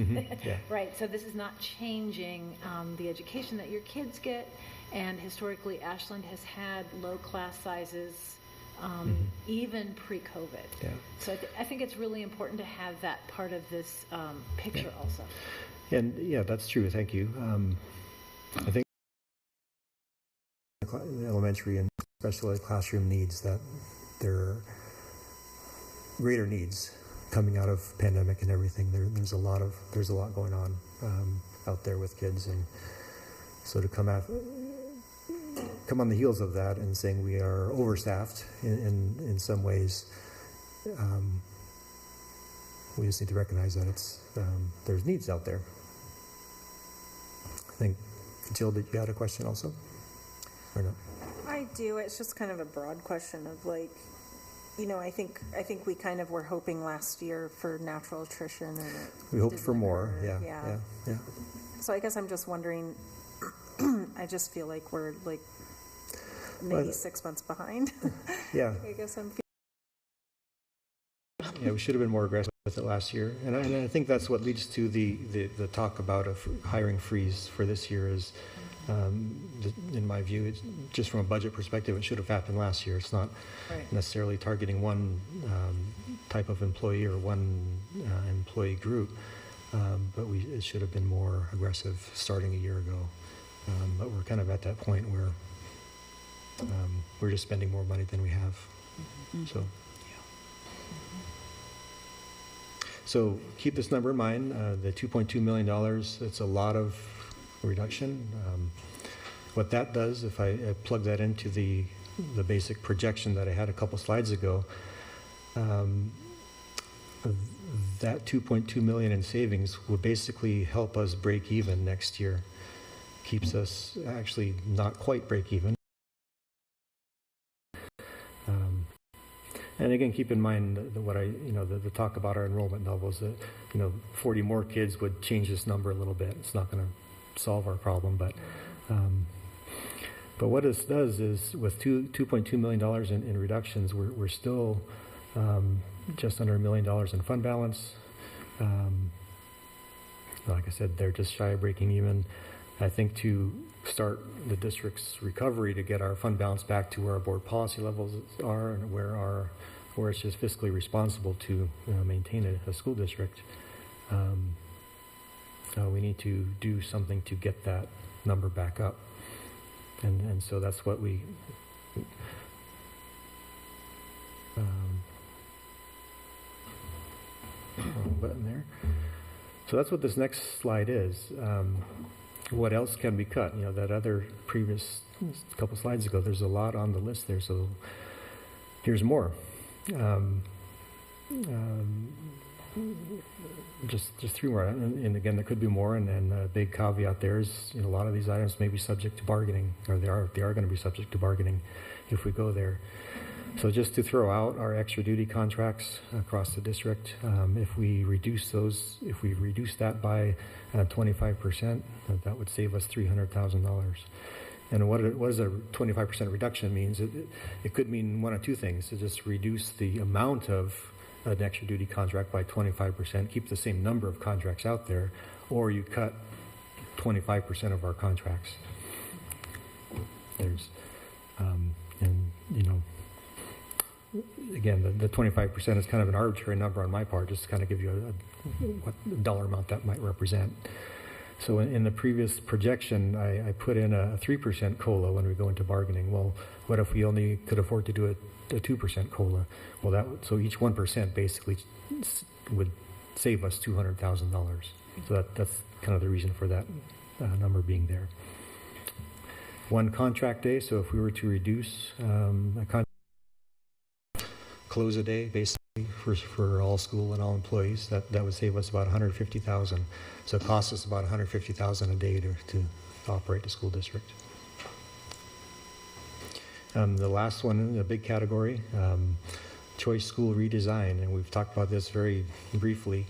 right? So this is not changing the education that your kids get, and historically, Ashland has had low class sizes even pre-COVID. So I think it's really important to have that part of this picture also. And that's true. Thank you. I think elementary and special ed classroom needs, that there are greater needs coming out of pandemic and everything. There's a lot going on out there with kids, and so to come on the heels of that and saying we are overstaffed in some ways, we just need to recognize that there's needs out there. I think, Jill, did you have a question also? Or no? I do. It's just kind of a broad question of I think we kind of were hoping last year for natural attrition, and we hoped for more. Yeah. So I guess I'm just wondering. I just feel like we're maybe 6 months behind. Yeah. I guess I'm. Yeah, we should have been more aggressive with it last year, and I think that's what leads to the talk about a hiring freeze for this year is. In my view, it's just from a budget perspective, it should have happened last year. It's not necessarily targeting one type of employee or one employee group, but it should have been more aggressive starting a year ago. But we're kind of at that point where we're just spending more money than we have. So keep this number in mind, the $2.2 million, it's a lot of reduction. What that does, if I plug that into the basic projection that I had a couple slides ago, that 2.2 million in savings would basically help us break even next year. Keeps us actually not quite break even. And again, keep in mind what the talk about our enrollment levels, that 40 more kids would change this number a little bit. It's not going to solve our problem, but what this does is with $2.2 million in reductions, we're still just under $1 million in fund balance. Like I said, they're just shy of breaking even. I think to start the district's recovery to get our fund balance back to where our board policy levels are and where it's just fiscally responsible to maintain a school district, we need to do something to get that number back up. And so that's what we button there. So that's what this next slide is. What else can be cut? That other previous couple slides ago, there's a lot on the list there. So here's more. Just 3 more. And again, there could be more. And a big caveat there is, a lot of these items may be subject to bargaining, or they are going to be subject to bargaining if we go there. So just to throw out our extra duty contracts across the district, if we reduce that by 25%, that would save us $300,000. And what does a 25% reduction means? It could mean one of two things. It just reduce the amount of an extra duty contract by 25%, keep the same number of contracts out there, or you cut 25% of our contracts. There's, again, the 25% is kind of an arbitrary number on my part, just to kind of give you what dollar amount that might represent. So in the previous projection, I put in a 3% COLA when we go into bargaining. Well, what if we only could afford to do a 2% COLA? Well, so each 1% basically would save us $200,000. So that's kind of the reason for that number being there. One contract day, so if we were to reduce close a day, basically, for all school and all employees, that would save us about $150,000. So it costs us about $150,000 a day to operate the school district. The last one, a big category, choice school redesign, and we've talked about this very briefly.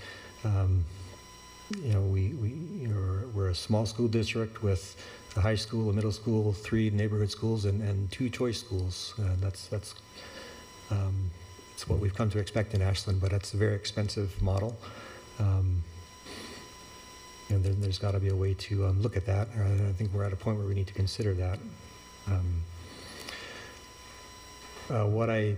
We're a small school district with a high school, a middle school, 3 neighborhood schools, and 2 choice schools. That's what we've come to expect in Ashland, but it's a very expensive model. And there's got to be a way to look at that. I think we're at a point where we need to consider that. What I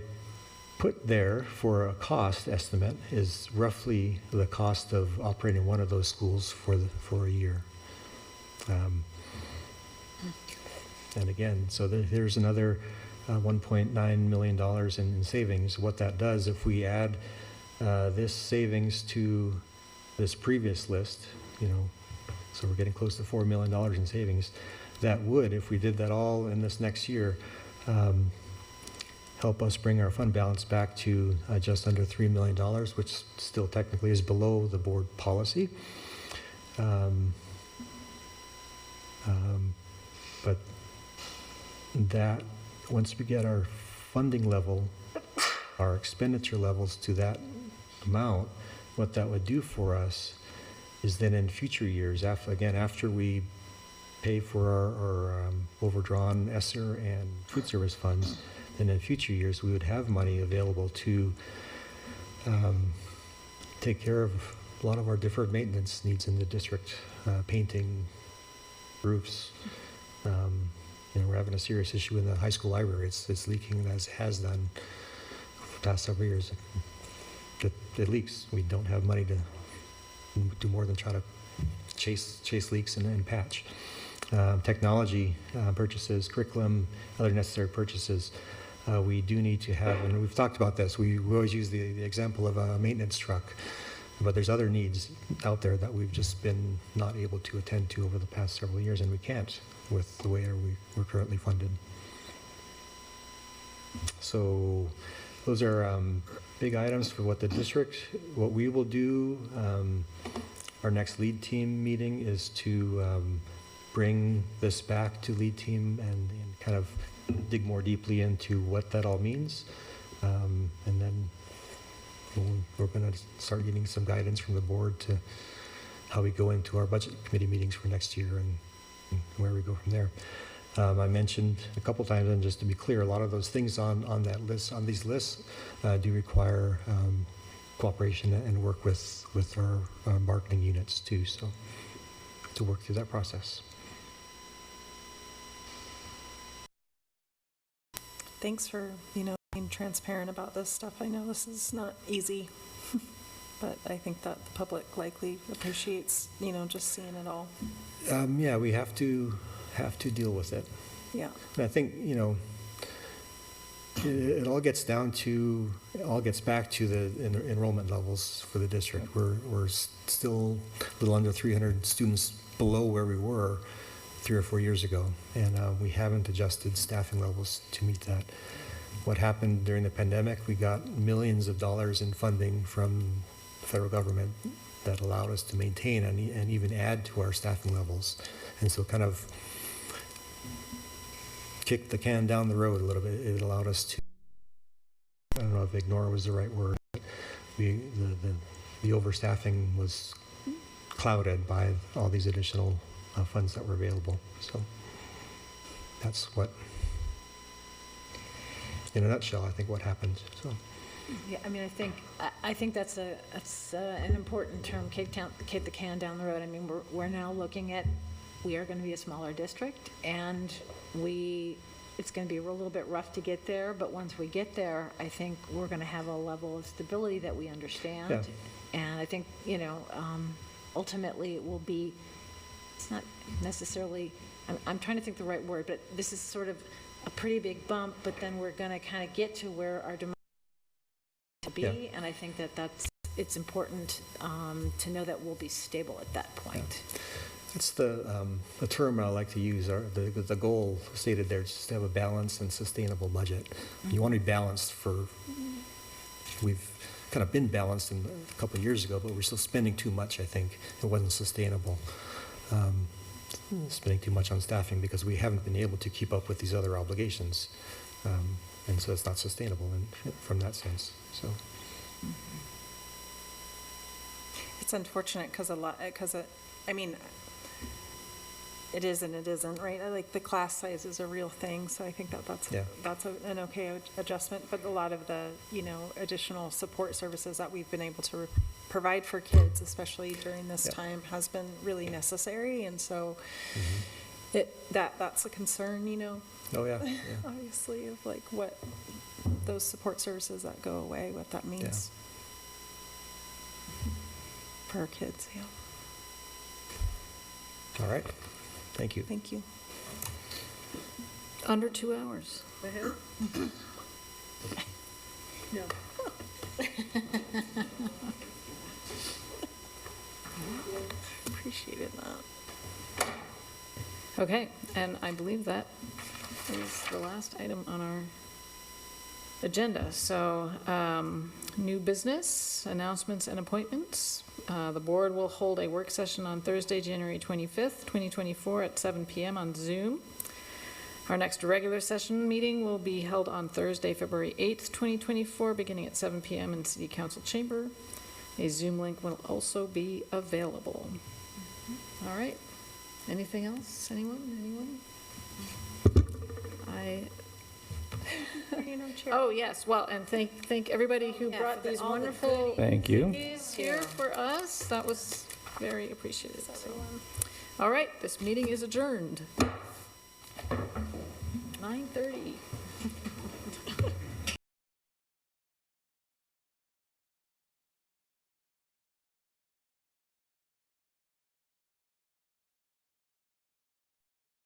put there for a cost estimate is roughly the cost of operating one of those schools for a year. And again, so there's another $1.9 million in savings. What that does, if we add this savings to this previous list, so we're getting close to $4 million in savings, that would, if we did that all in this next year, help us bring our fund balance back to just under $3 million, which still technically is below the board policy. But that, once we get our funding level, our expenditure levels to that amount, what that would do for us is then in future years, after we pay for our overdrawn ESSER and food service funds, then in future years we would have money available to take care of a lot of our deferred maintenance needs in the district, painting, roofs. We're having a serious issue in the high school library. It's leaking, as it has done for the past several years. It leaks. We don't have money to do more than try to chase leaks and patch. technology purchases, curriculum, other necessary purchases, we do need to have, and we've talked about this, we always use the example of a maintenance truck, but there's other needs out there that we've just been not able to attend to over the past several years, and we can't with the way we're currently funded. So those are big items for what the district, what we will do. Our next lead team meeting is to bring this back to lead team and kind of dig more deeply into what that all means. And then we're going to start getting some guidance from the board to how we go into our budget committee meetings for next year and where we go from there. I mentioned a couple times, and just to be clear, a lot of those things on that list, on these lists, do require cooperation and work with our marketing units too. So to work through that process. Thanks for, being transparent about this stuff. I know this is not easy, but I think that the public likely appreciates, just seeing it all. Yeah, we have to deal with it. Yeah. And I think, it all gets back to the enrollment levels for the district. We're still a little under 300 students below where we were 3 or 4 years ago, and we haven't adjusted staffing levels to meet that. What happened during the pandemic, we got millions of dollars in funding from the federal government that allowed us to maintain and even add to our staffing levels. And so kind of kicked the can down the road a little bit. It allowed us to, I don't know if ignore was the right word, but the overstaffing was clouded by all these additional funds that were available. So that's what, in a nutshell, I think what happened. So. Yeah, I think that's an important term, kick the can down the road. I mean, we're now looking at, we are going to be a smaller district, and it's going to be a little bit rough to get there, but once we get there, I think we're going to have a level of stability that we understand. Yeah. And I think, ultimately it will be, it's not necessarily, I'm trying to think the right word, but this is sort of a pretty big bump, but then we're going to kind of get to where our demand to be, yeah. And I think it's important to know that we'll be stable at that point. Yeah. That's the term I like to use. The goal stated there is to have a balanced and sustainable budget. Mm-hmm. You want to be balanced we've kind of been balanced a couple of years ago, but we're still spending too much, I think. It wasn't sustainable. Spending too much on staffing because we haven't been able to keep up with these other obligations. And so it's not sustainable from that sense. So. It's unfortunate because it is and it isn't, right? Like the class size is a real thing, so I think that's an okay adjustment. But a lot of the additional support services that we've been able to provide for kids, especially during this time, has been really necessary, and so that's a concern, Oh yeah. obviously, of like what those support services that go away, what that means for our kids. Yeah. All right. Thank you. Thank you. Under 2 hours. No. Appreciated that. Okay, and I believe that is the last item on our agenda. So, new business, announcements and appointments. The board will hold a work session on Thursday, January 25th, 2024 at 7 p.m. on Zoom. Our next regular session meeting will be held on Thursday, February 8th, 2024, beginning at 7 p.m. in City Council Chamber. A Zoom link will also be available. All right. Anything else? Anyone? Oh, yes. Well, and thank everybody who brought these wonderful cookies here for us. That was very appreciated. So. All right. This meeting is adjourned.